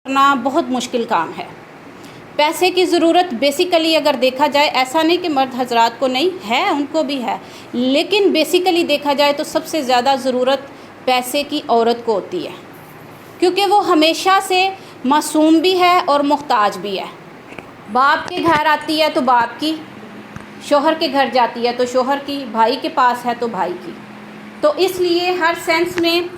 करना बहुत मुश्किल काम है। पैसे की ज़रूरत बेसिकली अगर देखा जाए, ऐसा नहीं कि मर्द हजरात को नहीं है, उनको भी है, लेकिन बेसिकली देखा जाए तो सबसे ज़्यादा ज़रूरत पैसे की औरत को होती है, क्योंकि वो हमेशा से मासूम भी है और मुहताज भी है। बाप के घर आती है तो बाप की, शोहर के घर जाती है तो शोहर की, भाई के पास है तो भाई की। तो इसलिए हर सेंस में,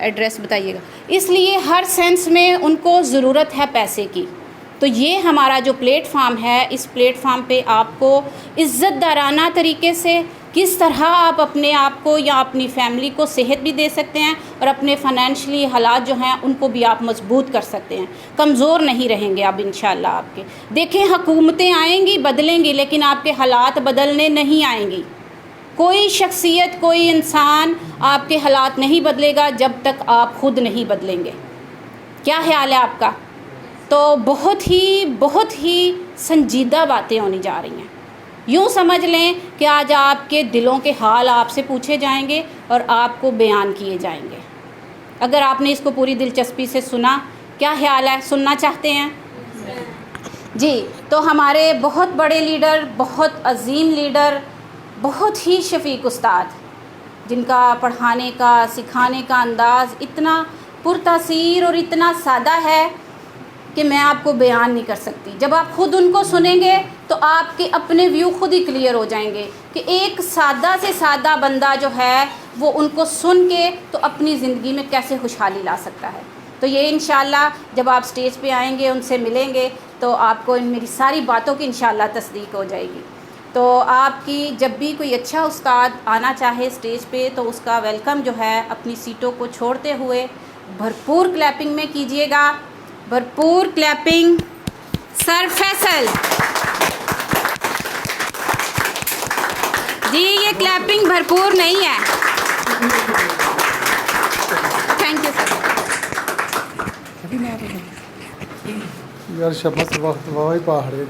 एड्रेस बताइएगा, इसलिए हर सेंस में उनको ज़रूरत है पैसे की। तो ये हमारा जो प्लेटफार्म है, इस प्लेटफार्म पे आपको इज़्ज़तदाराना तरीके से किस तरह आप अपने आप को या अपनी फैमिली को सेहत भी दे सकते हैं और अपने फाइनेंशियली हालात जो हैं उनको भी आप मजबूत कर सकते हैं। कमज़ोर नहीं रहेंगे आप इंशाअल्लाह। आपके देखें, हुकूमतें आएंगी बदलेंगी, लेकिन आपके हालात बदलने नहीं आएंगी। कोई शख्सियत, कोई इंसान आपके हालात नहीं बदलेगा जब तक आप ख़ुद नहीं बदलेंगे। क्या ख्याल है आपका? तो बहुत ही संजीदा बातें होने जा रही हैं। यूँ समझ लें कि आज आपके दिलों के हाल आपसे पूछे जाएंगे और आपको बयान किए जाएंगे। अगर आपने इसको पूरी दिलचस्पी से सुना, क्या ख्याल है, सुनना चाहते हैं जी? तो हमारे बहुत बड़े लीडर, बहुत अजीम लीडर, बहुत ही शफीक उस्ताद, जिनका पढ़ाने का, सिखाने का अंदाज़ इतना पुरतासीर और इतना सादा है कि मैं आपको बयान नहीं कर सकती। जब आप ख़ुद उनको सुनेंगे तो आपके अपने व्यू खुद ही क्लियर हो जाएंगे कि एक सादा से सादा बंदा जो है वो उनको सुन के तो अपनी ज़िंदगी में कैसे खुशहाली ला सकता है। तो ये इंशाअल्लाह जब आप स्टेज पे आएंगे, उनसे मिलेंगे, तो आपको इन मेरी सारी बातों की इंशाअल्लाह तस्दीक हो जाएगी। तो आपकी जब भी कोई अच्छा उस्ताद आना चाहे स्टेज पे, तो उसका वेलकम जो है अपनी सीटों को छोड़ते हुए भरपूर क्लैपिंग में कीजिएगा। भरपूर क्लैपिंग। सर फैसल जी, ये क्लैपिंग भरपूर नहीं है। Thank you sir. यार शपथ वक्त वही पहाड़े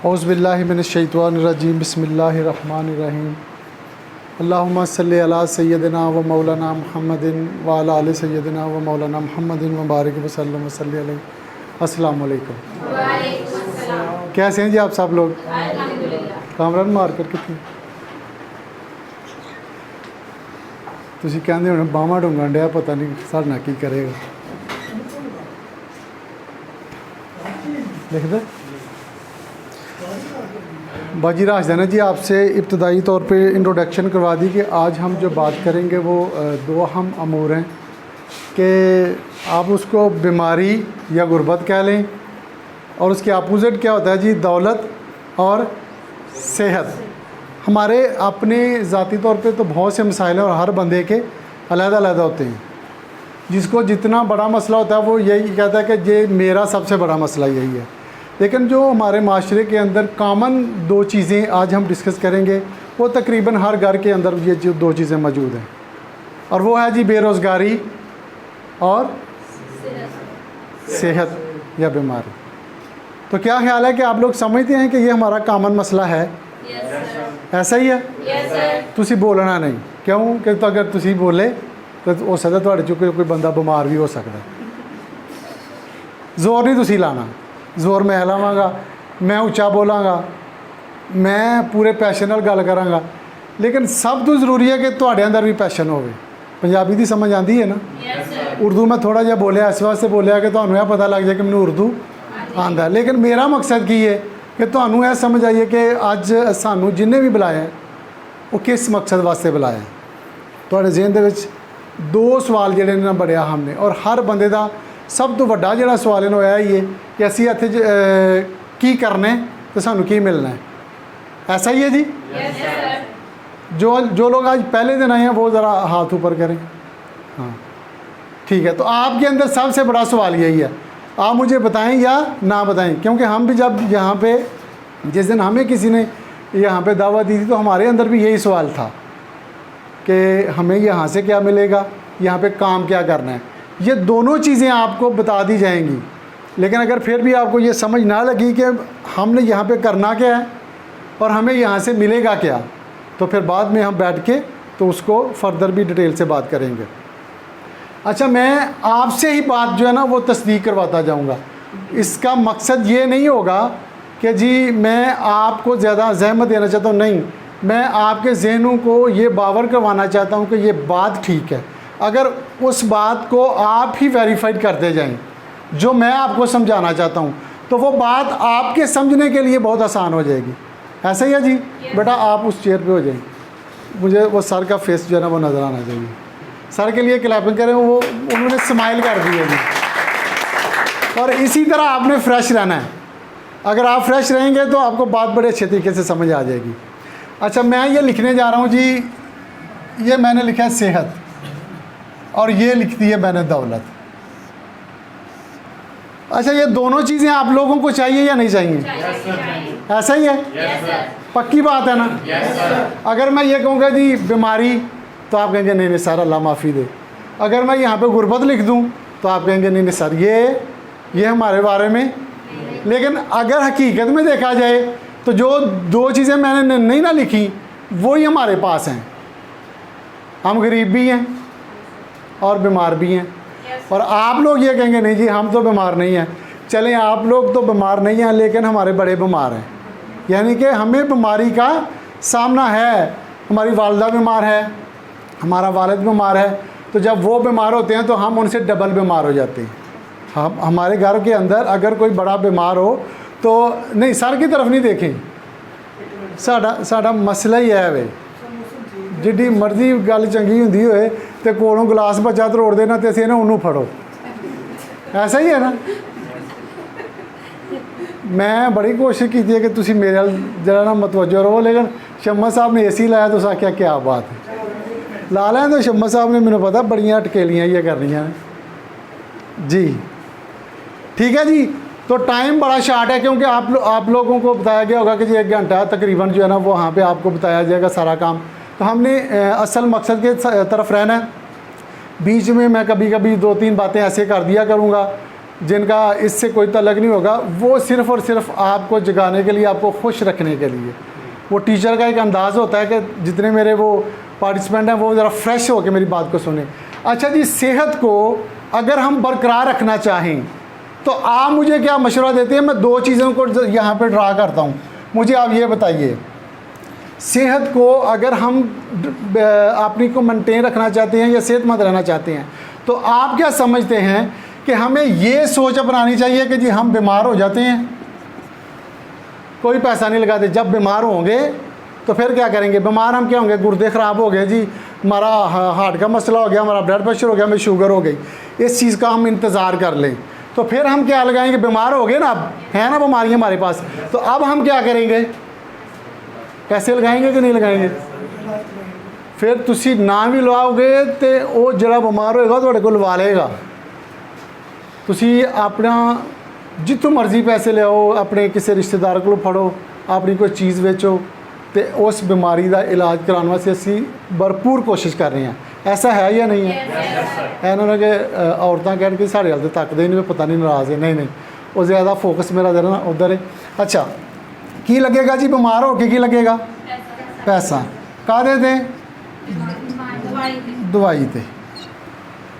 औज़ुबिल्लाहि मिनश्शैतानिर्रजीम बिस्मिल्लाहिर्रहमानिर्रहीम अल्लाहुम्मा सल्लि अला सय्यदिना व मौलाना मुहम्मदिन व अला आलि सय्यदिना व मौलाना मुहम्मदिन व बारिक वसल्लम वसल्लि अलैहि। अस्सलाम वालेकुम। कैसे हैं जी आप सब लोग? कामरान मार कर कितने तुसी कहंदे होने बाहवां ढूंढन डया, पता नहीं साढ़े नाल की करेगा। लिख दे बाजी राजदाना जी, आपसे इब्तदाई तौर पे इंट्रोडक्शन करवा दी कि आज हम जो बात करेंगे वो दो अहम अमूर हैं कि आप उसको बीमारी या गुर्बत कह लें, और उसके अपोजिट क्या होता है जी, दौलत और सेहत। हमारे अपने ज़ाती तौर पे तो बहुत से मसाइल हैं और हर बंदे के अलग-अलग होते हैं। जिसको जितना बड़ा मसला होता है वो यही कहता है कि ये मेरा सबसे बड़ा मसला यही है। लेकिन जो हमारे माशरे के अंदर कॉमन दो चीज़ें आज हम डिस्कस करेंगे, वो तकरीबन हर घर के अंदर ये जो दो चीज़ें मौजूद हैं, और वो है जी बेरोज़गारी और सेहत या बीमारी। तो क्या ख्याल है कि आप लोग समझते हैं कि ये हमारा कॉमन मसला है? ऐसा ही है? तुसी बोलना नहीं, क्यों कि तो अगर तुसी बोले तो हो सकता तुहाडे चों कोई बंदा बीमार भी हो सकता है। जोर नहीं तुसी लाना, जोर मैं लावांगा, मैं उच्चा बोलांगा, मैं पूरे पैशन नाल गल करांगा, लेकिन सब तो जरूरी है कि तुहाडे अंदर भी पैशन होवे। पंजाबी दी समझ आती है ना? उर्दू मैं थोड़ा जिहा बोलिया इस वास्ते बोलिया कि तुहानूं यह पता लग जाए कि मैनूं उर्दू आंदा है। लेकिन मेरा मकसद की है कि तुहानूं यह समझ आइए कि अज सानूं जिन्हें भी बुलाया वो किस मकसद वास्ते बुलाया। तुहाडे ज़हन दे विच दो सवाल जिहड़े ने बड़े अहम ने, और हर बंदे दा सब तो वड्डा जिहड़ा सवाल है होया ही है कि असीं इत्थे की करने तो सानूं की मिलना है। ऐसा ही है जी? जो लोग आज पहले दिन आए हैं वो ज़रा हाथ ऊपर करें। हाँ ठीक है। तो आपके अंदर सबसे बड़ा सवाल यही है, आप मुझे बताएं या ना बताएं, क्योंकि हम भी जब यहाँ पे जिस दिन हमें किसी ने यहाँ पे दावत दी थी तो हमारे अंदर भी यही सवाल था कि हमें यहाँ से क्या मिलेगा, यहाँ पे काम क्या करना है। ये दोनों चीज़ें आपको बता दी जाएंगी, लेकिन अगर फिर भी आपको ये समझ ना लगी कि हमने यहाँ पे करना क्या है, और हमें यहाँ से मिलेगा क्या, तो फिर बाद में हम बैठ के तो उसको फर्दर भी डिटेल से बात करेंगे। अच्छा, मैं आपसे ही बात जो है ना वो तस्दीक करवाता जाऊँगा। इसका मकसद ये नहीं होगा कि जी मैं आपको ज़्यादा ज़हमत देना चाहता हूँ, नहीं, मैं आपके जहनों को ये बावर करवाना चाहता हूँ कि ये बात ठीक है। अगर उस बात को आप ही वेरीफाइड करते जाएं जो मैं आपको समझाना चाहता हूँ, तो वो बात आपके समझने के लिए बहुत आसान हो जाएगी। ऐसा ही है जी? बेटा आप उस चेयर पे हो जाएं, मुझे वो सर का फेस जो है ना वो नज़र आना चाहिए। सर के लिए क्लैपिंग करें, वो उन्होंने स्माइल कर दी है जी। और इसी तरह आपने फ्रेश रहना है। अगर आप फ्रेश रहेंगे तो आपको बात बड़े अच्छे तरीके से समझ आ जाएगी। अच्छा, मैं ये लिखने जा रहा हूँ जी, ये मैंने लिखा है सेहत और ये लिख दी है मैंने दौलत। अच्छा, ये दोनों चीज़ें आप लोगों को चाहिए या नहीं चाहिए? ऐसा ही है? पक्की बात है ना? अगर मैं ये कहूँगा जी बीमारी, तो आप कहेंगे नहीं नहीं सर अल्लाह माफ़ी दे। अगर मैं यहाँ पे गुर्बत लिख दूँ तो आप कहेंगे नहीं नहीं सर ये हमारे बारे में। लेकिन अगर हकीकत में देखा जाए तो जो दो चीज़ें मैंने नहीं ना लिखी वही हमारे पास हैं। हम गरीब भी हैं और बीमार भी हैं। और आप लोग ये कहेंगे नहीं जी हम तो बीमार नहीं हैं। चलें, आप लोग तो बीमार नहीं हैं लेकिन हमारे बड़े बीमार हैं, यानी कि हमें बीमारी का सामना है। हमारी वालदा बीमार है, हमारा वालिद बीमार है, तो जब वो बीमार होते हैं तो हम उनसे डबल बीमार हो जाते हैं। हम हमारे घर के अंदर अगर कोई बड़ा बीमार हो तो नहीं, सर की तरफ नहीं देखें, साडा मसला ही है वे जिड्डी मर्जी गल चंगी हुंदी होए ते कोलों गिलास बच्चा तरोड़ देना ते असीं ना उन्होंने फड़ो। ऐसा ही है ना? मैं बड़ी कोशिश की है कि तुसी मेरे जरा ना मतवजो रहो, लेकिन शम्मा साहब ने AC लाया तो आख्या क्या बात है। ला लें तो शम्मा साहब ने, मैंने पता बड़ियाँ अटकेलियाँ ये करनियाँ जी। ठीक है जी, तो टाइम बड़ा शार्ट है क्योंकि आप लोगों को बताया गया होगा कि जी 1 घंटा तकरीबन जो है ना वो वहाँ पे आपको बताया जाएगा सारा काम। तो हमने असल मकसद के तरफ रहना है। बीच में मैं कभी कभी 2-3 बातें ऐसे कर दिया करूँगा जिनका इससे कोई तल्लक नहीं होगा, वो सिर्फ़ और सिर्फ आपको जगाने के लिए, आपको खुश रखने के लिए। वो टीचर का एक अंदाज़ होता है कि जितने मेरे वो पार्टिसिपेंट हैं वो ज़रा फ्रेश हो के मेरी बात को सुने। अच्छा जी, सेहत को अगर हम बरकरार रखना चाहें तो आप मुझे क्या मशवरा देते हैं? मैं 2 चीज़ों को यहाँ पे ड्रा करता हूँ। मुझे आप ये बताइए, सेहत को अगर हम अपनी को मेंटेन रखना चाहते हैं या सेहतमंद रहना चाहते हैं तो आप क्या समझते हैं कि हमें ये सोच अपनानी चाहिए कि जी हम बीमार हो जाते हैं, कोई पैसा नहीं लगाते, जब बीमार होंगे तो फिर क्या करेंगे? बीमार हम क्या होंगे? गुर्दे ख़राब हो गए जी, हमारा हार्ट का मसला हो गया, हमारा ब्लड प्रेशर हो गया, हमें शुगर हो गई, इस चीज़ का हम इंतज़ार कर लें। तो फिर हम क्या लगाएंगे? बीमार हो गए ना, अब है ना बीमारियाँ हमारे पास, तो अब हम क्या करेंगे? पैसे लगाएंगे कि नहीं लगाएंगे? फिर तुसी ना भी लवाओगे तो वो जरा बीमार होएगा थोड़े को लवा लेगा। तुसी अपना जितों मर्जी पैसे ले आओ, अपने किसी रिश्तेदार को फड़ो, अपनी कोई चीज़ बेचो, तो उस बीमारी का इलाज कराने वास्ते असी भरपूर कोशिश कर रहे हैं। ऐसा है या नहीं है? इन्होंने कि औरतां कह के साढ़े हाल तो तकते नहीं, पता नहीं नाराज़ है। नहीं, वो ज़्यादा फोकस मेरा जरा ना उधर है। अच्छा, की लगेगा जी बीमार हो के? की लगेगा? पैसा। काहदे ते? दवाई ते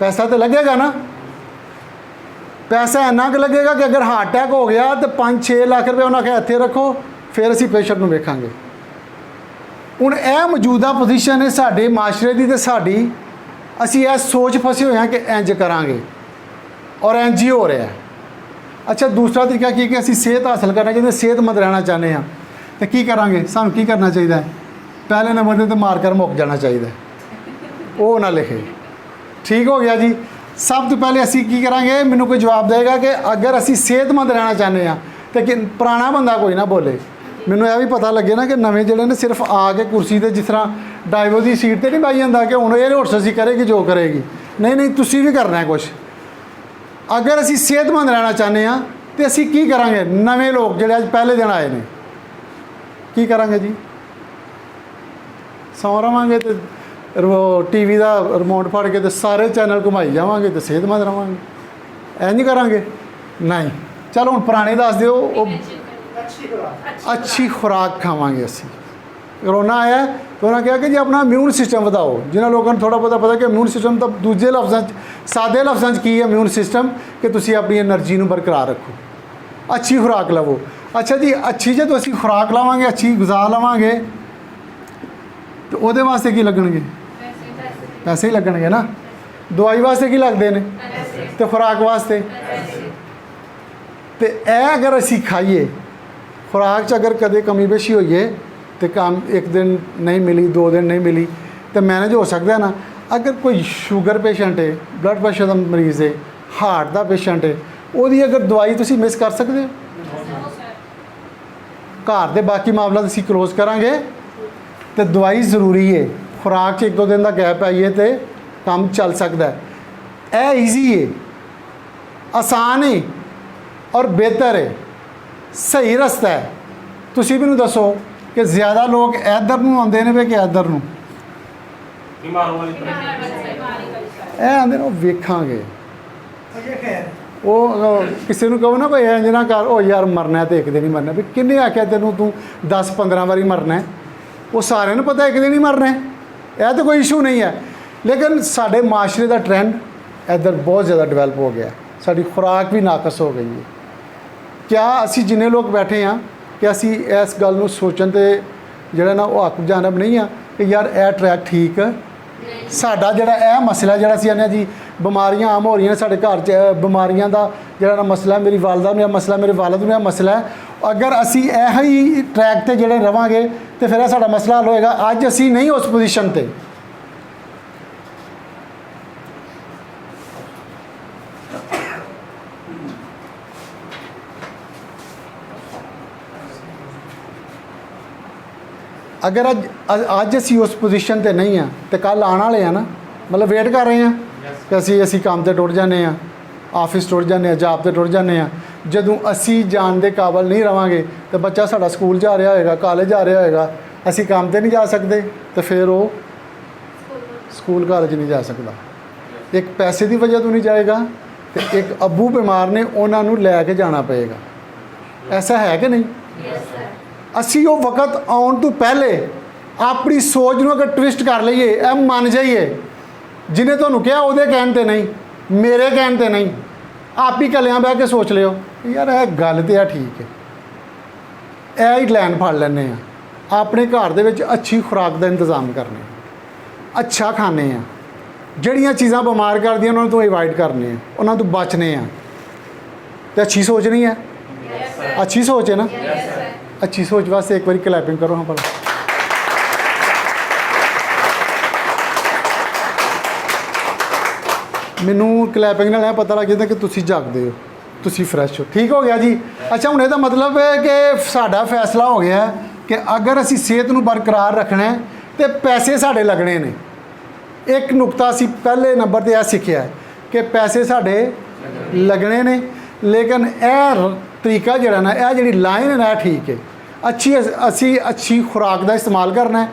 पैसा तो लगेगा ना। पैसा इन्ना क लगेगा कि अगर हार्ट अटैक हो गया तो 5-6 लाख रुपये उन्हें आख्या इत्थे रखो, फिर असी पेशेंट को वेखांगे। हुण यह मौजूदा पोजीशन है साडे माशरे की, तो साडी असी यह सोच फसे हुए हैं कि इंज करांगे और इंज ही हो रहा है। अच्छा, दूसरा तरीका की कि असी सेहत हासिल करना चाहते, सेहतमंद रहना चाहते हैं, तो की करांगे? सानूं की करना चाहिए? पहले नंबर पर मारकर मुक जाना चाहिए, वो ना लिखे। ठीक हो गया जी। सब तो पहले असी की करांगे? मैनूं कोई जवाब देगा कि अगर असी सेहतमंद रहना चाहते हैं तो कि पुराना बंदा कोई ना बोले। मैनूं यह भी पता लगे ना कि नवे जिहड़े ने सिर्फ आके कुर्सी ते जिस तरह ड्राइवर की सीट पर नहीं बह जाता कि हुण ये होटसी करेगी जो करेगी। नहीं, तुसी भी करना है कुछ। अगर असी सेहतमंद रहना चाहते हैं तो असी की करांगे? नवे लोग जिहड़े अज पहले दिन आए ने की करांगे जी? सौ रवांगे तो TV का रिमोट फड़ के तो सारे चैनल घुमाई जावांगे तो सेहतमंद रवांगे? इंज करांगे? नहीं। चलो हुण पुराने दस दिओ। ਅੱਛੀ ਖੁਰਾਕ ਖਾਵਾਂਗੇ ਅਸੀਂ। ਕਰੋਨਾ ਆਇਆ ਤਾਂ ਉਹਨਾਂ ਕਿਹਾ ਕਿ ਜੀ ਆਪਣਾ ਇਮਿਊਨ ਸਿਸਟਮ ਵਧਾਓ। ਜਿਨ੍ਹਾਂ ਲੋਕਾਂ ਨੂੰ ਥੋੜ੍ਹਾ ਬਹੁਤਾ ਪਤਾ ਕਿ ਇਮਿਊਨ ਸਿਸਟਮ ਤਾਂ ਦੂਜੇ ਲਫ਼ਜ਼ਾਂ 'ਚ, ਸਾਦੇ ਲਫ਼ਜ਼ਾਂ 'ਚ ਕੀ ਹੈ ਇਮਿਊਨ ਸਿਸਟਮ, ਕਿ ਤੁਸੀਂ ਆਪਣੀ એનર્ਜੀ ਨੂੰ ਬਰਕਰਾਰ ਰੱਖੋ, ਅੱਛੀ ਖੁਰਾਕ ਲਵੋ। ਅੱਛਾ ਜੀ, ਅੱਛੀ ਜਦੋਂ ਅਸੀਂ ਖੁਰਾਕ ਲਵਾਂਗੇ, ਅੱਛੀ ਗੁਜ਼ਾ ਲਵਾਂਗੇ, ਤਾਂ ਉਹਦੇ ਵਾਸਤੇ ਕੀ ਲੱਗਣਗੇ? ਪੈਸੇ ਹੀ ਲੱਗਣਗੇ ਨਾ। ਦਵਾਈ ਵਾਸਤੇ ਕੀ ਲੱਗਦੇ ਨੇ? ਤੇ ਖੁਰਾਕ ਵਾਸਤੇ। ਤੇ ਇਹ ਅਗਰ ਅਸੀਂ ਖਾਈਏ, ਖੁਰਾਕ 'ਚ ਅਗਰ ਕਦੇ ਕਮੀ ਪੇਸ਼ੀ ਹੋਈਏ ਤੇ ਕੰਮ ਇੱਕ ਦਿਨ ਨਹੀਂ ਮਿਲੀ, 2 ਦਿਨ ਨਹੀਂ ਮਿਲੀ, ਤਾਂ ਮੈਨੇਜ ਹੋ ਸਕਦਾ ਨਾ। ਅਗਰ ਕੋਈ ਸ਼ੂਗਰ ਪੇਸ਼ੈਂਟ ਹੈ, ਬਲੱਡ ਪ੍ਰੈਸ਼ਰ ਦਾ ਮਰੀਜ਼ ਹੈ, ਹਾਰਟ ਦਾ ਪੇਸ਼ੈਂਟ ਹੈ, ਉਹਦੀ ਅਗਰ ਦਵਾਈ ਤੁਸੀਂ ਮਿਸ ਕਰ ਸਕਦੇ ਹੋ? ਘਰ ਦੇ ਬਾਕੀ ਮਾਮਲਾ ਅਸੀਂ ਕਲੋਜ਼ ਕਰਾਂਗੇ, ਤੇ ਦਵਾਈ ਜ਼ਰੂਰੀ ਹੈ। ਖੁਰਾਕ 'ਚ 1-2 ਦਿਨ ਦਾ ਗੈਪ ਆਈਏ ਤੇ ਕੰਮ ਚੱਲ ਸਕਦਾ ਹੈ। ਇਹ ਈਜ਼ੀ ਹੈ, ਆਸਾਨ ਹੈ ਔਰ ਬਿਹਤਰ ਹੈ, ਸਹੀ ਰਸਤਾ ਹੈ। ਤੁਸੀਂ ਮੈਨੂੰ ਦੱਸੋ ਕਿ ਜ਼ਿਆਦਾ ਲੋਕ ਇੱਧਰ ਨੂੰ ਆਉਂਦੇ ਨੇ ਕਿ ਇੱਧਰ ਨੂੰ? ਇਹ ਆਉਂਦੇ ਨੇ, ਉਹ ਵੇਖਾਂਗੇ। ਉਹ ਕਿਸੇ ਨੂੰ ਕਹੋ ਨਾ ਕੋਈ ਇੰਜ ਨਾ ਕਰ, ਉਹ ਯਾਰ ਮਰਨਾ ਤੇ ਇੱਕ ਦਿਨ ਹੀ ਮਰਨਾ। ਵੀ ਕਿਹਨੇ ਆਖਿਆ ਤੈਨੂੰ ਤੂੰ 10-15 ਵਾਰੀ ਮਰਨਾ ਹੈ? ਉਹ ਸਾਰਿਆਂ ਨੂੰ ਪਤਾ ਇੱਕ ਦਿਨ ਹੀ ਮਰਨਾ ਹੈ। ਇਹ ਤਾਂ ਕੋਈ ਇਸ਼ੂ ਨਹੀਂ ਹੈ। ਲੇਕਿਨ ਸਾਡੇ ਮਾਸ਼ਰੇ ਦਾ ਟ੍ਰੈਂਡ ਇੱਧਰ ਬਹੁਤ ਜ਼ਿਆਦਾ ਡਿਵੈਲਪ ਹੋ ਗਿਆ। ਸਾਡੀ ਖੁਰਾਕ ਵੀ ਨਾਕਸ ਹੋ ਗਈ ਹੈ। ਕਿਆ ਅਸੀਂ ਜਿੰਨੇ ਲੋਕ ਬੈਠੇ ਹਾਂ, ਕਿ ਅਸੀਂ ਇਸ ਗੱਲ ਨੂੰ ਸੋਚਣ ਤੇ ਜਿਹੜਾ ਨਾ ਉਹ ਹੱਕ ਜਾਨਬ ਨਹੀਂ ਆ ਕਿ ਯਾਰ ਇਹ ਟਰੈਕ ਠੀਕ, ਸਾਡਾ ਜਿਹੜਾ ਇਹ ਮਸਲਾ ਜਿਹੜਾ ਅਸੀਂ ਆਨੇ ਜੀ ਬਿਮਾਰੀਆਂ ਆਮ ਹੋ ਰਹੀਆਂ ਨੇ ਸਾਡੇ ਘਰ 'ਚ, ਬਿਮਾਰੀਆਂ ਦਾ ਜਿਹੜਾ ਨਾ ਮਸਲਾ, ਮੇਰੀ ਵਾਲਦਾ ਨੂੰ ਇਹ ਮਸਲਾ, ਮੇਰੇ ਵਾਲਦ ਨੂੰ ਇਹ ਮਸਲਾ ਹੈ। ਅਗਰ ਅਸੀਂ ਇਹੋ ਹੀ ਟਰੈਕ ਤੇ ਜਿਹੜੇ ਰਵਾਂਗੇ ਤੇ ਫਿਰ ਇਹ ਸਾਡਾ ਮਸਲਾ ਹੱਲ ਹੋਏਗਾ। ਅੱਜ ਅਸੀਂ ਨਹੀਂ ਉਸ ਪੋਜੀਸ਼ਨ ਤੇ। ਅਗਰ ਅੱਜ ਅਸੀਂ ਉਸ ਪੋਜੀਸ਼ਨ ਤੇ ਨਹੀਂ ਆ ਤੇ ਕੱਲ ਆਉਣ ਵਾਲੇ ਆ ਨਾ, ਮਤਲਬ ਵੇਟ ਕਰ ਰਹੇ ਹਾਂ ਕਿ ਅਸੀਂ ਕੰਮ ਤੇ ਟੁੱਟ ਜਾਂਦੇ ਹਾਂ, ਆਫਿਸ ਟੁੱਟ ਜਾਂਦੇ ਹਾਂ, ਜੌਬ ਤੇ ਟੁੱਟ ਜਾਂਦੇ ਹਾਂ। ਜਦੋਂ ਅਸੀਂ ਜਾਣ ਦੇ ਕਾਬਲ ਨਹੀਂ ਰਵਾਂਗੇ ਤੇ ਬੱਚਾ ਸਾਡਾ ਸਕੂਲ ਜਾ ਰਿਹਾ ਹੋਏਗਾ, ਕਾਲਜ ਜਾ ਰਿਹਾ ਹੋਏਗਾ, ਅਸੀਂ ਕੰਮ ਤੇ ਨਹੀਂ ਜਾ ਸਕਦੇ, ਤੇ ਫਿਰ ਉਹ ਸਕੂਲ ਕਾਲਜ ਨਹੀਂ ਜਾ ਸਕਦਾ। ਇੱਕ ਪੈਸੇ ਦੀ ਵਜ੍ਹਾ ਤੋਂ ਨਹੀਂ ਜਾਏਗਾ, ਤੇ ਇੱਕ ਅੱਬੂ ਬਿਮਾਰ ਨੇ, ਉਹਨਾਂ ਨੂੰ ਲੈ ਕੇ ਜਾਣਾ ਪਏਗਾ। ਐਸਾ ਹੈ ਕਿ ਨਹੀਂ? ਅਸੀਂ ਉਹ ਵਕਤ ਆਉਣ ਤੋਂ ਪਹਿਲੇ ਆਪਣੀ ਸੋਚ ਨੂੰ ਅਗਰ ਟਵਿਸਟ ਕਰ ਲਈਏ, ਇਹ ਮੰਨ ਜਾਈਏ ਜਿਹਨੇ ਤੁਹਾਨੂੰ ਕਿਹਾ ਉਹਦੇ ਕਹਿਣ ਤੇ ਨਹੀਂ, ਮੇਰੇ ਕਹਿਣ ਤੇ ਨਹੀਂ, ਆਪ ਹੀ ਇਕੱਲਿਆਂ ਬਹਿ ਕੇ ਸੋਚ ਲਿਓ ਯਾਰ ਇਹ ਗੱਲ ਤੇ ਆ ਠੀਕ ਹੈ, ਇਹ ਹੀ ਲਾਈਨ ਫੜ ਲੈਂਦੇ ਆ। ਆਪਣੇ ਘਰ ਦੇ ਵਿੱਚ ਅੱਛੀ ਖੁਰਾਕ ਦਾ ਇੰਤਜ਼ਾਮ ਕਰਨੇ, ਅੱਛਾ ਖਾਣੇ ਆ, ਜਿਹੜੀਆਂ ਚੀਜ਼ਾਂ ਬਿਮਾਰ ਕਰਦੀਆਂ ਉਹਨਾਂ ਨੂੰ ਤੋਂ ਅਵੋਇਡ ਕਰਨੇ ਆ, ਉਹਨਾਂ ਤੋਂ ਬਚਨੇ ਆ। ਤੇ ਅੱਛੀ ਸੋਚ ਨਹੀਂ ਹੈ? ਅੱਛੀ ਸੋਚ ਹੈ ਨਾ? ਅੱਛੀ ਸੋਚ ਵਾਸਤੇ ਇੱਕ ਵਾਰੀ ਕਲੈਪਿੰਗ ਕਰੋ ਹਾਂ ਭਲਾ। ਮੈਨੂੰ ਕਲੈਪਿੰਗ ਨਾਲ ਇਹ ਪਤਾ ਲੱਗ ਜਾਂਦਾ ਕਿ ਤੁਸੀਂ ਜਾਗਦੇ ਹੋ, ਤੁਸੀਂ ਫਰੈਸ਼ ਹੋ। ਠੀਕ ਹੋ ਗਿਆ ਜੀ। ਅੱਛਾ, ਹੁਣ ਇਹਦਾ ਮਤਲਬ ਹੈ ਕਿ ਸਾਡਾ ਫੈਸਲਾ ਹੋ ਗਿਆ ਕਿ ਅਗਰ ਅਸੀਂ ਸਿਹਤ ਨੂੰ ਬਰਕਰਾਰ ਰੱਖਣਾ ਹੈ ਤੇ ਪੈਸੇ ਸਾਡੇ ਲੱਗਣੇ ਨੇ। ਇੱਕ ਨੁਕਤਾ ਅਸੀਂ ਪਹਿਲੇ ਨੰਬਰ ਤੇ ਇਹ ਸਿੱਖਿਆ ਕਿ ਪੈਸੇ ਸਾਡੇ ਲੱਗਣੇ ਨੇ, ਲੇਕਿਨ ਇਹ ਤਰੀਕਾ ਜਿਹੜਾ ਨਾ, ਇਹ ਜਿਹੜੀ ਲਾਈਨ ਹੈ ਨਾ, ਠੀਕ ਹੈ। ਅਸੀਂ ਅੱਛੀ ਖੁਰਾਕ ਦਾ ਇਸਤੇਮਾਲ ਕਰਨਾ ਹੈ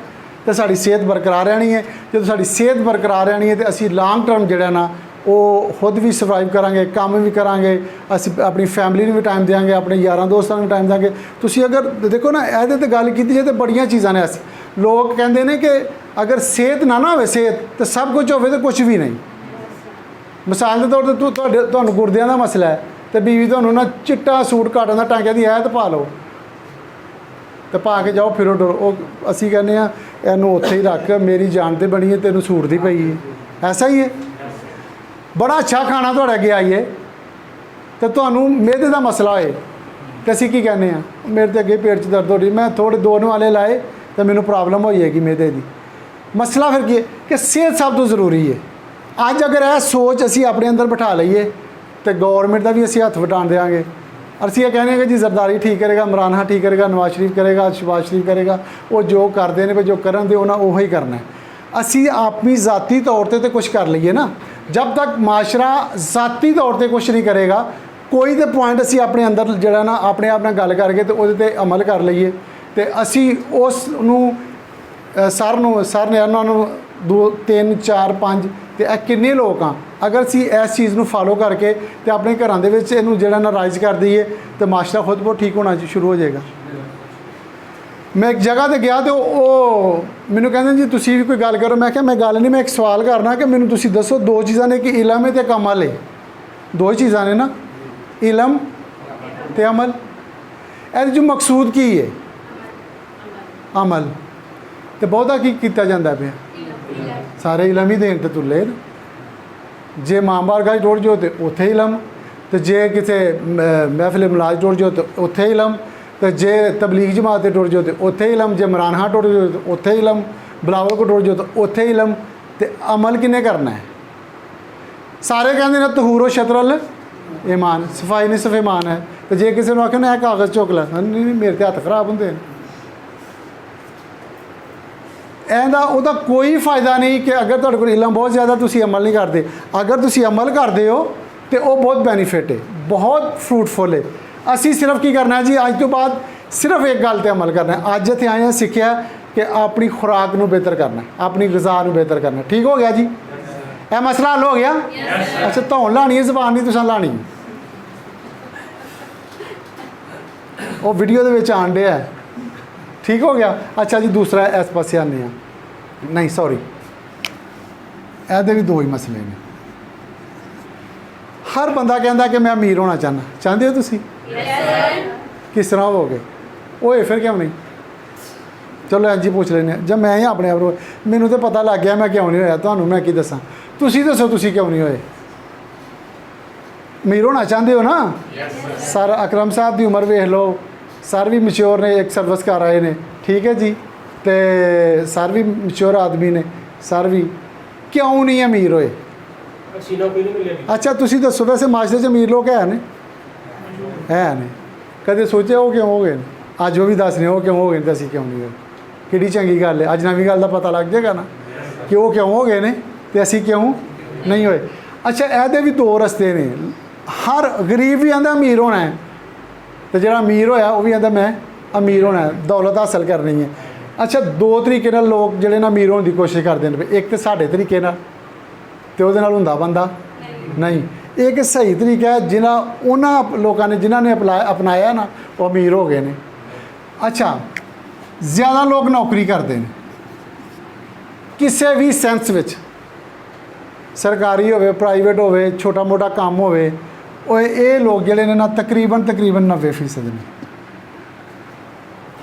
ਤੇ ਸਾਡੀ ਸਿਹਤ ਬਰਕਰਾਰ ਰਹਿਣੀ ਹੈ। ਜਦੋਂ ਸਾਡੀ ਸਿਹਤ ਬਰਕਰਾਰ ਰਹਿਣੀ ਹੈ ਤੇ ਅਸੀਂ ਲੌਂਗ ਟਰਮ ਜਿਹੜਾ ਨਾ ਉਹ ਖੁਦ ਵੀ ਸਰਵਾਈਵ ਕਰਾਂਗੇ, ਕੰਮ ਵੀ ਕਰਾਂਗੇ, ਅਸੀਂ ਆਪਣੀ ਫੈਮਿਲੀ ਨੂੰ ਵੀ ਟਾਈਮ ਦਿਆਂਗੇ, ਆਪਣੇ ਯਾਰਾਂ ਦੋਸਤਾਂ ਨੂੰ ਵੀ ਟਾਈਮ ਦਿਆਂਗੇ। ਤੁਸੀਂ ਅਗਰ ਦੇਖੋ ਨਾ, ਇਹਦੇ 'ਤੇ ਗੱਲ ਕੀਤੀ ਜਾਏ ਤਾਂ ਬੜੀਆਂ ਚੀਜ਼ਾਂ ਨੇ। ਅਸੀਂ ਲੋਕ ਕਹਿੰਦੇ ਨੇ ਕਿ ਅਗਰ ਸਿਹਤ ਨਾ ਹੋਵੇ, ਸਿਹਤ ਤਾਂ ਸਭ ਕੁਝ ਹੋਵੇ ਤਾਂ ਕੁਝ ਵੀ ਨਹੀਂ। ਮਿਸਾਲ ਦੇ ਤੌਰ 'ਤੇ ਤੁਹਾਨੂੰ ਗੁਰਦਿਆਂ ਦਾ ਮਸਲਾ ਹੈ ਤੇ ਬੀਵੀ ਤੁਹਾਨੂੰ ਨਾ ਚਿੱਟਾ ਸੂਟ ਕਾਟਨ ਦਾ ਟਾਂਕਿਆਂ ਦੀ ਹੈ ਤਾਂ ਪਾ ਲਓ, ਤੇ ਪਾ ਕੇ ਜਾਓ, ਫਿਰੋ ਡਰੋ। ਉਹ ਅਸੀਂ ਕਹਿੰਦੇ ਹਾਂ ਇਹਨੂੰ ਉੱਥੇ ਹੀ ਰੱਖ, ਮੇਰੀ ਜਾਨ ਤੇ ਬਣੀ ਹੈ, ਤੈਨੂੰ ਸੂਟ ਦੀ ਪਈ ਹੈ। ਐਸਾ ਹੀ ਹੈ। ਬੜਾ ਅੱਛਾ ਖਾਣਾ ਤੁਹਾਡੇ ਅੱਗੇ ਆਈਏ ਤੇ ਤੁਹਾਨੂੰ ਮਿਹਦੇ ਦਾ ਮਸਲਾ ਹੋਏ ਤੇ ਅਸੀਂ ਕੀ ਕਹਿੰਦੇ ਹਾਂ, ਮੇਰੇ ਤੇ ਅੱਗੇ ਪੇਟ 'ਚ ਦਰਦ ਹੋ ਰਹੀ, ਮੈਂ ਥੋੜ੍ਹੇ 2 ਵਾਲੇ ਲਾਏ ਤਾਂ ਮੈਨੂੰ ਪ੍ਰੋਬਲਮ ਹੋਈ ਹੈਗੀ ਮਿਹਦੇ ਦੀ। ਮਸਲਾ ਫਿਰ ਕੀ ਹੈ ਕਿ ਸਿਹਤ ਸਭ ਤੋਂ ਜ਼ਰੂਰੀ ਹੈ। ਅੱਜ ਅਗਰ ਇਹ ਸੋਚ ਅਸੀਂ ਆਪਣੇ ਅੰਦਰ ਬਿਠਾ ਲਈਏ ਤੇ ਗੌਰਮੈਂਟ ਦਾ ਵੀ ਅਸੀਂ ਹੱਥ ਵਟਾਣ ਦੇਵਾਂਗੇ। ਅਸੀਂ ਇਹ ਕਹਿੰਦੇ ਹਾਂ ਕਿ ਜੀ ਜ਼ਰਦਾਰੀ ਠੀਕ ਕਰੇਗਾ, ਇਮਰਾਨ ਖਾਨ ਠੀਕ ਕਰੇਗਾ, ਨਵਾਜ਼ ਸ਼ਰੀਫ ਕਰੇਗਾ, ਸ਼ਹਿਬਾਜ਼ ਸ਼ਰੀਫ ਕਰੇਗਾ, ਉਹ ਜੋ ਕਰਦੇ ਨੇ, ਜੋ ਕਰਨ ਦੇ ਉਹਨਾਂ ਉਹ ਹੀ ਕਰਨਾ। ਅਸੀਂ ਆਪਣੀ ਜ਼ਾਤੀ ਤੌਰ ਤੇ ਕੁਝ ਕਰ ਲਈਏ ਨਾ। ਜਦ ਤੱਕ ਮਾਸ਼ਰਾ ਜ਼ਾਤੀ ਤੌਰ ਤੇ ਕੁਝ ਨਹੀਂ ਕਰੇਗਾ, ਕੋਈ ਤੇ ਪੁਆਇੰਟ ਅਸੀਂ ਆਪਣੇ ਅੰਦਰ ਜਿਹੜਾ ਨਾ ਆਪਣੇ ਆਪ ਨਾਲ ਗੱਲ ਕਰਕੇ ਤੇ ਉਹਦੇ 'ਤੇ ਅਮਲ ਕਰ ਲਈਏ ਤੇ ਅਸੀਂ ਉਸ ਨੂੰ ਸਰ ਨੇ ਉਹਨਾਂ ਨੂੰ 2 3 4 5 ਤੇ ਇਹ ਕਿੰਨੇ ਲੋਕ ਆ, ਅਗਰ ਅਸੀਂ ਇਸ ਚੀਜ਼ ਨੂੰ ਫਾਲੋ ਕਰਕੇ ਤੇ ਆਪਣੇ ਘਰਾਂ ਦੇ ਵਿੱਚ ਇਹਨੂੰ ਜਿਹੜਾ ਨਾ ਰਾਈਜ਼ ਕਰ ਦਈਏ ਤੇ ਮਾਸ਼ਰਾ ਖੁਦ ਬਹੁਤ ਠੀਕ ਹੋਣਾ ਸ਼ੁਰੂ ਹੋ ਜਾਏਗਾ। मैं एक जगह ਤੇ ਗਿਆ ਤੇ ਉਹ ਮੈਨੂੰ ਕਹਿੰਦੇ ਜੀ ਤੁਸੀਂ ਵੀ ਕੋਈ ਗੱਲ ਕਰੋ। ਮੈਂ ਕਿਹਾ ਮੈਂ ਗੱਲ ਨਹੀਂ, ਮੈਂ ਇੱਕ ਸਵਾਲ ਕਰਨਾ ਕਿ ਮੈਨੂੰ ਤੁਸੀਂ ਦੱਸੋ ਦੋ ਚੀਜ਼ਾਂ ਨੇ ਕਿ ਇਲਮ ਹੈ ਤੇ ਕਮਲ ਹੈ, ਦੋ ਹੀ ਚੀਜ਼ਾਂ ਨੇ ਨਾ, ਇਲਮ ਤੇ ਅਮਲ। ਇਹਦੇ 'ਚ ਮਕਸੂਦ ਕੀ ਹੈ? ਅਮਲ। ਤੇ ਬਹੁਤਾ ਕੀ ਕੀਤਾ ਜਾਂਦਾ ਪਿਆ? ਸਾਰੇ ਇਲਮ ਹੀ ਦੇਣ ਤੇ ਤੁੱਲੇ ਨੇ। ਜੇ ਮਾਂ-ਬਾਪ ਗਾਜ ਟੁੱਟ ਜਾਓ ਤੇ ਉੱਥੇ ਇਲਮ, ਤੇ ਜੇ ਕਿਤੇ ਮਹਿਫਿਲ ਮਿਲਾਜ ਟੁੱਟ ਜਾਓ ਤੇ ਉੱਥੇ ਇਲਮ, ਤੇ ਜੇ ਤਬਲੀਗ ਜਮਾਤ ਤੇ ਟੁੱਟ ਜਾਓ ਤੇ ਉੱਥੇ ਇਲਮ, ਜੇ ਇਮਰਾਨ ਖਾਨ ਟੁੱਟ ਜਾਓ ਤੇ ਉੱਥੇ ਇਲਮ, ਬਿਲਾਵਲ ਕੋ ਟੁੱਟ ਜਾਓ ਤੇ ਉੱਥੇ ਇਲਮ। ਤੇ ਅਮਲ ਕਿੰਨੇ ਕਰਨਾ ਹੈ? ਸਾਰੇ ਕਹਿੰਦੇ ਨੇ ਤਹੂਰ ਸ਼ਤਰਲ ਈਮਾਨ, ਸਫਾਈ ਨਿਸਫ ਈਮਾਨ ਹੈ। ਤੇ ਜੇ ਕਿਸੇ ਨੂੰ ਆਖਿਆ ਨਾ ਇਹ ਕਾਗਜ਼ ਚੁੱਕ ਲੈ, ਨਹੀਂ ਮੇਰੇ ਤੇ ਹੱਥ ਖਰਾਬ ਹੁੰਦੇ ਨੇ। ਇਹਦਾ ਉਹਦਾ ਕੋਈ ਫਾਇਦਾ ਨਹੀਂ ਕਿ ਅਗਰ ਤੁਹਾਡੇ ਕੋਲ ਇਲਮ ਬਹੁਤ ਜ਼ਿਆਦਾ ਤੁਸੀਂ ਅਮਲ ਨਹੀਂ ਕਰਦੇ। ਅਗਰ ਤੁਸੀਂ ਅਮਲ ਕਰਦੇ ਹੋ ਤੇ ਉਹ ਬਹੁਤ ਬੈਨੀਫਿਟ ਹੈ, ਬਹੁਤ ਫਰੂਟਫੁਲ ਹੈ। ਅਸੀਂ ਸਿਰਫ ਕੀ ਕਰਨਾ ਜੀ, ਅੱਜ ਤੋਂ ਬਾਅਦ ਸਿਰਫ ਇੱਕ ਗੱਲ ਤੇ ਅਮਲ ਕਰਨਾ ਹੈ। ਅੱਜ ਇੱਥੇ ਆਏ ਹਾਂ, ਸਿੱਖਿਆ ਕਿ ਆਪਣੀ ਖੁਰਾਕ ਨੂੰ ਬਿਹਤਰ ਕਰਨਾ, ਆਪਣੀ ਗ਼ਜ਼ਾ ਨੂੰ ਬਿਹਤਰ ਕਰਨਾ। ਠੀਕ ਹੋ ਗਿਆ ਜੀ? ਇਹ ਮਸਲਾ ਹੱਲ ਹੋ ਗਿਆ? ਅੱਛਾ, ਧੌਣ ਲਾਣੀ ਹੈ, ਜ਼ਬਾਨ ਨਹੀਂ ਤੁਸੀਂ ਲਾਣੀ। ਉਹ ਵੀਡੀਓ ਦੇ ਵਿੱਚ ਆਣ ਡਿਆ। ਠੀਕ ਹੋ ਗਿਆ? ਅੱਛਾ ਜੀ, ਦੂਸਰਾ ਇਸ ਪਾਸੇ ਆਉਂਦੇ ਹਾਂ। ਨਹੀਂ ਸੌਰੀ, ਇਹਦੇ ਵੀ ਦੋ ਹੀ ਮਸਲੇ ਨੇ। ਹਰ ਬੰਦਾ ਕਹਿੰਦਾ ਕਿ ਮੈਂ ਅਮੀਰ ਹੋਣਾ ਚਾਹੁੰਦਾ। ਚਾਹੁੰਦੇ ਹੋ ਤੁਸੀਂ? ਕਿਸ ਤਰ੍ਹਾਂ ਹੋਵੋਗੇ? ਓਏ ਫਿਰ ਕਿਉਂ ਨਹੀਂ? ਚਲੋ ਇੰਝ ਹੀ ਪੁੱਛ ਲੈਂਦੇ ਹਾਂ। ਜਦ ਮੈਂ ਹੀ ਆਪਣੇ ਆਪ ਨੂੰ, ਮੈਨੂੰ ਤਾਂ ਪਤਾ ਲੱਗ ਗਿਆ ਮੈਂ ਕਿਉਂ ਨਹੀਂ ਹੋਇਆ, ਤੁਹਾਨੂੰ ਮੈਂ ਕੀ ਦੱਸਾਂ। ਤੁਸੀਂ ਦੱਸੋ ਤੁਸੀਂ ਕਿਉਂ ਨਹੀਂ ਹੋਏ? ਅਮੀਰ ਹੋਣਾ ਚਾਹੁੰਦੇ ਹੋ ਨਾ? ਸਰ ਅਕਰਮ ਸਾਹਿਬ ਦੀ ਉਮਰ ਵੇਖ ਲਓ, ਸਰ ਵੀ ਮਚਿਓਰ ਨੇ, ਇੱਕ ਸਰਵਿਸ ਕਰ ਆਏ ਨੇ। ਠੀਕ ਹੈ ਜੀ? ਤੇ ਸਰ ਵੀ ਮਚਿਓਰ ਆਦਮੀ ਨੇ। ਸਰ ਵੀ ਕਿਉਂ ਨਹੀਂ ਅਮੀਰ ਹੋਏ? ਅੱਛਾ ਤੁਸੀਂ ਦੱਸੋ, ਵੈਸੇ ਮਾਸ਼ਰੇ 'ਚ ਅਮੀਰ ਲੋਕ ਹੈ ਨੇ? ਹੈ ਨੇ? ਕਦੇ ਸੋਚਿਆ ਉਹ ਕਿਉਂ ਹੋ ਗਏ ਨੇ? ਅੱਜ ਉਹ ਵੀ ਦੱਸ ਰਹੇ ਉਹ ਕਿਉਂ ਹੋ ਗਏ ਨੇ ਤੇ ਅਸੀਂ ਕਿਉਂ ਨਹੀਂ ਹੋਏ। ਕਿਹੜੀ ਚੰਗੀ ਗੱਲ ਹੈ। ਅੱਜ ਨਵੀਂ ਗੱਲ ਦਾ ਪਤਾ ਲੱਗ ਜਾਏਗਾ ਨਾ ਕਿ ਉਹ ਕਿਉਂ ਹੋ ਗਏ ਨੇ ਤੇ ਅਸੀਂ ਕਿਉਂ ਨਹੀਂ ਹੋਏ। ਅੱਛਾ, ਇਹਦੇ ਵੀ ਦੋ ਰਸਤੇ ਨੇ। ਹਰ ਗਰੀਬ ਵੀ ਆਂਦਾ ਅਮੀਰ ਹੋਣਾ ਹੈ, ਤੇ ਜਿਹੜਾ ਅਮੀਰ ਹੋਇਆ ਉਹ ਵੀ ਆਂਦਾ ਮੈਂ ਅਮੀਰ ਹੋਣਾ ਹੈ, ਦੌਲਤ ਹਾਸਲ ਕਰਨੀ ਹੈ। ਅੱਛਾ, ਦੋ ਤਰੀਕੇ ਨਾਲ ਲੋਕ ਜਿਹੜੇ ਨਾ ਅਮੀਰ ਹੋਣ ਦੀ ਕੋਸ਼ਿਸ਼ ਕਰਦੇ ਨੇ। ਇੱਕ ਤਾਂ ਸਾਡੇ ਤਰੀਕੇ ਨਾਲ, ਤੇ ਉਹਦੇ ਨਾਲ ਹੁੰਦਾ ਬੰਦਾ ਨਹੀਂ। ਇੱਕ ਸਹੀ ਤਰੀਕਾ ਹੈ ਜਿਨ੍ਹਾਂ ਉਹਨਾਂ ਲੋਕਾਂ ਨੇ ਜਿਨ੍ਹਾਂ ਨੇ ਅਪਣਾਇਆ ਨਾ, ਉਹ ਅਮੀਰ ਹੋ ਗਏ ਨੇ। ਅੱਛਾ, ਜ਼ਿਆਦਾ ਲੋਕ ਨੌਕਰੀ ਕਰਦੇ ਨੇ ਕਿਸੇ ਵੀ ਸੈਂਸ ਵਿੱਚ, ਸਰਕਾਰੀ ਹੋਵੇ ਪ੍ਰਾਈਵੇਟ ਹੋਵੇ, ਛੋਟਾ ਮੋਟਾ ਕੰਮ ਹੋਵੇ। ਉਹ ਇਹ ਲੋਕ ਜਿਹੜੇ ਨੇ ਨਾ ਤਕਰੀਬਨ 90% ਨੇ,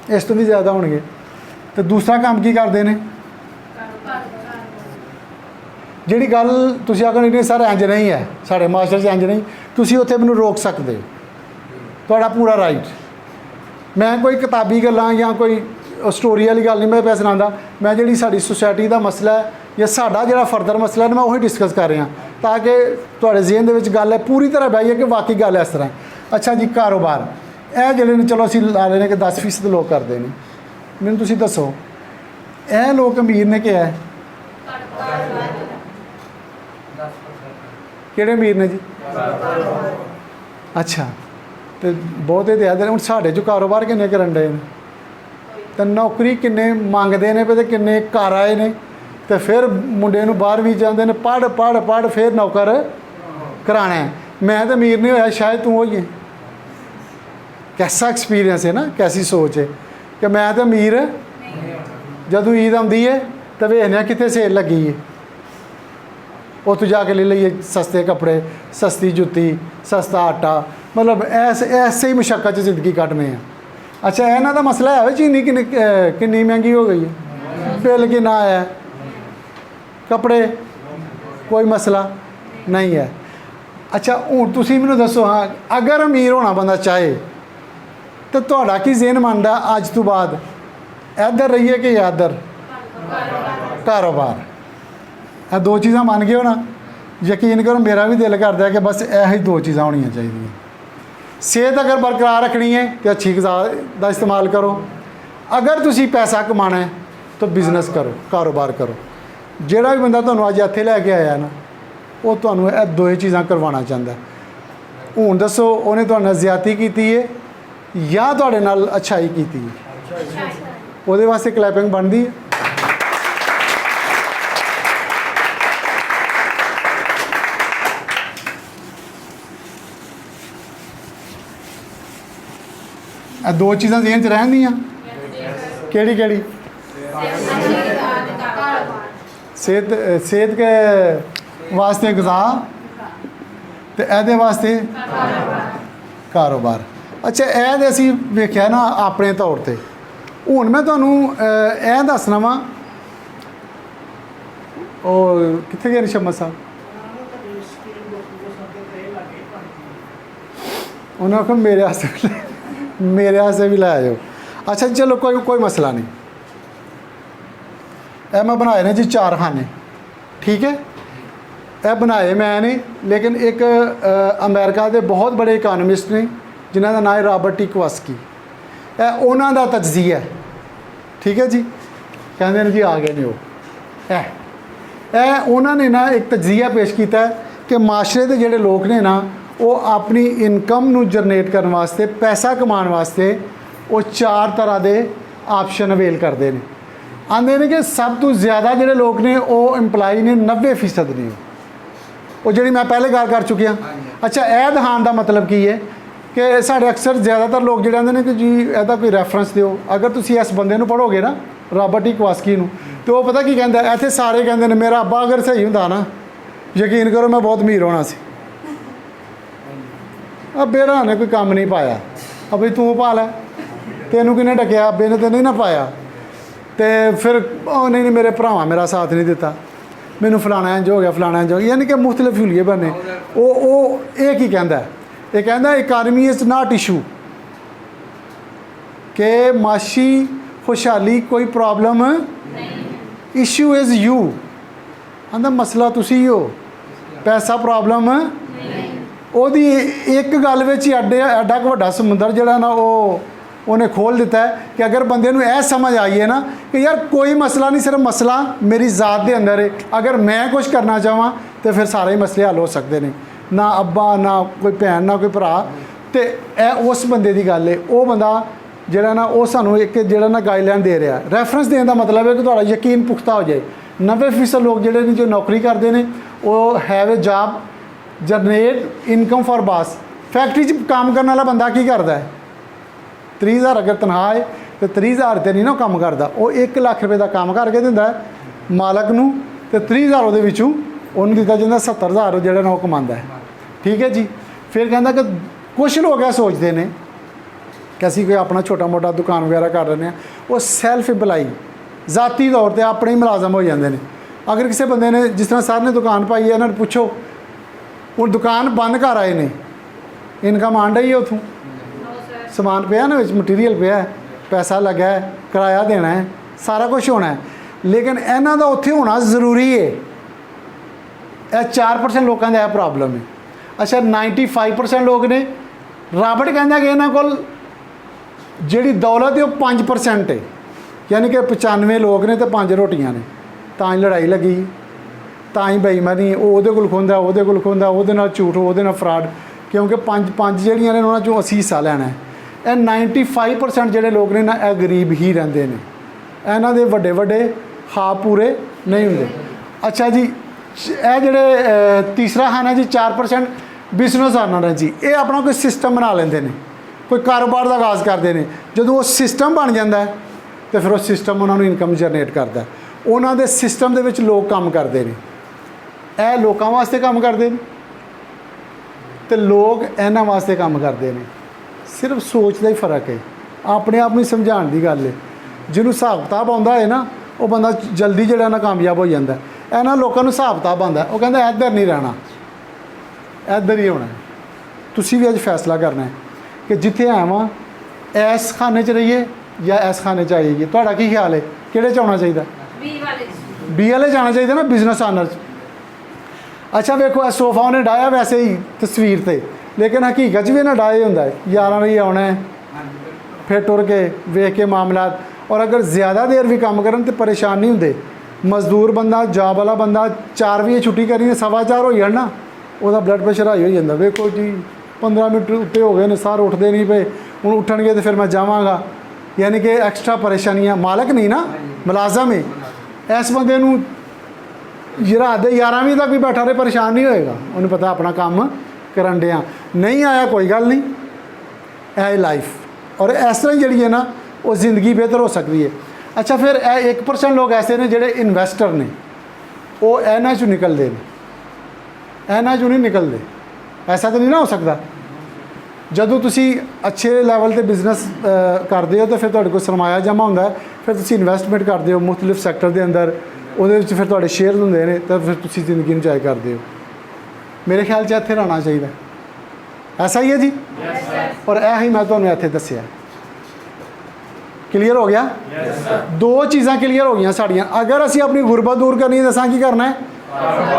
ਇਸ ਤੋਂ ਵੀ ਜ਼ਿਆਦਾ ਹੋਣਗੇ। ਤੇ ਦੂਸਰਾ ਕੰਮ ਕੀ ਕਰਦੇ ਨੇ? ਜਿਹੜੀ ਗੱਲ ਤੁਸੀਂ ਆਖੋ ਨਹੀਂ ਸਰ ਇੰਜ ਨਹੀਂ ਹੈ, ਸਾਡੇ ਮਾਸਟਰ 'ਚ ਇੰਜ ਨਹੀਂ, ਤੁਸੀਂ ਉੱਥੇ ਮੈਨੂੰ ਰੋਕ ਸਕਦੇ ਹੋ, ਤੁਹਾਡਾ ਪੂਰਾ ਰਾਈਟ। ਮੈਂ ਕੋਈ ਕਿਤਾਬੀ ਗੱਲਾਂ ਜਾਂ ਕੋਈ ਸਟੋਰੀ ਵਾਲੀ ਗੱਲ ਨਹੀਂ ਮੈਂ ਪਿਆ ਸੁਣਾਉਂਦਾ। ਮੈਂ ਜਿਹੜੀ ਸਾਡੀ ਸੁਸਾਇਟੀ ਦਾ ਮਸਲਾ ਹੈ ਜਾਂ ਸਾਡਾ ਜਿਹੜਾ ਫਰਦਰ ਮਸਲਾ ਹੈ, ਮੈਂ ਉਹੀ ਡਿਸਕਸ ਕਰ ਰਿਹਾ ਤਾਂ ਕਿ ਤੁਹਾਡੇ ਜ਼ਿਹਨ ਦੇ ਵਿੱਚ ਗੱਲ ਹੈ ਪੂਰੀ ਤਰ੍ਹਾਂ ਬਹਿ ਜਾਏ ਕਿ ਵਾਕਈ ਗੱਲ ਇਸ ਤਰ੍ਹਾਂ। ਅੱਛਾ ਜੀ, ਕਾਰੋਬਾਰ ਇਹ ਜਿਹੜੇ ਨੇ, ਚਲੋ ਅਸੀਂ ਲਾ ਲੈਣੇ ਕਿ 10% ਲੋਕ ਕਰਦੇ ਨੇ। ਮੈਨੂੰ ਤੁਸੀਂ ਦੱਸੋ ਇਹ ਲੋਕ ਅਮੀਰ ਨੇ ਕਿ ਹੈ? ਕਿਹੜੇ ਅਮੀਰ ਨੇ ਜੀ? ਅੱਛਾ, ਤੇ ਬਹੁਤੇ ਤੇ ਆਦੇ ਹੁਣ ਸਾਡੇ 'ਚ ਕਾਰੋਬਾਰ ਕਿੰਨੇ ਕਰਨ ਡਏ ਨੇ, ਤੇ ਨੌਕਰੀ ਕਿੰਨੇ ਮੰਗਦੇ ਨੇ ਤੇ ਕਿੰਨੇ ਘਰ ਆਏ ਨੇ। ਤੇ ਫਿਰ ਮੁੰਡੇ ਨੂੰ ਬਾਹਰ ਵੀ ਜਾਂਦੇ ਨੇ, ਪੜ੍ਹ ਫਿਰ ਨੌਕਰ ਕਰਾਣਾ ਹੈ। ਮੈਂ ਤਾਂ ਅਮੀਰ ਨਹੀਂ ਹੋਇਆ, ਸ਼ਾਇਦ ਤੂੰ ਹੋਈਏ। ਕੈਸਾ ਐਕਸਪੀਰੀਅੰਸ ਹੈ ਨਾ, ਕੈਸੀ ਸੋਚ ਹੈ ਕਿ ਮੈਂ ਤਾਂ ਅਮੀਰ। ਜਦੋਂ ਈਦ ਆਉਂਦੀ ਹੈ ਤਾਂ ਵੇਖਦੇ ਹਾਂ ਕਿੱਥੇ ਸੇਲ ਲੱਗੀ ਹੈ, ਉੱਥੇ ਜਾ ਕੇ ਲੈ ਲਈਏ ਸਸਤੇ ਕੱਪੜੇ, ਸਸਤੀ ਜੁੱਤੀ, ਸਸਤਾ ਆਟਾ। ਮਤਲਬ ਐਸੇ ਹੀ ਮੁਸ਼ੱਕਤ 'ਚ ਜ਼ਿੰਦਗੀ ਕੱਢਨੇ ਆ। ਅੱਛਾ, ਇਹਨਾਂ ਦਾ ਮਸਲਾ ਹੈ ਚੀਨੀ ਕਿੰਨੀ ਮਹਿੰਗੀ ਹੋ ਗਈ ਹੈ, ਬਿੱਲ ਕਿੰਨਾ ਆਇਆ, ਕੱਪੜੇ ਕੋਈ ਮਸਲਾ ਨਹੀਂ ਹੈ। ਅੱਛਾ, ਹੁਣ ਤੁਸੀਂ ਮੈਨੂੰ ਦੱਸੋ, ਹਾਂ ਅਗਰ ਅਮੀਰ ਹੋਣਾ ਬੰਦਾ ਚਾਹੇ ਤਾਂ ਤੁਹਾਡਾ ਕੀ ਜ਼ਿਹਨ ਮੰਨਦਾ ਅੱਜ ਤੋਂ ਬਾਅਦ, ਇੱਧਰ ਰਹੀਏ ਕਿ ਇੱਧਰ? ਕਾਰੋਬਾਰ। ਇਹ ਦੋ ਚੀਜ਼ਾਂ ਮੰਨ ਗਏ ਹੋ ਨਾ? ਯਕੀਨ ਕਰੋ ਮੇਰਾ ਵੀ ਦਿਲ ਕਰਦਾ ਕਿ ਬਸ ਇਹ ਹੀ ਦੋ ਚੀਜ਼ਾਂ ਹੋਣੀਆਂ ਚਾਹੀਦੀਆਂ। ਸਿਹਤ ਅਗਰ ਬਰਕਰਾਰ ਰੱਖਣੀ ਹੈ ਤਾਂ ਅੱਛੀ ਗ਼ਜ਼ਾ ਦਾ ਇਸਤੇਮਾਲ ਕਰੋ। ਅਗਰ ਤੁਸੀਂ ਪੈਸਾ ਕਮਾਉਣਾ ਹੈ ਤਾਂ ਬਿਜ਼ਨਸ ਕਰੋ, ਕਾਰੋਬਾਰ ਕਰੋ। ਜਿਹੜਾ ਵੀ ਬੰਦਾ ਤੁਹਾਨੂੰ ਅੱਜ ਇੱਥੇ ਲੈ ਕੇ ਆਇਆ ਨਾ, ਉਹ ਤੁਹਾਨੂੰ ਇਹ ਦੋਏ ਚੀਜ਼ਾਂ ਕਰਵਾਉਣਾ ਚਾਹੁੰਦਾ। ਹੁਣ ਦੱਸੋ ਉਹਨੇ ਤੁਹਾਡੇ ਨਾਲ ਜ਼ਿਆਦਤੀ ਕੀਤੀ ਹੈ ਜਾਂ ਤੁਹਾਡੇ ਨਾਲ ਅੱਛਾਈ ਕੀਤੀ ਹੈ? ਉਹਦੇ ਵਾਸਤੇ ਕਲੈਪਿੰਗ ਬਣਦੀ ਹੈ। ਇਹ ਦੋ ਚੀਜ਼ਾਂ ਜ਼ਿਹਨ 'ਚ ਰਹਿੰਦੀਆਂ केड़ी केड़ी सेहत के वास्ते गज़ा ते एहदे वास्ते कारोबार। अच्छा ਇਹ ਤੇ ਅਸੀਂ ਵੇਖਿਆ ਨਾ ਆਪਣੇ ਤੌਰ ਤੇ। ਹੁਣ ਮੈਂ ਤੁਹਾਨੂੰ ਇਹ ਦੱਸਣਾ ਵਾ ਉਹ ਕਿੱਥੇ ਗਏ ਨਿਸ਼ਮਤ ਸਾਹਿਬ ਉਹਨਾਂ को मेरे वास्ते भी लै जाओ। अच्छा चलो कोई मसला नहीं। ਇਹ मैं बनाए ने जी 4 खाने ठीक है। ਇਹ ਬਣਾਏ ਮੈਂ ਨਹੀਂ लेकिन एक अमेरिका के बहुत बड़े इकोनॉमिस्ट ने जिन्हों का नाम है रॉबर्ट टी कियोसाकी। उन्हों का तजजिया है ठीक है जी। कहते हैं जी आ गए ने वो उन्होंने ना एक तजजिया पेश किया है कि माशरे के जोड़े लोग ने ना वो अपनी इनकम नू जनरेट करने वास्ते पैसा कमाने वास्ते वो 4 तरह के ऑप्शन अवेल करते हैं। आते हैं कि सब तो ज़्यादा जोड़े लोग ने वो इंपलाई ने 90% ने वो जी मैं पहले गल कर चुकी हाँ। अच्छा यह दिखाने का मतलब की है कि साढ़े अक्सर ज़्यादातर लोग जो आते हैं कि जी ਇਹਦਾ कोई रैफरेंस दिओ। अगर तुम इस बंदे नूं पढ़ोगे ना रॉबर्ट टी कियोसाकी नूं तो वो पता की कहता इत्थे सारे कहते हैं मेरा अब्बा अगर सही हुंदा ना यकीन करो मैं बहुत अमीर होना सी। अब्बे ने कोई काम नहीं पाया अभी तू पा लै तेनू किन्ने डकिया अब्बे ने तो नहीं ना पाया तो फिर नहीं मेरे भरावां मेरा साथ नहीं दिता मैनू फलाना इंज हो गया फलाना इंज हो गया यानी कि मुख्तलिफ हुलिये बने वो ये की कहता है ये कहता इकानमी इज़ नॉट इशू कि माशी खुशहाली कोई प्रॉब्लम इशू इज़ यू आंदा मसला तुसी हो पैसा प्रॉब्लम ਉਹਦੀ एक गल विच एडा क वड्डा समुंदर जिहड़ा ना उन्हें खोल दिता है कि अगर बंदे नूं यह समझ आई है ना कि यार कोई मसला नहीं सिर्फ मसला मेरी ज़ात के अंदर है अगर मैं कुछ करना चाहवां तो फिर सारे ही मसले हल हो सकते हैं। ना अब्बा ना कोई भैन ना कोई भरा तो यह उस बंदे की गल है। वो बंदा जिहड़ा ना वो सानूं एक जिहड़ा ना गाइडलाइन दे रहा रैफरेंस देने का मतलब है कि तुहाडा यकीन पुख्ता हो जाए। 90% लोग जिहड़े ने जो नौकरी करते हैं वो have a job generate income for बास। फैक्ट्री काम करने वाला बंदा की करता है 30,000 अगर तनख्वाह है तो 30,000 तो नहीं ना काम करता वो 1 लाख रुपये का काम करके दिंदा है मालक नूं तो 30,000 उहदे विचों उन्होंने दिता जाता 70,000 जिहड़ा ना वो कमांदा है ठीक है जी। फिर कहता कि कुछ लोग यह सोचते हैं कि असीं कोई अपना छोटा मोटा दुकान वगैरह कर रहे हैं वो सैल्फ इंपलाई ज़ाती तौर पर अपने ही मुलाजम हो जाते हैं। अगर किसी बंदे ने जिस तरह सर ने दुकान पाई है इन्होंने पूछो वो दुकान बंद कर आए ने इनकम आंड ही है उतों समान पिया ना मटीरियल पिया है पैसा लगा है किराया देना है सारा कुछ होना है लेकिन इन्हों का उत्थे होना ज़रूरी है। यह 4% लोगों का यह प्रॉब्लम है। अच्छा 95% लोग ने रॉबर्ट कहता कि इन्हों को जी दौलत है वो 5% है यानी कि 95 लोग ने तो 5 रोटियां ने तां ही लड़ाई लगी तां ही बेईमानी वो खोंदा वो झूठ वो फ्रॉड क्योंकि 5 जड़ियाँ ने उन्होंने चों असी हिस्सा लैना है। यह 95% जोड़े लोग ने ना यह गरीब ही रहते हैं इन्हों के वड्डे वड्डे ख्वाब पूरे नहीं होंगे। अच्छा जी यह जोड़े तीसरा खाना जी 4% बिजनेस ऑनर है जी ये अपना कोई सिस्टम बना लेंगे ने कोई कारोबार का आगाज़ करते हैं जो वो सिस्टम बन जाता है तो फिर वो सिस्टम उन्होंने इनकम जनरेट करता है उन्होंने सिस्टम के विच लोग काम करते हैं यह लोगों वास्ते काम करते हैं तो लोग इन्हों वास्ते काम करते हैं। सिर्फ सोच का ही फ़र्क है अपने आप में समझाने की गल है। जिन्होंने हिसाब किताब आता है ना वो बंदा जल्दी जो ना कामयाब हो जाता है। इन्होंने लोगों को हिसाब किताब आता है वो कहते इधर नहीं रहना इधर ही होना है। तुसी भी अज फैसला करना है कि जिथे आवां इस खाने च रहिए या इस खाने च आइए तुहाडा की ख्याल है किहड़े च होना चाहिए बी वाले जाना चाहिए ना बिजनेस ऑनर। अच्छा वेखो सोफा उन्हें डाया वैसे ही तस्वीर से लेकिन हकीकत भी इन्हें डाया होंगे 11 बजे आना है फिर टुर के वेख के मामला और अगर ज़्यादा देर भी काम करन तो परेशान नहीं होंगे। मजदूर बंदा जॉब वाला बंदा 4 बजे छुट्टी करी 4:15 हो जाए ना वह ब्लड प्रेशर हाई हो जाता। वेखो जी 15 मिनट उत्ते हो गए ने सारे उठते नहीं पे हूँ उठणगे तो फिर मैं जावांगा यानी कि एक्स्ट्रा परेशानियाँ मालक नहीं ना मुलाजम है इस बंदे नूं रात के 11 बजे तक भी बैठा रहे परेशान नहीं होएगा उन्हें पता अपना काम करन दिया नहीं आया कोई गल नहीं है लाइफ। और इस तरह जी है ना वो ज़िंदगी बेहतर हो सकती है। अच्छा फिर 1% लोग ऐसे ने ਜਿਹੜੇ ਇਨਵੈਸਟਰ ਨੇ ਉਹ ਇਹਨਾਂ 'ਚੋਂ ਨਿਕਲਦੇ ਨੇ, ਇਹਨਾਂ 'ਚੋਂ ਨਹੀਂ ਨਿਕਲਦੇ। ਐਸਾ ਤਾਂ ਨਹੀਂ ਨਾ ਹੋ ਸਕਦਾ। ਜਦੋਂ ਤੁਸੀਂ ਅੱਛੇ ਲੈਵਲ ਤੇ ਬਿਜ਼ਨਸ ਕਰਦੇ ਹੋ ਤਾਂ ਫਿਰ ਤੁਹਾਡੇ ਕੋਲ ਸਰਮਾਇਆ ਜਮ੍ਹਾਂ ਹੁੰਦਾ, ਫਿਰ ਤੁਸੀਂ ਇਨਵੈਸਟਮੈਂਟ ਕਰਦੇ ਹੋ ਮੁxtਲਿਫ ਸੈਕਟਰ ਦੇ ਅੰਦਰ, ਉਹਦੇ ਵਿੱਚ ਫਿਰ ਤੁਹਾਡੇ ਸ਼ੇਅਰ ਹੁੰਦੇ ਨੇ, ਤਾਂ ਫਿਰ ਤੁਸੀਂ ਜ਼ਿੰਦਗੀ ਨੂੰ ਇੰਜੋਏ ਕਰਦੇ ਹੋ। ਮੇਰੇ ਖਿਆਲ 'ਚ ਇੱਥੇ ਰਹਿਣਾ ਚਾਹੀਦਾ। ਐਸਾ ਹੀ ਹੈ ਜੀ। ਔਰ ਇਹ ਹੀ ਮੈਂ ਤੁਹਾਨੂੰ ਇੱਥੇ ਦੱਸਿਆ। ਕਲੀਅਰ ਹੋ ਗਿਆ? ਦੋ ਚੀਜ਼ਾਂ ਕਲੀਅਰ ਹੋ ਗਈਆਂ ਸਾਡੀਆਂ। ਅਗਰ ਅਸੀਂ ਆਪਣੀ ਗੁਰਬਤ ਦੂਰ ਕਰਨੀ ਹੈ, ਦੱਸਾਂ ਕੀ ਕਰਨਾ ਹੈ?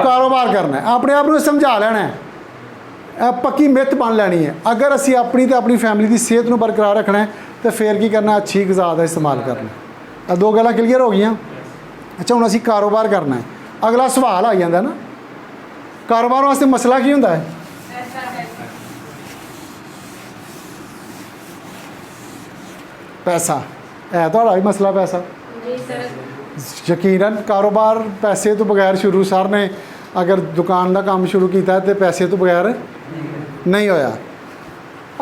ਕਾਰੋਬਾਰ ਕਰਨਾ ਹੈ। ਆਪਣੇ ਆਪ ਨੂੰ ਸਮਝਾ ਲੈਣਾ ਹੈ, ਪੱਕੀ ਮਿੱਥ ਬਣ ਲੈਣੀ ਹੈ। ਅਗਰ ਅਸੀਂ ਆਪਣੀ ਤੇ ਆਪਣੀ ਫੈਮਿਲੀ ਦੀ ਸਿਹਤ ਨੂੰ ਬਰਕਰਾਰ ਰੱਖਣਾ ਹੈ ਤਾਂ ਫਿਰ ਕੀ ਕਰਨਾ? ਅੱਛੀ ਗ਼ਿਜ਼ਾ ਦਾ ਇਸਤੇਮਾਲ ਕਰਨਾ। ਇਹ ਦੋ ਗੱਲਾਂ ਕਲੀਅਰ ਹੋ ਗਈਆਂ। ਅੱਛਾ ਹੁਣ ਅਸੀਂ ਕਾਰੋਬਾਰ ਕਰਨਾ ਹੈ। ਅਗਲਾ ਸਵਾਲ ਆ ਜਾਂਦਾ ਨਾ, ਕਾਰੋਬਾਰ ਵਾਸਤੇ ਮਸਲਾ ਕੀ ਹੁੰਦਾ ਹੈ? ਪੈਸਾ। ਹੈ ਤੁਹਾਡਾ ਵੀ ਮਸਲਾ ਪੈਸਾ? ਯਕੀਨਨ ਕਾਰੋਬਾਰ ਪੈਸੇ ਤੋਂ ਬਗੈਰ ਸ਼ੁਰੂ ਸਰ ਨੇ ਅਗਰ ਦੁਕਾਨ ਦਾ ਕੰਮ ਸ਼ੁਰੂ ਕੀਤਾ ਤੇ ਪੈਸੇ ਤੋਂ ਬਗੈਰ ਨਹੀਂ ਹੋਇਆ।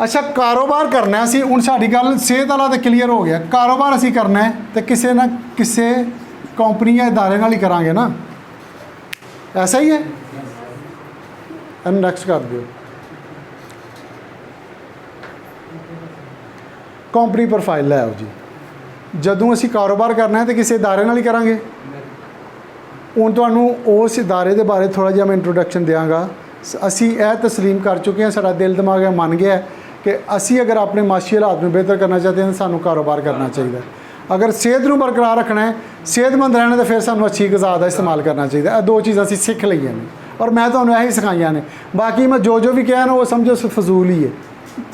ਅੱਛਾ ਕਾਰੋਬਾਰ ਕਰਨਾ ਅਸੀਂ, ਹੁਣ ਸਾਡੀ ਗੱਲ ਸਿਹਤ ਵਾਲਾ ਤਾਂ ਕਲੀਅਰ ਹੋ ਗਿਆ। ਕਾਰੋਬਾਰ ਅਸੀਂ ਕਰਨਾ ਹੈ ਤੇ ਕਿਸੇ ਨਾ ਕਿਸੇ ਕੰਪਨੀ ਜਾਂ ਇਦਾਰੇ ਨਾਲ ਹੀ ਕਰਾਂਗੇ ਨਾ, ਐਸਾ ਹੀ ਹੈ। ਇਹਨੂੰ ਨੈਕਸਟ ਕਰ ਦਿਓ। ਕੰਪਨੀ ਪ੍ਰੋਫਾਈਲ ਲੈ ਆਓ ਜੀ। ਜਦੋਂ ਅਸੀਂ ਕਾਰੋਬਾਰ ਕਰਨਾ ਹੈ ਤਾਂ ਕਿਸੇ ਇਦਾਰੇ ਨਾਲ ਹੀ ਕਰਾਂਗੇ। ਹੁਣ ਤੁਹਾਨੂੰ ਉਸ ਇਦਾਰੇ ਦੇ ਬਾਰੇ ਥੋੜ੍ਹਾ ਜਿਹਾ ਮੈਂ ਇੰਟਰੋਡਕਸ਼ਨ ਦਿਆਂਗਾ। ਅਸੀਂ ਇਹ ਤਸਲੀਮ ਕਰ ਚੁੱਕੇ ਹਾਂ, ਸਾਡਾ ਦਿਲ ਦਿਮਾਗ ਇਹ ਮੰਨ ਗਿਆ ਕਿ ਅਸੀਂ ਅਗਰ ਆਪਣੇ ਮਾਸ਼ੀ ਹਾਲਾਤ ਨੂੰ ਬਿਹਤਰ ਕਰਨਾ ਚਾਹते ਹਾਂ ਤਾਂ ਸਾਨੂੰ ਕਾਰੋਬਾਰ ਕਰਨਾ ਚਾਹੀਦਾ। ਅਗਰ ਸਿਹਤ ਨੂੰ ਬਰਕਰਾਰ ਰੱਖਣਾ ਹੈ, ਸਿਹਤਮੰਦ ਰਹਿਣਾ, ਤਾਂ ਫਿਰ ਸਾਨੂੰ ਅੱਛੀ ਗ਼ਿਜ਼ਾ ਦਾ ਇਸਤੇਮਾਲ ਕਰਨਾ ਚਾਹੀਦਾ। ਇਹ ਦੋ ਚੀਜ਼ਾਂ ਅਸੀਂ ਸਿੱਖ ਲਈਆਂ ਨੇ ਔਰ ਮੈਂ ਤੁਹਾਨੂੰ ਇਹੀ ਸਿਖਾਈਆਂ ਨੇ। ਬਾਕੀ ਮੈਂ ਜੋ ਵੀ ਕਿਹਾ ਨਾ ਉਹ ਸਮਝੋ ਫਜ਼ੂਲ ਹੀ ਹੈ।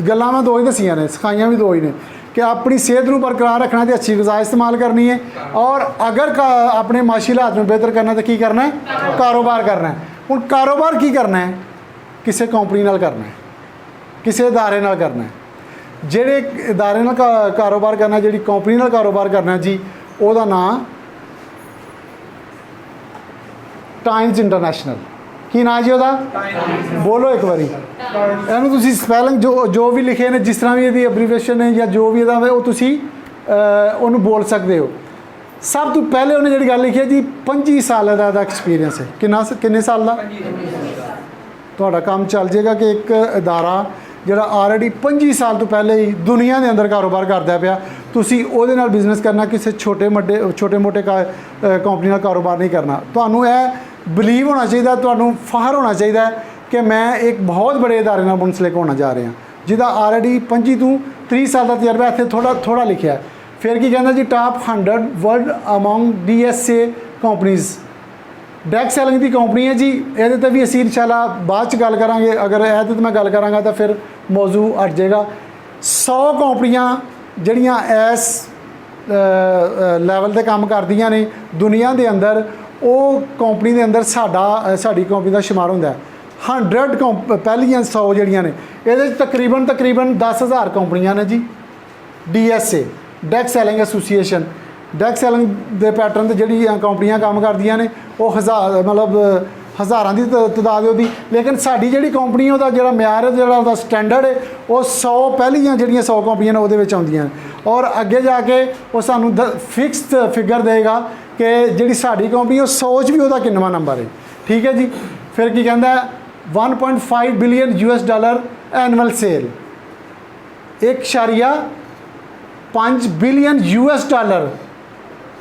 ਗੱਲਾਂ ਮੈਂ ਦੋ ਹੀ ਦੱਸੀਆਂ ਨੇ, ਸਿਖਾਈਆਂ ਵੀ ਦੋ ਹੀ ਨੇ कि अपनी सेहत को बरकरार रखना तो अच्छी ग़िज़ा इस्तेमाल करनी है और अगर अपने माशी हालात में बेहतर करना तो की करना है? कारोबार करना है। हुण कारोबार की करना है? किसी कंपनी नाल करना है, किसी इदारे नाल करना है। जिहड़े इदारे नाल कारोबार करना, जिहड़ी कंपनी नाल कारोबार करना जी, उहदा नाम टाइम्स इंटरनेशनल। की ना जी ਉਹਦਾ? ਬੋਲੋ ਇੱਕ ਵਾਰੀ। ਇਹਨੂੰ ਤੁਸੀਂ ਸਪੈਲਿੰਗ ਜੋ ਵੀ ਲਿਖੇ ਨੇ, ਜਿਸ ਤਰ੍ਹਾਂ ਵੀ ਇਹਦੀ ਐਬਰੀਵੇਸ਼ਨ ਹੈ ਜਾਂ ਜੋ ਵੀ ਇਹਦਾ ਹੋਵੇ, ਉਹ ਤੁਸੀਂ ਉਹਨੂੰ ਬੋਲ ਸਕਦੇ ਹੋ। ਸਭ ਤੋਂ ਪਹਿਲੇ ਉਹਨੇ ਜਿਹੜੀ ਗੱਲ ਲਿਖੀ ਹੈ ਜੀ, 25 ਸਾਲ ਦਾ ਇਹਦਾ ਐਕਸਪੀਰੀਅੰਸ ਹੈ। ਕਿੰਨੇ ਸਾਲ ਦਾ? ਤੁਹਾਡਾ ਕੰਮ ਚੱਲ ਜਾਏਗਾ ਕਿ ਇੱਕ ਅਦਾਰਾ ਜਿਹੜਾ ਆਲਰੇਡੀ 25 ਸਾਲ ਤੋਂ ਪਹਿਲੇ ਹੀ ਦੁਨੀਆ ਦੇ ਅੰਦਰ ਕਾਰੋਬਾਰ ਕਰਦਾ ਪਿਆ, ਤੁਸੀਂ ਉਹਦੇ ਨਾਲ ਬਿਜ਼ਨਸ ਕਰਨਾ, ਕਿਸੇ ਛੋਟੇ ਮੋਟੇ ਕੰਪਨੀ ਨਾਲ ਕਾਰੋਬਾਰ ਨਹੀਂ ਕਰਨਾ। ਤੁਹਾਨੂੰ ਇਹ ਬਿਲੀਵ ਹੋਣਾ ਚਾਹੀਦਾ, ਤੁਹਾਨੂੰ ਫਖਰ ਹੋਣਾ ਚਾਹੀਦਾ ਕਿ ਮੈਂ ਇੱਕ ਬਹੁਤ ਬੜੇ ਅਦਾਰੇ ਨਾਲ ਮੁੰਸਲਿਕ ਹੋਣਾ ਜਾ ਰਿਹਾ ਜਿਹਦਾ ਆਲਰੇਡੀ 25 ਤੋਂ 30 ਸਾਲ ਦਾ ਤਜਰਬਾ। ਇੱਥੇ ਥੋੜਾ ਲਿਖਿਆ। ਫਿਰ ਕੀ ਕਹਿੰਦਾ ਜੀ, top 100 world among DSA companies. ਡੈਕ ਸੈਲਿੰਗ ਦੀ ਕੰਪਨੀ ਹੈ ਜੀ। ਇਹਦੇ 'ਤੇ ਵੀ ਅਸੀਂ ਇਨਸ਼ਾਅੱਲਾ ਬਾਅਦ 'ਚ ਗੱਲ ਕਰਾਂਗੇ। ਅਗਰ ਇਹਦੇ 'ਤੇ ਮੈਂ ਗੱਲ ਕਰਾਂਗਾ ਤਾਂ ਫਿਰ ਮੌਜੂ ਹਟ ਜਾਏਗਾ। 100 ਕੰਪਨੀਆਂ ਜਿਹੜੀਆਂ ਇਸ ਲੈਵਲ 'ਤੇ ਕੰਮ ਕਰਦੀਆਂ ਨੇ ਦੁਨੀਆ ਦੇ ਅੰਦਰ, ਉਹ ਕੰਪਨੀ ਦੇ ਅੰਦਰ ਸਾਡੀ ਕੰਪਨੀ ਦਾ ਸ਼ੁਮਾਰ ਹੁੰਦਾ। 100 ਪਹਿਲੀਆਂ 100 ਜਿਹੜੀਆਂ ਨੇ, ਇਹਦੇ 'ਚ ਤਕਰੀਬਨ 10,000 ਕੰਪਨੀਆਂ ਨੇ ਜੀ। DSA deck selling association, deck selling ਦੇ ਪੈਟਰਨ 'ਤੇ ਜਿਹੜੀਆਂ ਕੰਪਨੀਆਂ ਕੰਮ ਕਰਦੀਆਂ ਨੇ ਉਹ ਹਜ਼ਾਰਾਂ ਦੀ ਤਾਦਾਦ ਉਹਦੀ। ਲੇਕਿਨ ਸਾਡੀ ਜਿਹੜੀ ਕੰਪਨੀ ਉਹਦਾ ਜਿਹੜਾ ਮਿਆਰ ਹੈ, ਜਿਹੜਾ ਉਹਦਾ ਸਟੈਂਡਰਡ ਹੈ, ਉਹ 100 ਪਹਿਲੀਆਂ ਜਿਹੜੀਆਂ 100 ਕੰਪਨੀਆਂ ਨੇ ਉਹਦੇ ਵਿੱਚ ਆਉਂਦੀਆਂ ਨੇ। ਔਰ ਅੱਗੇ ਜਾ ਕੇ ਉਹ ਸਾਨੂੰ ਫਿਕਸਡ ਫਿਗਰ ਦੇਗਾ ਕਿ ਜਿਹੜੀ ਸਾਡੀ ਕੰਪਨੀ ਉਹ 100 'ਚ ਵੀ ਉਹਦਾ ਕਿੰਨਵਾਂ ਨੰਬਰ ਹੈ। ਠੀਕ ਹੈ ਜੀ। ਫਿਰ ਕੀ ਕਹਿੰਦਾ, 1.5 billion US$ annual sale. 1.5 billion US$।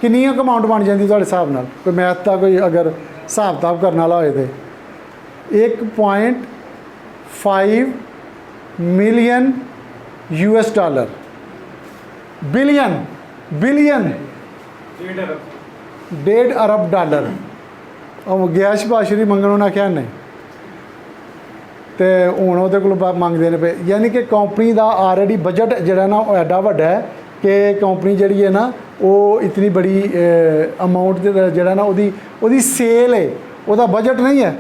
ਕਿੰਨੀ ਅਮਾਊਂਟ ਬਣ ਜਾਂਦੀ ਤੁਹਾਡੇ ਹਿਸਾਬ ਨਾਲ? ਕੋਈ ਮੈਥ ਦਾ ਕੋਈ ਅਗਰ ਹਿਸਾਬ ਕਿਤਾਬ ਕਰਨ ਵਾਲਾ ਹੋਏ ਤਾਂ 1.5 ਮਿਲੀਅਨ US$। ਬਿਲੀਅਨ 1.5 ਅਰਬ ਡਾਲਰ। ਉਹ ਗਿਆ ਸ਼ਬਾਸ਼ਰੀ ਮੰਗਣ ਉਹਨਾਂ ਆਖਿਆ ਨਹੀਂ ਤੇ ਹੁਣ ਉਹਦੇ ਕੋਲ ਮੰਗਦੇ ਨੇ ਪਏ। ਯਾਨੀ ਕਿ ਕੰਪਨੀ ਦਾ ਆਲਰੇਡੀ ਬਜਟ ਜਿਹੜਾ ਨਾ ਉਹ ਐਡਾ ਵੱਡਾ ਹੈ ਕਿ ਕੰਪਨੀ ਜਿਹੜੀ ਹੈ ਨਾ ਉਹ ਇਤਨੀ ਬੜੀ ਅਮਾਊਂਟ ਜਿਹੜਾ ਨਾ ਉਹਦੀ ਸੇਲ ਹੈ, ਉਹਦਾ ਬਜਟ ਨਹੀਂ ਹੈ।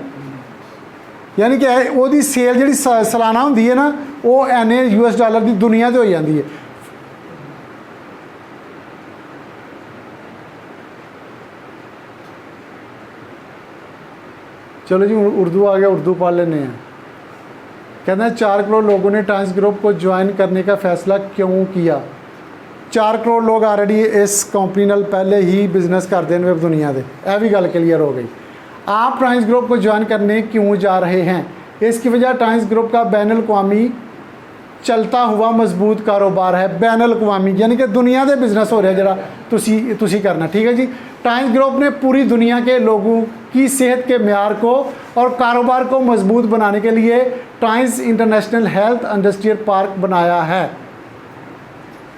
ਯਾਨੀ ਕਿ ਉਹਦੀ ਸੇਲ ਜਿਹੜੀ ਸਾਲਾਨਾ ਹੁੰਦੀ ਹੈ ਨਾ, ਉਹ ਐਨੇ US$ ਦੀ ਦੁਨੀਆ 'ਤੇ ਹੋ ਜਾਂਦੀ ਹੈ। चलो जी उर्दू आ गया, उर्दू पढ़ लेने हैं। कहते हैं 4 करोड़ लोगों ने टाइम्स ग्रुप को ज्वाइन करने का फ़ैसला क्यों किया? 4 करोड़ लोग ऑलरेडी इस कंपनी नाल पहले ही बिजनेस करते हैं दुनिया के, यह भी गल क्लीयर हो गई। आप टाइम्स ग्रुप को ज्वाइन करने क्यों जा रहे हैं? इसकी वजह टाइम्स ग्रुप का बैनुल-अक़वामी चलता हुआ मजबूत कारोबार है। बैनुल-अक़वामी यानी कि दुनिया के बिजनेस हो रहा जरा तुसी करना, ठीक है जी। टाइम्स ग्रुप ने पूरी दुनिया के लोगों की सेहत के म्यार को और कारोबार को मजबूत बनाने के लिए times international health industrial park बनाया है।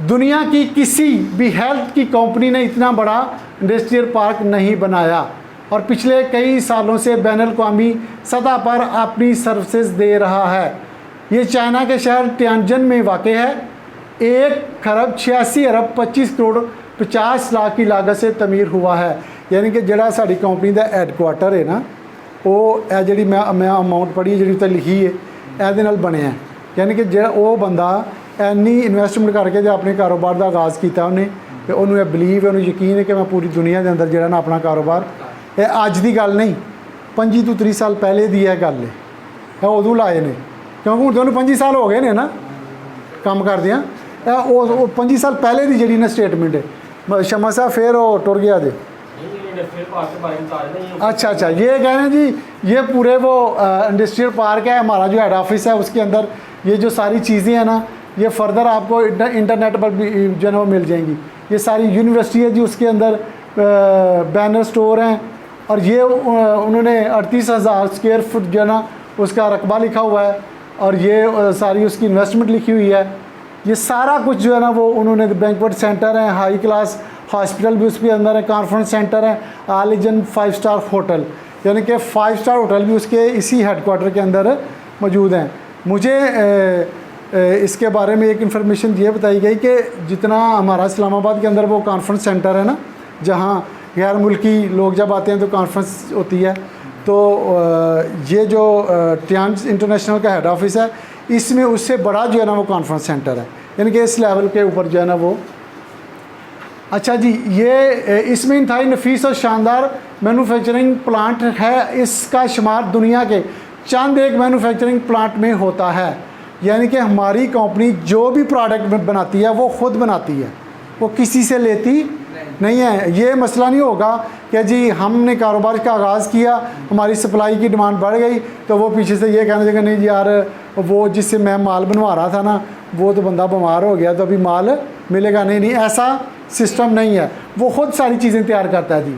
दुनिया की किसी भी हेल्थ की कंपनी ने इतना बड़ा इंडस्ट्रियल पार्क नहीं बनाया और पिछले कई सालों से बैनुल-अक़वामी सतह पर अपनी सर्विसेज दे रहा है। ये चाइना के शहर तियानजिन में वाक़ है। 1,86,25,50,00,000 की लागत से तमीर हुआ है। यानी कि जड़ा साड़ी कंपनी का हैडक्वार्टर है ना, वो जी मैं अमाउंट पढ़ी जी उत्ते लिखी है, ये बनया। यानी कि जो वो बंदा इन्नी इन्वेस्टमेंट करके जो अपने कारोबार का आगाज़ किया उन्हें, तो उन्होंने बिलीव उन्हें यकीन है कि मैं पूरी दुनिया के अंदर जो ना अपना कारोबार, ये अज की गल नहीं 25 ਤੋਂ 30 साल पहले की यह गल है, उदों लाए ने, क्योंकि हूँ तो 25 साल हो गए ने ना काम करदियां। 25 साल पहले की जी ना स्टेटमेंट है। शमा साहब फिर वो टुर गया जी। अच्छा, ये कह रहे हैं जी, ये पूरे वो इंडस्ट्रियल पार्क है, हमारा जो हेड ऑफिस है उसके अंदर ये जो सारी चीज़ें हैं ना, ये फर्दर आपको इंटरनेट पर भी जो है वो मिल जाएंगी। ये सारी यूनिवर्सिटी है जी, उसके अंदर बैनर स्टोर हैं और ये उन्होंने 38,000 स्क्वायर फुट जो है ना उसका रकबा लिखा हुआ है और ये सारी उसकी इन्वेस्टमेंट लिखी हुई है। ये सारा कुछ जो है ना वो उन्होंने, बैंक्वेट सेंटर है, हाई क्लास हॉस्पिटल भी उसके अंदर है, कॉन्फ्रेंस सेंटर है, आलिजन 5 स्टार होटल, यानी कि 5 स्टार होटल भी उसके इसी हेडक्वार्टर के अंदर मौजूद हैं। मुझे इसके बारे में एक इन्फॉर्मेशन ये बताई गई कि जितना हमारा इस्लामाबाद के अंदर वो कॉन्फ्रेंस सेंटर है ना, जहाँ गैर मुल्की लोग जब आते हैं तो कॉन्फ्रेंस होती है, तो ये जो टाइम्स इंटरनेशनल का हेड ऑफिस है, इसमें उससे बड़ा जो है ना वो कॉन्फ्रेंस सेंटर है, यानी कि इस लेवल के ऊपर जो है ना वो। अच्छा जी, ये इसमें इंतहाई नफीस और शानदार मैन्युफैक्चरिंग प्लांट है। इसका शुमार दुनिया के चंद एक मैन्युफैक्चरिंग प्लांट में होता है। यानी कि हमारी कंपनी जो भी प्रोडक्ट बनाती है वो ख़ुद बनाती है, वो किसी से लेती नहीं है। ये मसला नहीं होगा कि जी हमने कारोबार का आगाज़ किया, हमारी सप्लाई की डिमांड बढ़ गई तो वो पीछे से ये कहने लगे नहीं जी यार वो जिससे मैं माल बनवा रहा था ना वो तो बंदा बीमार हो गया तो अभी माल मिलेगा नहीं। ऐसा सिस्टम नहीं है, वो ख़ुद सारी चीज़ें तैयार करता है जी।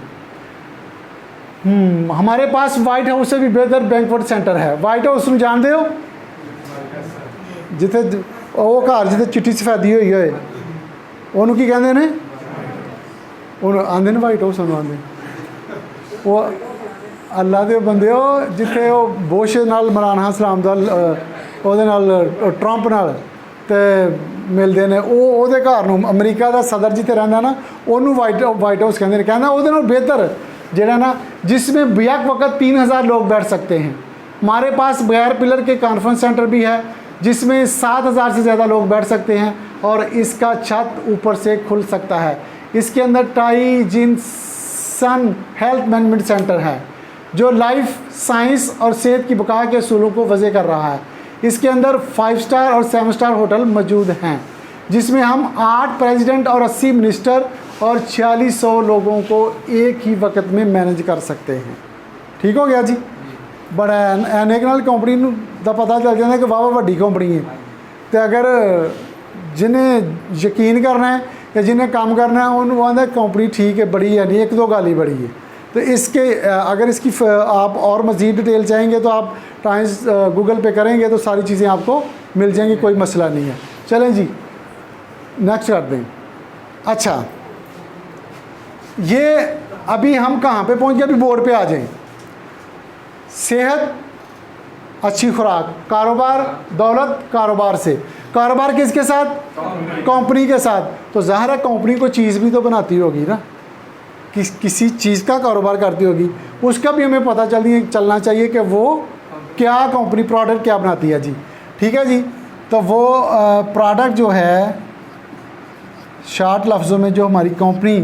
हमारे पास वाइट हाउस से भी बेहतर बैंक्वेट सेंटर है। वाइट हाउस में जानते हो जिथे वो घर जिथे चिट्टी सफेदी हुई होए उन्होंने की कहते हैं, आंदे ने वाइट हाउस आंदे वो अल्लाह के बंदे हो जिथे वो बुश नाल इमरान खान सलाम दा ओहदे नाल ट्रंप नाल ते मिलते हैं। वो घर नूं अमरीका का सदर जिथे रहिंदा ना उन्होंने वाइट हाउस कहते हैं। कहना उहदे नाल बेहतर जिहड़ा ना जिसमें बेक वक्त 3,000 लोग बैठ सकते हैं। हमारे पास बगैर पिलर के कॉन्फ्रेंस सेंटर भी है जिसमें 7,000 से ज़्यादा लोग बैठ सकते हैं और इसका छत ऊपर से खुल सकता है। इसके अंदर टाइजिनसन हेल्थ मैनेजमेंट सेंटर है जो लाइफ साइंस और सेहत की बका के असूलों को वज़े कर रहा है। इसके अंदर 5 स्टार और 7 स्टार होटल मौजूद हैं जिसमें हम 8 प्रेसिडेंट और 80 मिनिस्टर और 4600 लोगों को एक ही वक्त में मैनेज कर सकते हैं। ठीक हो गया जी। बड़ा अनेक नाल कंपनी का पता चल जाता है कि वाह वड्डी कंपनी है। तो अगर जिन्हें यकीन करना है या जिन्हें काम करना है उन्होंने आंदा कंपनी ठीक है बड़ी है, नहीं एक दो गाली बड़ी है। तो इसके अगर इसकी आप और मज़ीद डिटेल चाहेंगे तो आप टाइम्स गूगल पे करेंगे तो सारी चीज़ें आपको मिल जाएंगी, कोई मसला नहीं है। चलें जी नेक्स्ट कर दें। अच्छा, ये अभी हम कहाँ पे पहुँच गए, अभी बोर्ड पे आ जाएं। सेहत, अच्छी खुराक, कारोबार, दौलत कारोबार से। कारोबार किसके साथ? कंपनी के साथ। तो ज़ाहिर है कंपनी को चीज़ भी तो बनाती होगी ना, किसी चीज़ का कारोबार करती होगी, उसका भी हमें पता चलना चाहिए कि वो क्या कंपनी प्रोडक्ट क्या बनाती है जी। ठीक है जी। तो वो प्रोडक्ट जो है शॉर्ट लफ्ज़ों में जो हमारी कंपनी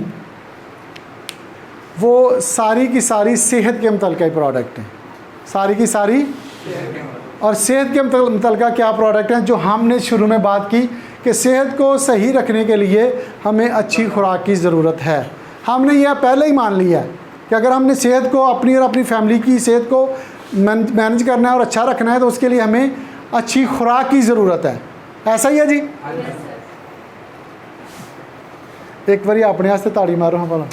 वो सारी की सारी सेहत के मुतल्लिक़ ही प्रोडक्ट हैं, सारी की सारी। और सेहत के मुतल्लिक़ क्या प्रोडक्ट हैं जो हमने शुरू में बात की कि सेहत को सही रखने के लिए हमें अच्छी खुराक की ज़रूरत है। हमने यह पहले ही मान लिया है कि अगर हमने सेहत को अपनी और अपनी फैमिली की सेहत को मैनेज करना है और अच्छा रखना है तो उसके लिए हमें अच्छी खुराक की ज़रूरत है। ऐसा ही है जी? एक बारी अपने वास्ते ताड़ी मारो हाँ भला।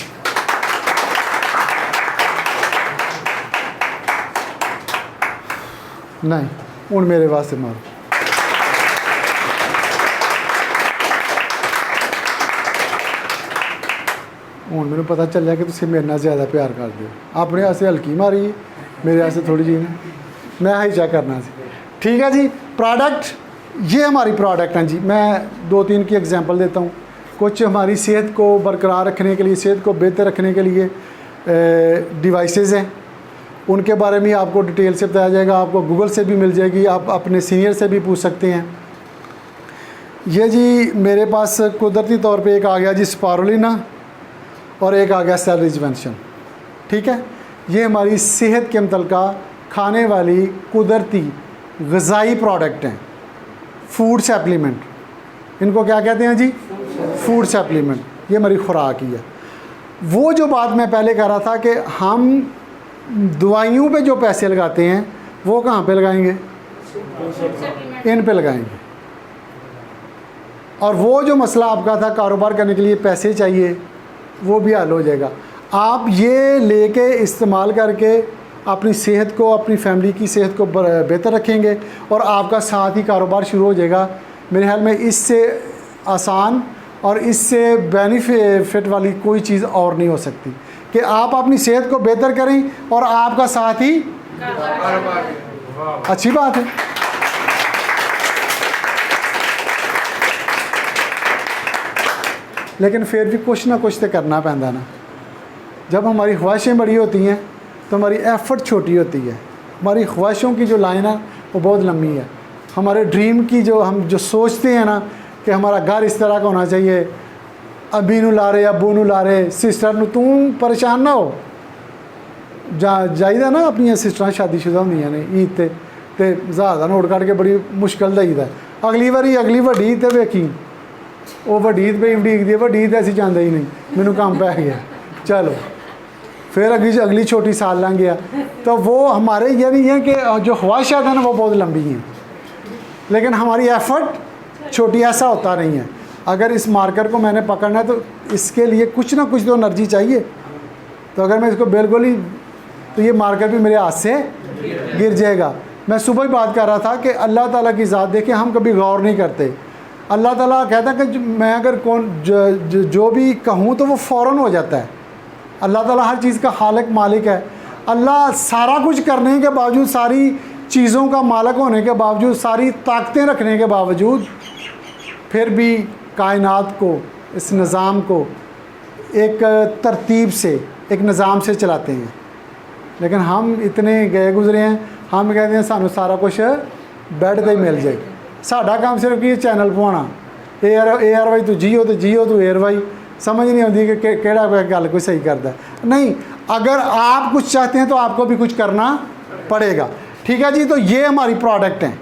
नहीं हूँ मेरे वास्ते मारो। हूँ मैंने पता चलिया कि तुम मेरे नाल ज़्यादा प्यार करते हो। अपने वास्ते हल्की मारी, मेरे वास्ते थोड़ी जी ने, मैं ही चेक करना सी। ठीक है जी। प्रोडक्ट, ये हमारी प्रोडक्ट हैं जी। मैं 2-3 की एग्जांपल देता हूँ। कुछ हमारी सेहत को बरकरार रखने के लिए, सेहत को बेहतर रखने के लिए डिवाइसेस हैं, उनके बारे में आपको डिटेल से बताया जाएगा। आपको गूगल से भी मिल जाएगी, आप अपने सीनियर से भी पूछ सकते हैं। ये जी मेरे पास कुदरती तौर पे एक आ गया जी स्पारुलिना और एक आ गया सेल रिजुवेनेशन। ठीक है, ये हमारी सेहत के मुतल्लिका खाने वाली कुदरती ग़िज़ाई प्रोडक्ट हैं, फूड सप्लीमेंट। इनको क्या कहते हैं जी? Food supplement. ये हमारी खुराक ही है। वो जो बात मैं पहले कह रहा था कि हम दवाइयों पे जो पैसे लगाते हैं वो कहाँ पे लगाएंगे? इन पे लगाएंगे। और वो जो मसला आपका था कारोबार करने के लिए पैसे चाहिए, वो भी हल हो जाएगा। आप ये लेके इस्तेमाल करके अपनी सेहत को, अपनी फैमिली की सेहत को बेहतर रखेंगे और आपका साथ ही कारोबार शुरू हो जाएगा। मेरे ख्याल में इससे आसान और इससे बेनिफिट वाली कोई चीज़ और नहीं हो सकती कि आप अपनी सेहत को बेहतर करें और आपका साथ ही अच्छी बात है। लेकिन फिर भी कुछ ना कुछ तो करना पैंदा ना। जब हमारी ख्वाहिशें बड़ी होती हैं तो हमारी एफ़र्ट छोटी होती है। हमारी ख्वाहिशों की जो लाइन है वो बहुत लंबी है। हमारे ड्रीम की जो हम जो सोचते हैं ना कि हमारा घर इस तरह का होना चाहिए, अबी नू ला रहे, अबू नू ला रहे, सिस्टर नू, तू परेशान ना हो जाइदा ना। अपनी सिस्टर शादीशुदा होंदियां ने ईद ते जहाज़ का नोट कट के बड़ी मुश्किल दईदा। अगली बारी अगली वड्डी ईद ते वेखी, वो वड्डी ईद पे उड़ीकदी है, वड्डी ईद असीं जांदे ही नहीं, मैनू काम पै गया, चलो फिर अगली छोटी साल लंघ गया। तो वो हमारे ये नहीं है कि जो ख्वाहिशात हैं ना वो बहुत लंबी हैं, लेकिन हमारी एफ़र्ट छोटी। ऐसा होता नहीं है। अगर इस मार्कर को मैंने पकड़ना है तो इसके लिए कुछ ना कुछ तो एनर्जी चाहिए। तो अगर मैं इसको बिल्कुल ही, तो ये मार्कर भी मेरे हाथ से गिर जाएगा। मैं सुबह ही बात कर रहा था कि अल्लाह ताला की ज़ात देखे हम कभी गौर नहीं करते। अल्लाह ताला कहता है कि मैं अगर जो भी कहूँ तो वो फ़ौरन हो जाता है। अल्लाह ताला हर चीज़ का खालिक मालिक है। अल्लाह सारा कुछ करने के बावजूद, सारी चीज़ों का मालिक होने के बावजूद, सारी ताकतें रखने के बावजूद फिर भी कायनात को, इस निज़ाम को एक तरतीब से, एक निज़ाम से चलाते हैं। लेकिन हम इतने गए गुजरे हैं, हम कहते हैं सानू सारा कुछ बैड ते मिल जाए। साडा काम सिर्फ कि चैनल पवाना, एयर वाई तू जियो तो जियो तू एयर वाई। समझ नहीं आती कि केड़ा गल कोई सही करता है। नहीं, अगर आप कुछ चाहते हैं तो आपको भी कुछ करना पड़ेगा। ठीक है जी। तो ये हमारी प्रोडक्ट हैं।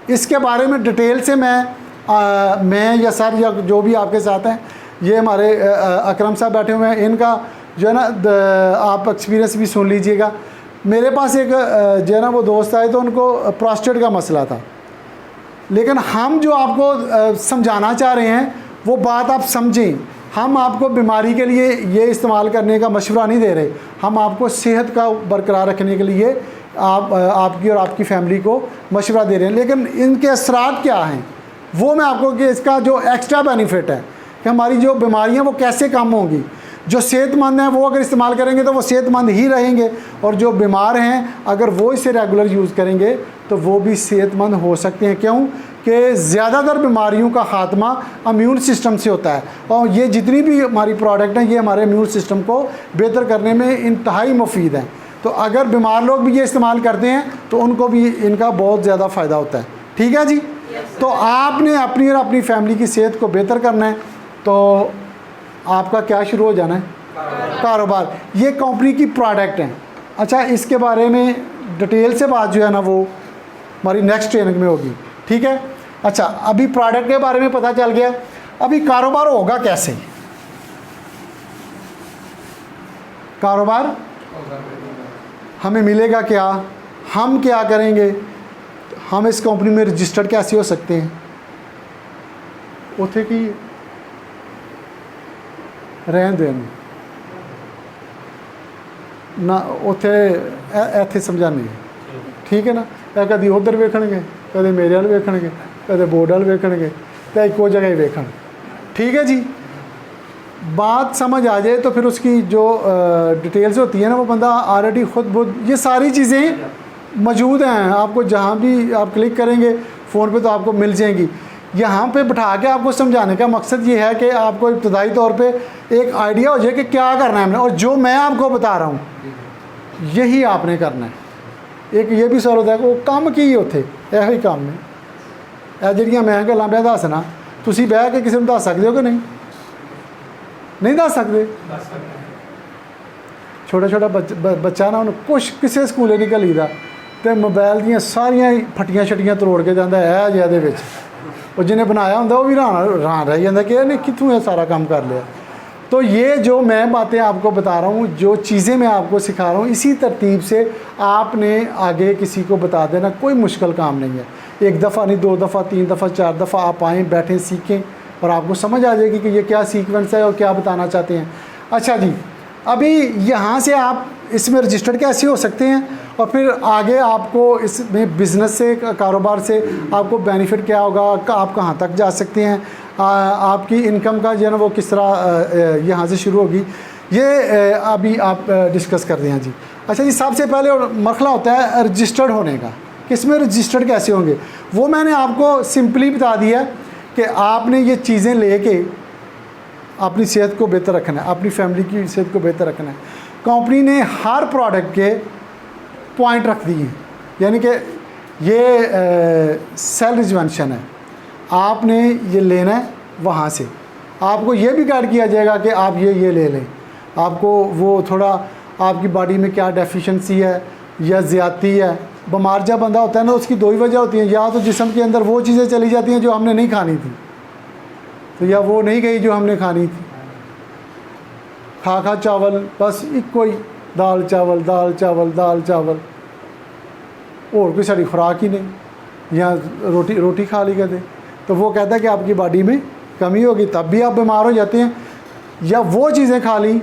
इसके बारे में डिटेल से मैं या सर या जो भी आपके साथ हैं, ये हमारे अकरम साहब बैठे हुए हैं, इनका जो है ना आप एक्सपीरियंस भी सुन लीजिएगा। मेरे पास एक जो है ना वो दोस्त आए तो उनको प्रोस्टेट का मसला था, लेकिन हम जो आपको समझाना चाह रहे हैं वो बात आप समझें। हम आपको बीमारी के लिए ये इस्तेमाल करने का मशवरा नहीं दे रहे, हम आपको सेहत का बरकरार रखने के लिए आपकी और आपकी फैमिली को मशवरा दे रहे हैं। लेकिन इनके असरात क्या हैं वो मैं आपको, कि इसका जो एक्स्ट्रा बेनिफिट है कि हमारी जो बीमारियां वो कैसे कम होंगी। जो सेहतमंद हैं वो अगर इस्तेमाल करेंगे तो वो सेहतमंद ही रहेंगे, और जो बीमार हैं अगर वो इसे रेगुलर यूज़ करेंगे तो वो भी सेहतमंद हो सकते हैं। क्यों कि ज़्यादातर बीमारियों का ख़ात्मा इम्यून सिस्टम से होता है, और ये जितनी भी हमारी प्रोडक्ट हैं ये हमारे इम्यून सिस्टम को बेहतर करने में इंतहाई मुफीद हैं। तो अगर बीमार लोग भी ये इस्तेमाल करते हैं तो उनको भी इनका बहुत ज़्यादा फ़ायदा होता है। ठीक है जी। तो आपने अपनी और अपनी फैमिली की सेहत को बेहतर करना है तो आपका क्या शुरू हो जाना है? कारोबार। ये कंपनी की प्रोडक्ट हैं। अच्छा, इसके बारे में डिटेल से बात जो है ना वो हमारी नेक्स्ट ट्रेनिंग में होगी। ठीक है। अच्छा, अभी प्रोडक्ट के बारे में पता चल गया, अभी कारोबार होगा कैसे? कारोबार हमें मिलेगा क्या, हम क्या करेंगे, हम इस कंपनी में रजिस्टर्ड कैसे हो सकते हैं? उथे की रहन देन ना, उथे इत्थे समझाने, ठीक है ना। कभी उधर वेखणगे, कभी मेरे वाल वेखणगे, कभी बोर्ड वाल वेखणगे, तो एको जगह ही वेखण, ठीक है जी। बात समझ आ जाए तो फिर उसकी जो डिटेल्स होती है ना, वो बंदा ऑलरेडी खुद बहुत, ये सारी चीज़ें मौजूद हैं, आपको जहाँ भी आप क्लिक करेंगे फ़ोन पे तो आपको मिल जाएंगी। यहाँ पे बिठा के आपको समझाने का मकसद ये है कि आपको इब्तदाई तौर पे एक आइडिया हो जाए कि क्या करना है हमने, और जो मैं आपको बता रहा हूँ यही आपने करना है। एक ये भी सवाल होता है कि वो काम की होते यही काम ने, ਇਹ ਜਿਹੜੀਆਂ मैं ਗੱਲਾਂ ਪਿਆ ਦੱਸਣਾ, ਤੁਸੀਂ ਬਹਿ ਕੇ ਕਿਸੇ ਨੂੰ ਦੱਸ ਸਕਦੇ ਹੋ कि नहीं? नहीं दस सकते। छोटा छोटा बच्चा ना उन्हें कुछ किसी स्कूले नहीं घलीदा, तो मोबाइल दियाँ सारियां फटियां छटियां तरोड़ के जाता है जिहदे विच, और जिन्हें बनाया होंदा वो भी हैरान रह जाता कि इन्हें कित्थों ये सारा काम कर लिया। तो ये जो मैं बातें आपको बता रहा हूँ, जो चीज़ें मैं आपको सिखा रहा हूँ, इसी तरतीब से आपने आगे किसी को बता देना, कोई मुश्किल काम नहीं है। एक दफ़ा नहीं, 2 दफ़ा, 3 दफ़ा, 4 दफ़ा आप आएँ, बैठें, सीखें, और आपको समझ आ जाएगी कि ये क्या सीक्वेंस है और क्या बताना चाहते हैं। अच्छा जी, अभी यहाँ से आप इसमें रजिस्टर्ड कैसे हो सकते हैं, और फिर आगे आपको इसमें बिज़नेस से, कारोबार से आपको बेनिफिट क्या होगा, आप कहाँ तक जा सकते हैं, आपकी इनकम का जो है ना वो किस तरह यहाँ से शुरू होगी, ये अभी आप डिस्कस कर रहे हैं जी। अच्छा जी, सबसे पहले मसला होता है रजिस्टर्ड होने का, किस में रजिस्टर्ड कैसे होंगे, वो मैंने आपको सिंपली बता दिया कि आपने ये चीज़ें लेके अपनी सेहत को बेहतर रखना है, अपनी फैमिली की सेहत को बेहतर रखना है। कंपनी ने हर प्रोडक्ट के पॉइंट रख दिए हैं, यानी कि ये सेल रिजवेंशन है, आपने ये लेना है वहाँ से, आपको ये भी गाइड किया जाएगा कि आप ये ले लें, आपको वो थोड़ा आपकी बॉडी में क्या डेफिशिएंसी है या ज़्यादती है। बीमार जब बंदा होता है ना, उसकी 2 ही वजह होती हैं, या तो जिस्म के अंदर वो चीज़ें चली जाती हैं जो हमने नहीं खानी थी, तो या वो नहीं गई जो हमने खानी थी, खा चावल, बस इको ही दाल चावल दाल चावल दाल चावल, और कोई सारी खुराक ही नहीं, या रोटी खा ली कहते, तो वो कहता है कि आपकी बॉडी में कमी होगी, तब भी आप बीमार हो जाते हैं। या वो चीज़ें खा ली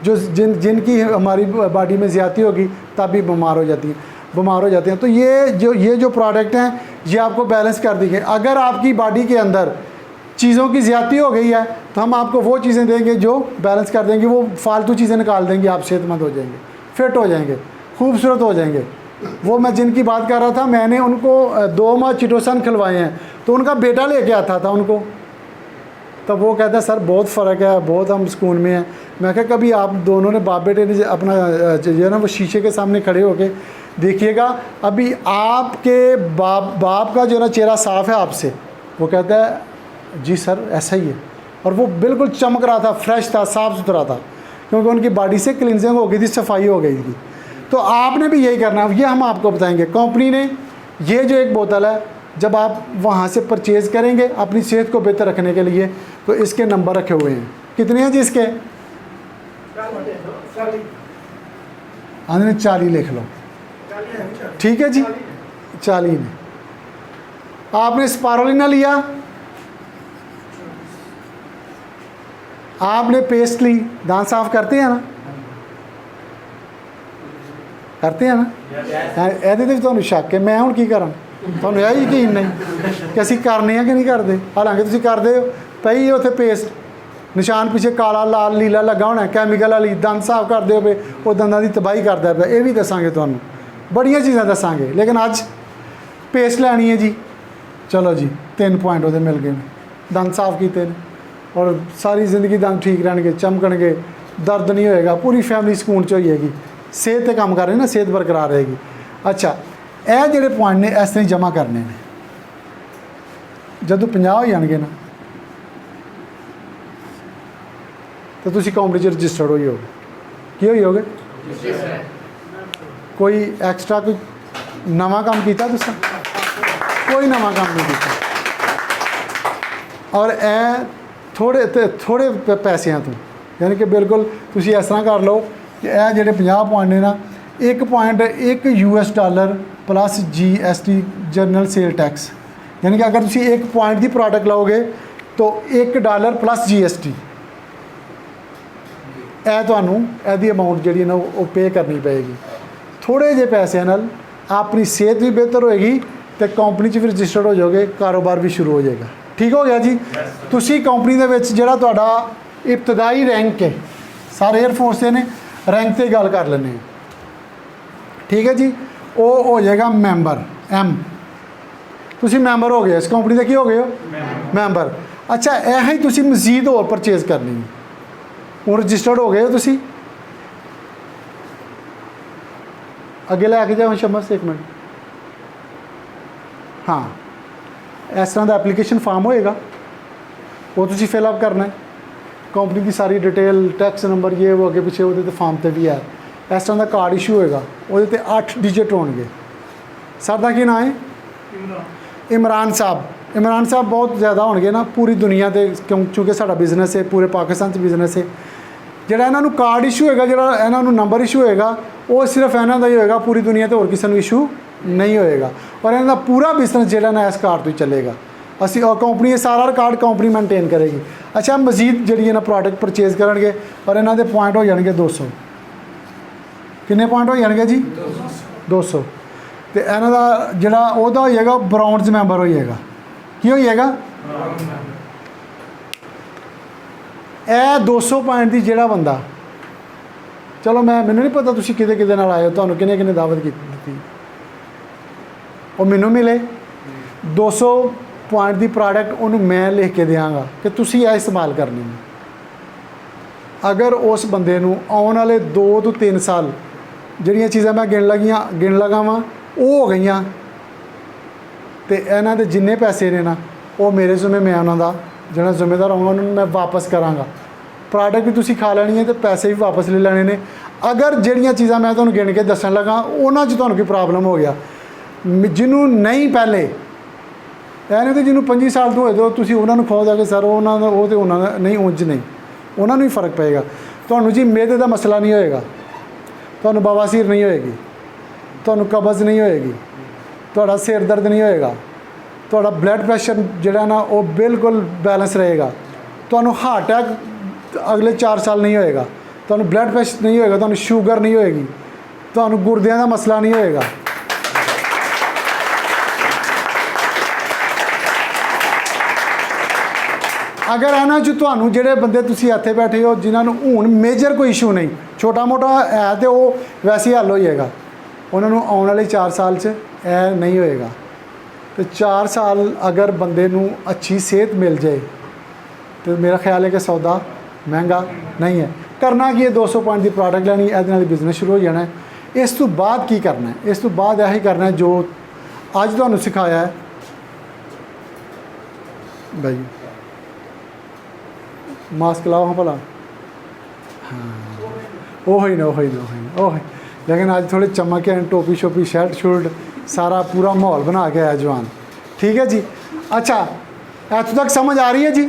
जो जिनकी हमारी बॉडी में ज़्यादती होगी, तब भी बीमार हो जाती हैं। तो ये जो प्रोडक्ट हैं ये आपको बैलेंस कर देंगे। अगर आपकी बॉडी के अंदर चीज़ों की ज़्यादती हो गई है तो हम आपको वो चीज़ें देंगे जो बैलेंस कर देंगे, वो फालतू चीज़ें निकाल देंगे, आप सेहतमंद हो जाएंगे, फिट हो जाएंगे, खूबसूरत हो जाएंगे। वो मैं जिनकी बात कर रहा था, मैंने उनको 2 माह चिटोसन खिलवाए हैं, तो उनका बेटा लेके आता था उनको, तब वो कहता सर बहुत फ़र्क है, बहुत हम सुकून में हैं। मैं कहा कभी आप दोनों ने बाप बेटे ने अपना जो है ना वो शीशे के सामने खड़े होके देखिएगा, अभी आपके बाप का जो है ना चेहरा साफ़ है आपसे, वो कहता है जी सर ऐसा ही है, और वो बिल्कुल चमक रहा था, फ्रेश था, साफ़ सुथरा था, क्योंकि उनकी बॉडी से क्लिनजिंग हो गई थी, सफाई हो गई थी। तो आपने भी यही करना है, ये हम आपको बताएंगे। कंपनी ने ये जो एक बोतल है, जब आप वहाँ से परचेज़ करेंगे अपनी सेहत को बेहतर रखने के लिए, तो इसके नंबर रखे हुए हैं, कितने हैं जी इसके? 40 लिख लो, ठीक है जी, 40 में। आपने स्पारुलिना लिया, आपने पेस्ट ली, दांत साफ करते हैं ना, करते हैं ना, ਇਹਦੇ ਤੇ ਤੁਹਾਨੂੰ ਸ਼ੱਕ ਹੈ, ਮੈਂ ਹੁਣ ਕੀ ਕਰਾਂ, ਤੁਹਾਨੂੰ ਇਹ ਯਕੀਨ ਨਹੀਂ ਕਿ ਅਸੀਂ ਕਰਨੇ ਆ ਕਿ ਨਹੀਂ ਕਰਦੇ, ਹਾਲਾਂਕਿ ਤੁਸੀਂ ਕਰਦੇ ਹੋ। ਪਈ ਉੱਥੇ ਪੇਸਟ, ਨਿਸ਼ਾਨ ਪਿੱਛੇ ਕਾਲਾ ਲਾਲ ਨੀਲਾ ਲੱਗਾ ਹੋਣਾ, ਕੈਮੀਕਲ ਵਾਲੀ, ਦੰਦ ਸਾਫ਼ ਕਰਦੇ ਹੋ ਪਏ, ਉਹ ਦੰਦਾਂ ਦੀ ਤਬਾਹੀ ਕਰਦਾ ਪਿਆ। ਇਹ ਵੀ ਦੱਸਾਂਗੇ ਤੁਹਾਨੂੰ, ਬੜੀਆਂ ਚੀਜ਼ਾਂ ਦੱਸਾਂਗੇ, ਲੇਕਿਨ ਅੱਜ ਪੇਸਟ ਲੈਣੀ ਹੈ ਜੀ। ਚਲੋ ਜੀ, 3 ਪੁਆਇੰਟ ਉਹਦੇ ਮਿਲ ਗਏ ਨੇ, ਦੰਦ ਸਾਫ਼ ਕੀਤੇ ਨੇ, और सारी ज़िंदगी दंद ठीक रहने, चमकणगे, दर्द नहीं होएगा, पूरी फैमिली सुकून च होएगी, सेहत ते काम कर रहे हैं ना, सेहत बरकरार रहेगी। अच्छा, यह जोड़े पॉइंट ने इस तरह जमा करने ने, जदों 50 हो जाएंगे ना तो तुसी कंपनी च रजिस्टर्ड होई होगे। की होई होगे? कोई एक्स्ट्रा कोई नवा काम किया तुसां? कोई नवा काम नहीं किया, ਔਰ ਇਹ ਥੋੜੇ ਪੈਸਿਆਂ ਤੋਂ, ਯਾਨੀ ਕਿ ਬਿਲਕੁਲ ਤੁਸੀਂ ਇਸ ਤਰ੍ਹਾਂ ਕਰ ਲਓ ਕਿ ਇਹ ਜਿਹੜੇ 50 ਪੁਆਇੰਟ ਨੇ ਨਾ, 1.1 US dollar plus GST general sale tax, ਯਾਨੀ ਕਿ ਅਗਰ ਤੁਸੀਂ 1 ਪੁਆਇੰਟ ਦੀ ਪ੍ਰੋਡਕਟ ਲਓਗੇ ਤਾਂ $1 ਪਲੱਸ GST, ਇਹ ਤੁਹਾਨੂੰ ਇਹਦੀ ਅਮਾਊਂਟ ਜਿਹੜੀ ਨਾ ਉਹ ਪੇ ਕਰਨੀ ਪਏਗੀ। ਥੋੜ੍ਹੇ ਜਿਹੇ ਪੈਸਿਆਂ ਨਾਲ ਆਪਣੀ ਸਿਹਤ ਵੀ ਬਿਹਤਰ ਹੋਏਗੀ ਤੇ ਕੰਪਨੀ 'ਚ ਵੀ ਰਜਿਸਟਰਡ ਹੋ ਜਾਓਗੇ, ਕਾਰੋਬਾਰ ਵੀ ਸ਼ੁਰੂ ਹੋ ਜਾਏਗਾ। ਠੀਕ ਹੋ ਗਿਆ ਜੀ। ਤੁਸੀਂ ਕੰਪਨੀ ਦੇ ਵਿੱਚ ਜਿਹੜਾ ਤੁਹਾਡਾ ਇਬਤਦਾਈ ਰੈਂਕ ਹੈ, ਸਾਰੇ 에ਅਰਫੋਰਸ ਦੇ ਨੇ ਰੈਂਕ 'ਤੇ ਗੱਲ ਕਰ ਲੈਂਦੇ ਹਾਂ, ਠੀਕ ਹੈ ਜੀ। ਉਹ ਹੋ ਜਾਏਗਾ ਮੈਂਬਰ, M। ਤੁਸੀਂ ਮੈਂਬਰ ਹੋ ਗਏ ਇਸ ਕੰਪਨੀ ਦੇ, ਕੀ ਹੋ ਗਏ ਹੋ? ਮੈਂਬਰ। ਅੱਛਾ, ਇਹ ਹੀ ਤੁਸੀਂ ਮਜ਼ੀਦ ਹੋਰ ਪਰਚੇਜ਼ ਕਰਨੀ ਹੈ, ਹੁਣ ਰਜਿਸਟਰਡ ਹੋ ਗਏ ਹੋ ਤੁਸੀਂ। ਅੱਗੇ ਲੈ ਕੇ ਜਾਓ ਸ਼ਮਸ, ਇੱਕ ਮਿੰਟ। ਹਾਂ, ਇਸ ਤਰ੍ਹਾਂ ਦਾ ਐਪਲੀਕੇਸ਼ਨ ਫਾਰਮ ਹੋਏਗਾ, ਉਹ ਤੁਸੀਂ ਫਿਲ ਅਪ ਕਰਨਾ ਹੈ। ਕੰਪਨੀ ਦੀ ਸਾਰੀ ਡਿਟੇਲ, ਟੈਕਸ ਨੰਬਰ, ਇਹ ਉਹ ਅੱਗੇ ਪਿੱਛੇ ਉਹਦੇ ਤੇ ਫਾਰਮ ਤੇ ਵੀ ਹੈ। ਇਸ ਤਰ੍ਹਾਂ ਦਾ ਕਾਰਡ ਇਸ਼ੂ ਹੋਏਗਾ, ਉਹਦੇ ਤੇ 8 ਡਿਜਿਟ ਹੋਣਗੇ। ਸਰ ਦਾ ਕੀ ਨਾਮ ਹੈ? ਇਮਰਾਨ ਸਾਹਿਬ। ਇਮਰਾਨ ਸਾਹਿਬ ਬਹੁਤ ਜ਼ਿਆਦਾ ਹੋਣਗੇ ਨਾ ਪੂਰੀ ਦੁਨੀਆ 'ਤੇ, ਕਿਉਂਕਿ ਸਾਡਾ ਬਿਜ਼ਨਸ ਹੈ, ਪੂਰੇ ਪਾਕਿਸਤਾਨ 'ਚ ਬਿਜ਼ਨਸ ਹੈ। ਜਿਹੜਾ ਇਹਨਾਂ ਨੂੰ ਕਾਰਡ ਇਸ਼ੂ ਹੋਏਗਾ, ਜਿਹੜਾ ਇਹਨਾਂ ਨੂੰ ਨੰਬਰ ਇਸ਼ੂ ਹੋਏਗਾ, ਉਹ ਸਿਰਫ ਇਹਨਾਂ ਦਾ ਹੀ ਹੋਏਗਾ, ਪੂਰੀ ਦੁਨੀਆ 'ਤੇ ਹੋਰ ਕਿਸੇ ਨੂੰ ਇਸ਼ੂ ਨਹੀਂ ਹੋਏਗਾ। ਔਰ ਇਹਨਾਂ ਦਾ ਪੂਰਾ ਬਿਜ਼ਨਸ ਜਿਹੜਾ ਨਾ ਇਸ ਕਾਰਡ ਤੋਂ ਹੀ ਚੱਲੇਗਾ। ਅਸੀਂ ਔਰ ਕੰਪਨੀ, ਇਹ ਸਾਰਾ ਰਿਕਾਰਡ ਕੰਪਨੀ ਮੇਨਟੇਨ ਕਰੇਗੀ। ਅੱਛਾ, ਮਜ਼ੀਦ ਜਿਹੜੀ ਇਹਨਾਂ ਪ੍ਰੋਡਕਟ ਪਰਚੇਜ਼ ਕਰਨਗੇ ਔਰ ਇਹਨਾਂ ਦੇ ਪੁਆਇੰਟ ਹੋ ਜਾਣਗੇ 200। ਕਿੰਨੇ ਪੁਆਇੰਟ ਹੋ ਜਾਣਗੇ ਜੀ? 200। ਤੇ ਇਹਨਾਂ ਦਾ ਜਿਹੜਾ ਉਹਦਾ ਹੋ ਜਾਏਗਾ ਬ੍ਰਾਊਨਜ਼ ਮੈਂਬਰ ਹੋ ਜਾਏਗਾ। ਕੀ ਹੋ ਜਾਏਗਾ? ਇਹ 200 ਪੁਆਇੰਟ ਦੀ ਜਿਹੜਾ ਬੰਦਾ, ਚਲੋ ਮੈਨੂੰ ਨਹੀਂ ਪਤਾ ਤੁਸੀਂ ਕਿਹਦੇ ਨਾਲ ਆਏ ਹੋ, ਤੁਹਾਨੂੰ ਕਿਹਨੇ ਦਾਵਤ ਦਿੱਤੀ, ਉਹ ਮੈਨੂੰ ਮਿਲੇ 200 ਪੁਆਇੰਟ ਦੀ ਪ੍ਰੋਡਕਟ, ਉਹਨੂੰ ਮੈਂ ਲਿਖ ਕੇ ਦਿਆਂਗਾ ਕਿ ਤੁਸੀਂ ਇਹ ਇਸਤੇਮਾਲ ਕਰਨੀ ਹੈ। ਅਗਰ ਉਸ ਬੰਦੇ ਨੂੰ ਆਉਣ ਵਾਲੇ 2 ਤੋਂ 3 ਸਾਲ ਜਿਹੜੀਆਂ ਚੀਜ਼ਾਂ ਮੈਂ ਗਿਣ ਲਗਾ ਵਾਂ ਉਹ ਹੋ ਗਈਆਂ, ਤੇ ਇਹਨਾਂ ਦੇ ਜਿੰਨੇ ਪੈਸੇ ਨੇ ਨਾ ਉਹ ਮੇਰੇ ਜ਼ਿੰਮੇ, ਮੈਂ ਉਹਨਾਂ ਦਾ ਜਿਹੜਾ ਜ਼ਿੰਮੇਦਾਰ ਹੋਵਾਂਗਾ, ਉਹਨਾਂ ਨੂੰ ਮੈਂ ਵਾਪਸ ਕਰਾਂਗਾ। ਪ੍ਰੋਡਕਟ ਵੀ ਤੁਸੀਂ ਖਾ ਲੈਣੀ ਹੈ ਤੇ ਪੈਸੇ ਵੀ ਵਾਪਸ ਲੈ ਲੈਣੇ ਨੇ। ਅਗਰ ਜਿਹੜੀਆਂ ਚੀਜ਼ਾਂ ਮੈਂ ਤੁਹਾਨੂੰ ਗਿਣ ਕੇ ਦੱਸਣ ਲੱਗਾ ਉਹਨਾਂ 'ਚ ਤੁਹਾਨੂੰ ਕੋਈ ਪ੍ਰੋਬਲਮ ਹੋ ਗਿਆ, ਜਿਹਨੂੰ ਨਹੀਂ ਪਹਿਲੇ ਇਹ ਨਹੀਂ ਕਿ ਜਿਹਨੂੰ 25 ਸਾਲ ਤੋਂ ਹੋਏ ਤਾਂ ਤੁਸੀਂ ਉਹਨਾਂ ਨੂੰ ਖਵਾਓ ਜਾ ਕੇ ਸਰ ਉਹਨਾਂ ਦਾ, ਉਹ ਤੇ ਉਹਨਾਂ ਦਾ ਨਹੀਂ, ਉਂਝ ਨਹੀਂ, ਉਹਨਾਂ ਨੂੰ ਵੀ ਫਰਕ ਪਏਗਾ। ਤੁਹਾਨੂੰ ਜੀ ਮਿਹਦੇ ਦਾ ਮਸਲਾ ਨਹੀਂ ਹੋਏਗਾ, ਤੁਹਾਨੂੰ ਬਵਾਸੀਰ ਨਹੀਂ ਹੋਏਗੀ, ਤੁਹਾਨੂੰ ਕਬਜ਼ ਨਹੀਂ ਹੋਏਗੀ, ਤੁਹਾਡਾ ਸਿਰ ਦਰਦ ਨਹੀਂ ਹੋਏਗਾ, ਤੁਹਾਡਾ ਬਲੱਡ ਪ੍ਰੈਸ਼ਰ ਜਿਹੜਾ ਨਾ ਉਹ ਬਿਲਕੁਲ ਬੈਲੈਂਸ ਰਹੇਗਾ, ਤੁਹਾਨੂੰ ਹਾਰਟ ਅਟੈਕ ਅਗਲੇ 4 ਸਾਲ ਨਹੀਂ ਹੋਏਗਾ, ਤੁਹਾਨੂੰ ਬਲੱਡ ਪ੍ਰੈਸ਼ਰ ਨਹੀਂ ਹੋਏਗਾ, ਤੁਹਾਨੂੰ ਸ਼ੂਗਰ ਨਹੀਂ ਹੋਏਗੀ, ਤੁਹਾਨੂੰ ਗੁਰਦਿਆਂ ਦਾ ਮਸਲਾ ਨਹੀਂ ਹੋਏਗਾ। ਅਗਰ ਇਹਨਾਂ 'ਚ ਤੁਹਾਨੂੰ ਜਿਹੜੇ ਬੰਦੇ ਤੁਸੀਂ ਇੱਥੇ ਬੈਠੇ ਹੋ ਜਿਨ੍ਹਾਂ ਨੂੰ ਹੁਣ ਮੇਜਰ ਕੋਈ ਇਸ਼ੂ ਨਹੀਂ, ਛੋਟਾ ਮੋਟਾ ਹੈ ਤੇ ਉਹ ਵੈਸੇ ਹੀ ਹੱਲ ਹੋ ਜਾਏਗਾ, ਉਹਨਾਂ ਨੂੰ ਆਉਣ ਵਾਲੇ 4 ਸਾਲ 'ਚ ਇਹ ਨਹੀਂ ਹੋਏਗਾ। ਤੇ 4 ਸਾਲ ਅਗਰ ਬੰਦੇ ਨੂੰ ਅੱਛੀ ਸਿਹਤ ਮਿਲ ਜਾਏ ਤੇ ਮੇਰਾ ਖਿਆਲ ਹੈ ਕਿ ਸੌਦਾ ਮਹਿੰਗਾ ਨਹੀਂ ਹੈ। ਕਰਨਾ ਕੀ ਹੈ? 200 ਪੁਆਇੰਟ ਦੀ ਪ੍ਰੋਡਕਟ ਲੈਣੀ, ਇਹਦੇ ਨਾਲ ਬਿਜ਼ਨਸ ਸ਼ੁਰੂ ਹੋ ਜਾਣਾ ਹੈ। ਇਸ ਤੋਂ ਬਾਅਦ ਕੀ ਕਰਨਾ ਹੈ? ਇਸ ਤੋਂ ਬਾਅਦ ਇਹੀ ਕਰਨਾ ਹੈ ਜੋ ਅੱਜ ਤੁਹਾਨੂੰ ਸਿਖਾਇਆ ਹੈ ਭਾਈ। ਮਾਸਕ ਲਾਓ ਹਾਂ ਭਲਾ, ਹਾਂ ਉਹੀ ਨਾ ਲੇਕਿਨ ਅੱਜ ਥੋੜੇ ਚਮਕ ਹੈ, ਟੋਪੀ ਸ਼ੋਪੀ, ਸ਼ਰਟ ਸ਼ੂਟ, ਸਾਰਾ ਪੂਰਾ ਮਾਹੌਲ ਬਣਾ ਕੇ ਆਇਆ ਜਵਾਨ। ਠੀਕ ਹੈ ਜੀ। ਅੱਛਾ, ਇੱਥੋਂ ਤੱਕ ਸਮਝ ਆ ਰਹੀ ਹੈ ਜੀ?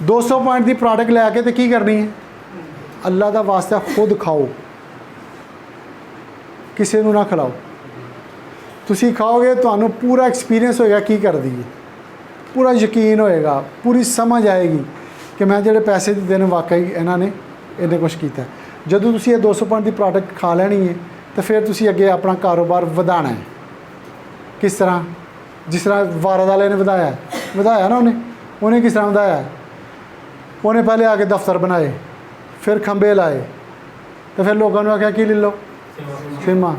200 ਪੁਆਇੰਟ ਦੀ ਪ੍ਰੋਡਕਟ ਲੈ ਕੇ ਤੇ ਕੀ ਕਰਨੀ ਹੈ? ਅੱਲਾ ਦਾ ਵਾਸਤਾ ਖੁਦ ਖਾਓ, ਕਿਸੇ ਨੂੰ ਨਾ ਖਿਲਾਓ। ਤੁਸੀਂ ਖਾਓਗੇ ਤੁਹਾਨੂੰ ਪੂਰਾ ਐਕਸਪੀਰੀਅੰਸ ਹੋਏਗਾ ਕੀ ਕਰਦੀ ਹੈ, ਪੂਰਾ ਯਕੀਨ ਹੋਏਗਾ, ਪੂਰੀ ਸਮਝ ਆਏਗੀ ਕਿ ਮੈਂ ਜਿਹੜੇ ਪੈਸੇ ਦਿੱਤੇ ਨੇ ਵਾਕਈ ਇਹਨਾਂ ਨੇ ਇਹਨੇ ਕੁਛ ਕੀਤਾ। ਜਦੋਂ ਤੁਸੀਂ ਇਹ 200 ਪੁਆਇੰਟ ਦੀ ਪ੍ਰੋਡਕਟ ਖਾ ਲੈਣੀ ਹੈ ਤਾਂ ਫਿਰ ਤੁਸੀਂ ਅੱਗੇ ਆਪਣਾ ਕਾਰੋਬਾਰ ਵਧਾਉਣਾ ਹੈ। ਕਿਸ ਤਰ੍ਹਾਂ? ਜਿਸ ਤਰ੍ਹਾਂ ਵਾਰਦ ਵਾਲੇ ਨੇ ਵਧਾਇਆ ਨਾ, ਉਹਨੇ ਕਿਸ ਤਰ੍ਹਾਂ ਵਧਾਇਆ? ਉਹਨੇ ਪਹਿਲੇ ਆ ਕੇ ਦਫ਼ਤਰ ਬਣਾਏ, ਫਿਰ ਖੰਭੇ ਲਾਏ, ਤੇ ਫਿਰ ਲੋਕਾਂ ਨੂੰ ਆਖਿਆ ਕੀ ਲੈ ਲਓ? ਸਿਮਾਂ।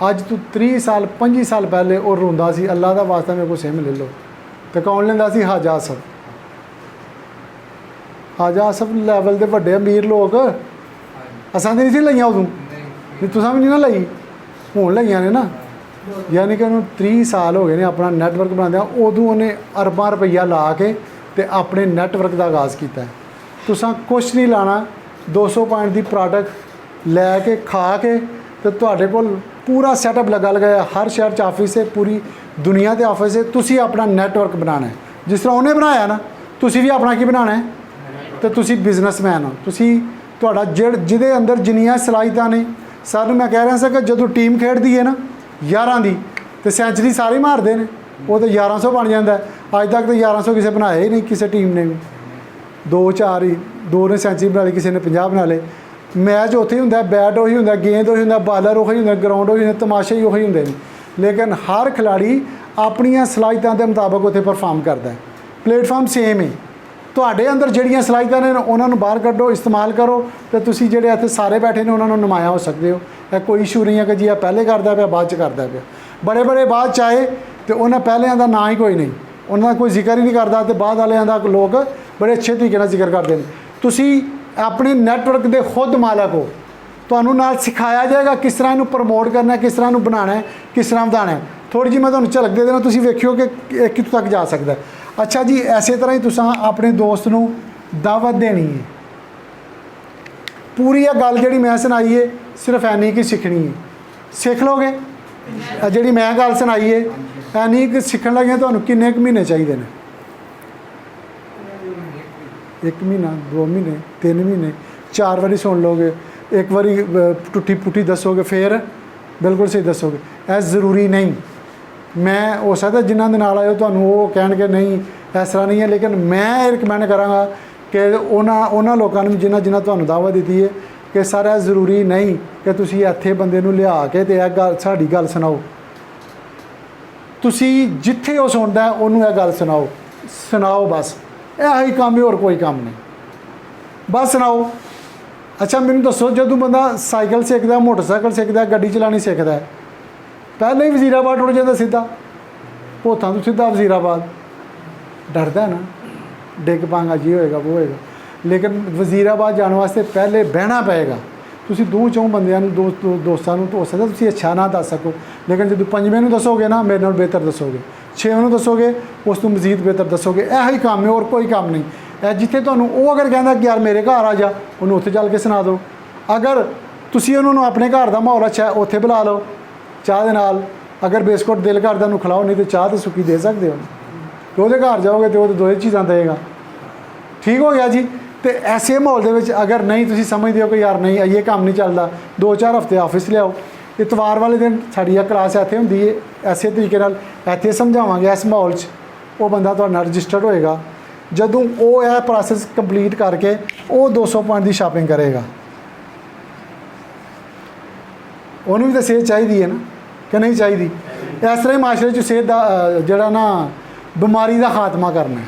ਅੱਜ ਤੋਂ 30 ਸਾਲ 25 ਸਾਲ ਪਹਿਲੇ ਉਹ ਰੋਂਦਾ ਸੀ, ਅੱਲਾ ਦਾ ਵਾਸਤਾ ਮੇਰੇ ਕੋਲ ਸਿਮ ਲੈ ਲਓ, ਤੇ ਕੌਣ ਲੈਂਦਾ ਸੀ? ਹਾਜਾ ਆਸਫ। ਹਾਜਾ ਆਸਫ ਲੈਵਲ ਦੇ ਵੱਡੇ ਅਮੀਰ ਲੋਕ। ਅਸਾਂ ਤਾਂ ਨਹੀਂ ਸੀ ਲਈਆਂ ਉਦੋਂ, ਵੀ ਤੁਸੀਂ ਵੀ ਨਹੀਂ ਨਾ ਲਈ, ਹੁਣ ਲਈਆਂ ਨੇ ਨਾ। ਯਾਨੀ ਕਿ ਉਹਨੂੰ 30 ਸਾਲ ਹੋ ਗਏ ਨੇ ਆਪਣਾ ਨੈਟਵਰਕ ਬਣਾਉਂਦਿਆਂ। ਉਦੋਂ ਉਹਨੇ ਅਰਬਾਂ ਰੁਪਈਆ ਲਾ ਕੇ ਤੇ ਆਪਣੇ ਨੈਟਵਰਕ ਦਾ ਆਗਾਜ਼ ਕੀਤਾ। ਤੁਸੀਂ ਕੁਛ ਨਹੀਂ ਲਾਣਾ, 200 ਪੁਆਇੰਟ ਦੀ ਪ੍ਰੋਡਕਟ ਲੈ ਕੇ ਖਾ ਕੇ ਤੇ ਤੁਹਾਡੇ ਕੋਲ ਪੂਰਾ ਸੈਟਅਪ ਲੱਗਾ ਲਗਾਇਆ, ਹਰ ਸ਼ਹਿਰ 'ਚ ਆਫਿਸ ਹੈ, ਪੂਰੀ ਦੁਨੀਆ 'ਤੇ ਆਫਿਸ ਹੈ। ਤੁਸੀਂ ਆਪਣਾ ਨੈਟਵਰਕ ਬਣਾਉਣਾ ਹੈ ਜਿਸ ਤਰ੍ਹਾਂ ਉਹਨੇ ਬਣਾਇਆ ਨਾ। ਤੁਸੀਂ ਵੀ ਆਪਣਾ ਕੀ ਬਣਾਉਣਾ ਹੈ ਤੇ ਤੁਸੀਂ ਬਿਜ਼ਨਸਮੈਨ ਹੋ। ਤੁਸੀਂ ਤੁਹਾਡਾ ਜਿਹਦੇ ਅੰਦਰ ਜਿੰਨੀਆਂ ਸਲਾਹੀਤਾਂ ਨੇ, ਸਰ ਨੂੰ ਮੈਂ ਕਹਿ ਰਿਹਾ ਸੀ ਕਿ ਜਦੋਂ ਟੀਮ ਖੇਡਦੀ ਹੈ ਨਾ 11 ਦੀ ਤੇ ਸੈਂਚਰੀ ਸਾਰੇ ਮਾਰਦੇ ਨੇ, ਉਹ ਤਾਂ 1100 ਬਣ ਜਾਂਦਾ। ਅੱਜ ਤੱਕ ਤਾਂ 1100 ਕਿਸੇ ਬਣਾਇਆ ਹੀ ਨਹੀਂ ਕਿਸੇ ਟੀਮ ਨੇ ਵੀ, 2-4 ਹੀ, 2 ਨੇ ਸੈਂਚਰੀ ਬਣਾ ਲਈ, ਕਿਸੇ ਨੇ 50 ਬਣਾ ਲਏ। ਮੈਚ ਉੱਥੇ ਹੀ ਹੁੰਦਾ, ਬੈਟ ਉਹੀ ਹੁੰਦਾ, ਗੇਂਦ ਉਹੀ ਹੁੰਦਾ, ਬਾਲਰ ਉਹੀ ਹੁੰਦਾ, ਗਰਾਊਂਡ ਉਹੀ ਹੁੰਦਾ, ਤਮਾਸ਼ੇ ਹੀ ਉਹੀ ਹੁੰਦੇ ਨੇ, ਲੇਕਿਨ ਹਰ ਖਿਲਾੜੀ ਆਪਣੀਆਂ ਸਲਾਹੀਤਾਂ ਦੇ ਮੁਤਾਬਕ ਉੱਥੇ ਪਰਫਾਰਮ ਕਰਦਾ ਹੈ। ਪਲੇਟਫਾਰਮ ਸੇਮ ਹੈ। ਤੁਹਾਡੇ ਅੰਦਰ ਜਿਹੜੀਆਂ ਸਲਾਹੀਤਾਂ ਨੇ ਉਹਨਾਂ ਨੂੰ ਬਾਹਰ ਕੱਢੋ, ਇਸਤੇਮਾਲ ਕਰੋ, ਤੇ ਤੁਸੀਂ ਜਿਹੜੇ ਇੱਥੇ ਸਾਰੇ ਬੈਠੇ ਨੇ ਉਹਨਾਂ ਨੂੰ ਨੁਮਾਇਆ ਹੋ ਸਕਦੇ ਹੋ। ਇਹ ਕੋਈ ਇਸ਼ੂ ਨਹੀਂ ਹੈ ਕਿ ਜੀ ਇਹ ਪਹਿਲੇ ਕਰਦਾ ਪਿਆ ਬਾਅਦ 'ਚ ਕਰਦਾ ਪਿਆ। ਬੜੇ ਬੜੇ ਬਾਅਦ 'ਚ ਆਏ ਤੇ ਉਹਨਾਂ ਪਹਿਲਿਆਂ ਦਾ ਨਾਂ ਹੀ ਕੋਈ ਨਹੀਂ, ਉਹਨਾਂ ਦਾ ਕੋਈ ਜ਼ਿਕਰ ਹੀ ਨਹੀਂ ਕਰਦਾ, ਤੇ ਬਾਅਦ ਵਾਲਿਆਂ ਦਾ ਲੋਕ ਬੜੇ ਅੱਛੇ ਤਰੀਕੇ ਨਾਲ ਜ਼ਿਕਰ ਕਰਦੇ ਨੇ। ਤੁਸੀਂ ਆਪਣੇ ਨੈਟਵਰਕ ਦੇ ਖੁਦ ਮਾਲਕ ਹੋ, ਤੁਹਾਨੂੰ ਨਾਲ ਸਿਖਾਇਆ ਜਾਏਗਾ ਕਿਸ ਤਰ੍ਹਾਂ ਇਹਨੂੰ ਪ੍ਰਮੋਟ ਕਰਨਾ, ਕਿਸ ਤਰ੍ਹਾਂ ਇਹਨੂੰ ਬਣਾਉਣਾ, ਕਿਸ ਤਰ੍ਹਾਂ ਵਧਾਉਣਾ ਹੈ। ਥੋੜ੍ਹੀ ਜਿਹੀ ਮੈਂ ਤੁਹਾਨੂੰ ਝਲਕ ਦੇ ਦੇਣਾ, ਤੁਸੀਂ ਵੇਖਿਓ ਕਿ ਇਹ ਕਿੱਥੋਂ ਤੱਕ ਜਾ ਸਕਦਾ ਹੈ। ਅੱਛਾ ਜੀ, ਐਸੇ ਤਰ੍ਹਾਂ ਹੀ ਤੁਸੀਂ ਆਪਣੇ ਦੋਸਤ ਨੂੰ ਦਾਵਤ ਦੇਣੀ ਹੈ। ਪੂਰੀ ਇਹ ਗੱਲ ਜਿਹੜੀ ਮੈਂ ਸੁਣਾਈ ਹੈ ਸਿਰਫ ਐ ਨਹੀਂ ਕਿ ਸਿੱਖਣੀ ਹੈ, ਸਿੱਖ ਲਓਗੇ। ਜਿਹੜੀ ਮੈਂ ਗੱਲ ਸੁਣਾਈ ਹੈ ਐ ਨਹੀਂ ਕਿ ਸਿੱਖਣ ਲੱਗਿਆ ਤੁਹਾਨੂੰ ਕਿੰਨੇ ਕੁ ਮਹੀਨੇ ਚਾਹੀਦੇ ਨੇ? 1 ਮਹੀਨਾ, 2 ਮਹੀਨੇ, 3 ਮਹੀਨੇ, 4 ਵਾਰੀ ਸੁਣ ਲਓਗੇ, ਇੱਕ ਵਾਰੀ ਟੁੱਟੀ ਪੁੱਟੀ ਦੱਸੋਗੇ, ਫਿਰ ਬਿਲਕੁਲ ਸਹੀ ਦੱਸੋਗੇ। ਇਹ ਜ਼ਰੂਰੀ ਨਹੀਂ। ਮੈਂ ਹੋ ਸਕਦਾ ਜਿਨ੍ਹਾਂ ਦੇ ਨਾਲ ਆਇਓ ਤੁਹਾਨੂੰ ਉਹ ਕਹਿਣਗੇ ਨਹੀਂ ਇਸ ਤਰ੍ਹਾਂ ਨਹੀਂ ਹੈ, ਲੇਕਿਨ ਮੈਂ ਇਹ ਰਿਕਮੈਂਡ ਕਰਾਂਗਾ ਕਿ ਉਹਨਾਂ ਲੋਕਾਂ ਨੂੰ ਜਿਨ੍ਹਾਂ ਤੁਹਾਨੂੰ ਦਾਅਵਾ ਦਿੱਤੀ ਹੈ ਕਿ ਸਰ ਇਹ ਜ਼ਰੂਰੀ ਨਹੀਂ ਕਿ ਤੁਸੀਂ ਇੱਥੇ ਬੰਦੇ ਨੂੰ ਲਿਆ ਕੇ ਤੇ ਇਹ ਗੱਲ ਸਾਡੀ ਗੱਲ ਸੁਣਾਓ। ਤੁਸੀਂ ਜਿੱਥੇ ਉਹ ਸੁਣਦਾ ਉਹਨੂੰ ਇਹ ਗੱਲ ਸੁਣਾਓ ਬਸ। ਇਹ ਹੀ ਕੰਮ ਹੈ, ਹੋਰ ਕੋਈ ਕੰਮ ਨਹੀਂ, ਬਸ ਸੁਣਾਓ। ਅੱਛਾ ਮੈਨੂੰ ਦੱਸੋ, ਜਦੋਂ ਬੰਦਾ ਸਾਈਕਲ ਸਿੱਖਦਾ, ਮੋਟਰਸਾਈਕਲ ਸਿੱਖਦਾ, ਗੱਡੀ ਚਲਾਉਣੀ ਸਿੱਖਦਾ, ਪਹਿਲਾਂ ਹੀ ਵਜ਼ੀਰਾਬਾਦ ਉੱਡ ਜਾਂਦਾ ਸਿੱਧਾ, ਭੋਥਾਂ ਤੋਂ ਸਿੱਧਾ ਵਜ਼ੀਰਾਬਾਦ, ਡਰਦਾ ਨਾ ਡਿੱਗ ਪਾਂਗਾ, ਜੀ ਹੋਏਗਾ ਉਹ ਹੋਏਗਾ। ਲੇਕਿਨ ਵਜ਼ੀਰਾਬਾਦ ਜਾਣ ਵਾਸਤੇ ਪਹਿਲੇ ਬਹਿਣਾ ਪਏਗਾ। ਤੁਸੀਂ 2-4 ਬੰਦਿਆਂ ਨੂੰ ਦੋਸਤਾਂ ਨੂੰ ਹੋ ਸਕਦਾ ਤੁਸੀਂ ਅੱਛਾ ਨਾ ਦੱਸ ਸਕੋ, ਲੇਕਿਨ ਜਦੋਂ 5ਵੇਂ ਨੂੰ ਦੱਸੋਗੇ ਨਾ ਮੇਰੇ ਨਾਲ ਬਿਹਤਰ ਦੱਸੋਗੇ, 6ਵੇਂ ਨੂੰ ਦੱਸੋਗੇ ਉਸ ਤੋਂ ਮਜ਼ੀਦ ਬਿਹਤਰ ਦੱਸੋਗੇ। ਇਹੋ ਹੀ ਕੰਮ ਹੈ, ਹੋਰ ਕੋਈ ਕੰਮ ਨਹੀਂ। ਇਹ ਜਿੱਥੇ ਤੁਹਾਨੂੰ ਉਹ ਅਗਰ ਕਹਿੰਦਾ ਕਿ ਯਾਰ ਮੇਰੇ ਘਰ ਆ ਜਾ, ਉਹਨੂੰ ਉੱਥੇ ਚੱਲ ਕੇ ਸੁਣਾ ਦਿਓ। ਅਗਰ ਤੁਸੀਂ ਉਹਨਾਂ ਨੂੰ ਆਪਣੇ ਘਰ ਦਾ ਮਾਹੌਲ ਅੱਛਾ ਉੱਥੇ ਬੁਲਾ ਲਓ ਚਾਹ ਦੇ ਨਾਲ। ਅਗਰ ਬਿਸਕੁਟ ਦਿਲ ਕਰਦਾ ਉਹਨੂੰ ਖਿਲਾਓ, ਨਹੀਂ ਤਾਂ ਚਾਹ ਤਾਂ ਸੁੱਕੀ ਦੇ ਸਕਦੇ ਹੋ। ਤੇ ਉਹਦੇ ਘਰ ਜਾਓਗੇ ਤੇ ਉਹ ਤਾਂ 2 ਚੀਜ਼ਾਂ ਦੇਗਾ। ਠੀਕ ਹੋ ਗਿਆ ਜੀ। ਤੇ ਐਸੇ ਮਾਹੌਲ ਦੇ ਵਿੱਚ ਅਗਰ ਨਹੀਂ ਤੁਸੀਂ ਸਮਝਦੇ ਹੋ ਕਿ ਯਾਰ ਨਹੀਂ ਇਹ ਕੰਮ ਨਹੀਂ ਚੱਲਦਾ, 2-4 ਹਫ਼ਤੇ ਆਫਿਸ ਲਿਆਓ। ਇਤਵਾਰ ਵਾਲੇ ਦਿਨ ਸਾਡੀ ਇਹ ਕਲਾਸ ਇੱਥੇ ਹੁੰਦੀ ਹੈ, ਐਸੇ ਤਰੀਕੇ ਨਾਲ ਇੱਥੇ ਸਮਝਾਵਾਂਗੇ ਇਸ ਮਾਹੌਲ 'ਚ। ਉਹ ਬੰਦਾ ਤੁਹਾਡੇ ਨਾਲ ਰਜਿਸਟਰਡ ਹੋਏਗਾ। ਜਦੋਂ ਉਹ ਇਹ ਪ੍ਰੋਸੈਸ ਕੰਪਲੀਟ ਕਰਕੇ ਉਹ 200 ਪੁਆਇੰਟ ਦੀ ਸ਼ਾਪਿੰਗ ਕਰੇਗਾ, ਉਹਨੂੰ ਵੀ ਤਾਂ ਸਿਹਤ ਚਾਹੀਦੀ ਹੈ ਨਾ ਕਿ ਨਹੀਂ ਚਾਹੀਦੀ। ਇਸ ਤਰ੍ਹਾਂ ਹੀ ਮਾਸ਼ਰੇ 'ਚ ਸਿਹਤ ਦਾ ਜਿਹੜਾ ਨਾ ਬਿਮਾਰੀ ਦਾ ਖਾਤਮਾ ਕਰਨਾ ਹੈ।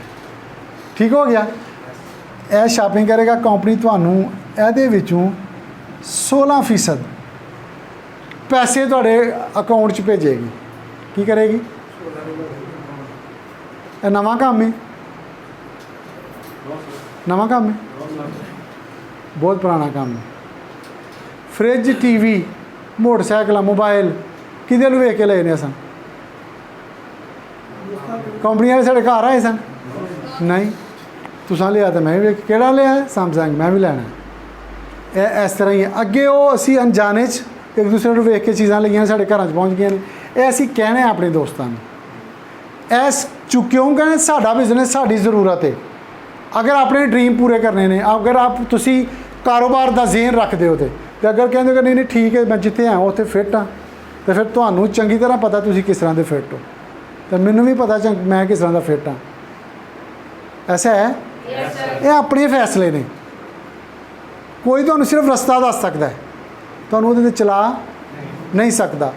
ਠੀਕ ਹੋ ਗਿਆ। ਇਹ ਸ਼ਾਪਿੰਗ ਕਰੇਗਾ, ਕੰਪਨੀ ਤੁਹਾਨੂੰ ਇਹਦੇ ਵਿੱਚੋਂ 16% ਪੈਸੇ ਤੁਹਾਡੇ ਅਕਾਊਂਟ 'ਚ ਭੇਜੇਗੀ। ਕੀ ਕਰੇਗੀ? ਇਹ ਨਵਾਂ ਕੰਮ ਹੈ, ਨਵਾਂ ਕੰਮ ਹੈ, ਬਹੁਤ ਪੁਰਾਣਾ ਕੰਮ ਹੈ। ਫਰਿੱਜ, ਟੀਵੀ, ਮੋਟਰਸਾਈਕਲ, ਮੋਬਾਈਲ ਕਿਹਦੇ ਨੂੰ ਵੇਖ ਕੇ ਲਏ ਨੇ ਅਸਾਂ? ਕੰਪਨੀਆਂ ਵਾਲੇ ਸਾਡੇ ਘਰ ਆਏ ਸਨ? ਨਹੀਂ, ਤੁਸੀਂ ਲਿਆ ਤਾਂ ਮੈਂ ਵੀ ਵੇਖ। ਕਿਹੜਾ ਲਿਆ? ਸੈਮਸੰਗ, ਮੈਂ ਵੀ ਲੈਣਾ। ਇਹ ਇਸ ਤਰ੍ਹਾਂ ਹੀ ਹੈ। ਅੱਗੇ ਉਹ ਅਸੀਂ ਅਣਜਾਣੇ 'ਚ ਇੱਕ ਦੂਸਰੇ ਨੂੰ ਵੇਖ ਕੇ ਚੀਜ਼ਾਂ ਲਈਆਂ, ਸਾਡੇ ਘਰਾਂ 'ਚ ਪਹੁੰਚ ਗਈਆਂ ਨੇ। ਇਹ ਅਸੀਂ ਕਹਿਣਾ ਆਪਣੇ ਦੋਸਤਾਂ ਨੂੰ। ਇਸ ਕਿਉਂ ਕਹਿੰਦੇ? ਸਾਡਾ ਬਿਜ਼ਨਸ ਸਾਡੀ ਜ਼ਰੂਰਤ ਹੈ। ਅਗਰ ਆਪਣੇ ਡ੍ਰੀਮ ਪੂਰੇ ਕਰਨੇ ਨੇ, ਅਗਰ ਤੁਸੀਂ ਕਾਰੋਬਾਰ ਦਾ ਜ਼ੇਨ ਰੱਖਦੇ ਹੋ ਤੇ ਅਗਰ ਕਹਿੰਦੇ ਕਿ ਨਹੀਂ ਠੀਕ ਹੈ ਮੈਂ ਜਿੱਥੇ ਹਾਂ ਉੱਥੇ ਫਿੱਟ ਹਾਂ, ਤਾਂ ਫਿਰ ਤੁਹਾਨੂੰ ਚੰਗੀ ਤਰ੍ਹਾਂ ਪਤਾ ਤੁਸੀਂ ਕਿਸ ਤਰ੍ਹਾਂ ਦੇ ਫਿੱਟ ਹੋ, ਅਤੇ ਮੈਨੂੰ ਵੀ ਪਤਾ ਮੈਂ ਕਿਸ ਤਰ੍ਹਾਂ ਦਾ ਫਿੱਟ ਹਾਂ। ਐਸਾ ਹੈ? ਇਹ ਆਪਣੇ ਫੈਸਲੇ ਨੇ। ਕੋਈ ਤੁਹਾਨੂੰ ਸਿਰਫ ਰਸਤਾ ਦੱਸ ਸਕਦਾ ਹੈ, ਤੁਹਾਨੂੰ ਉਹਦੇ 'ਤੇ ਚਲਾ ਨਹੀਂ ਸਕਦਾ।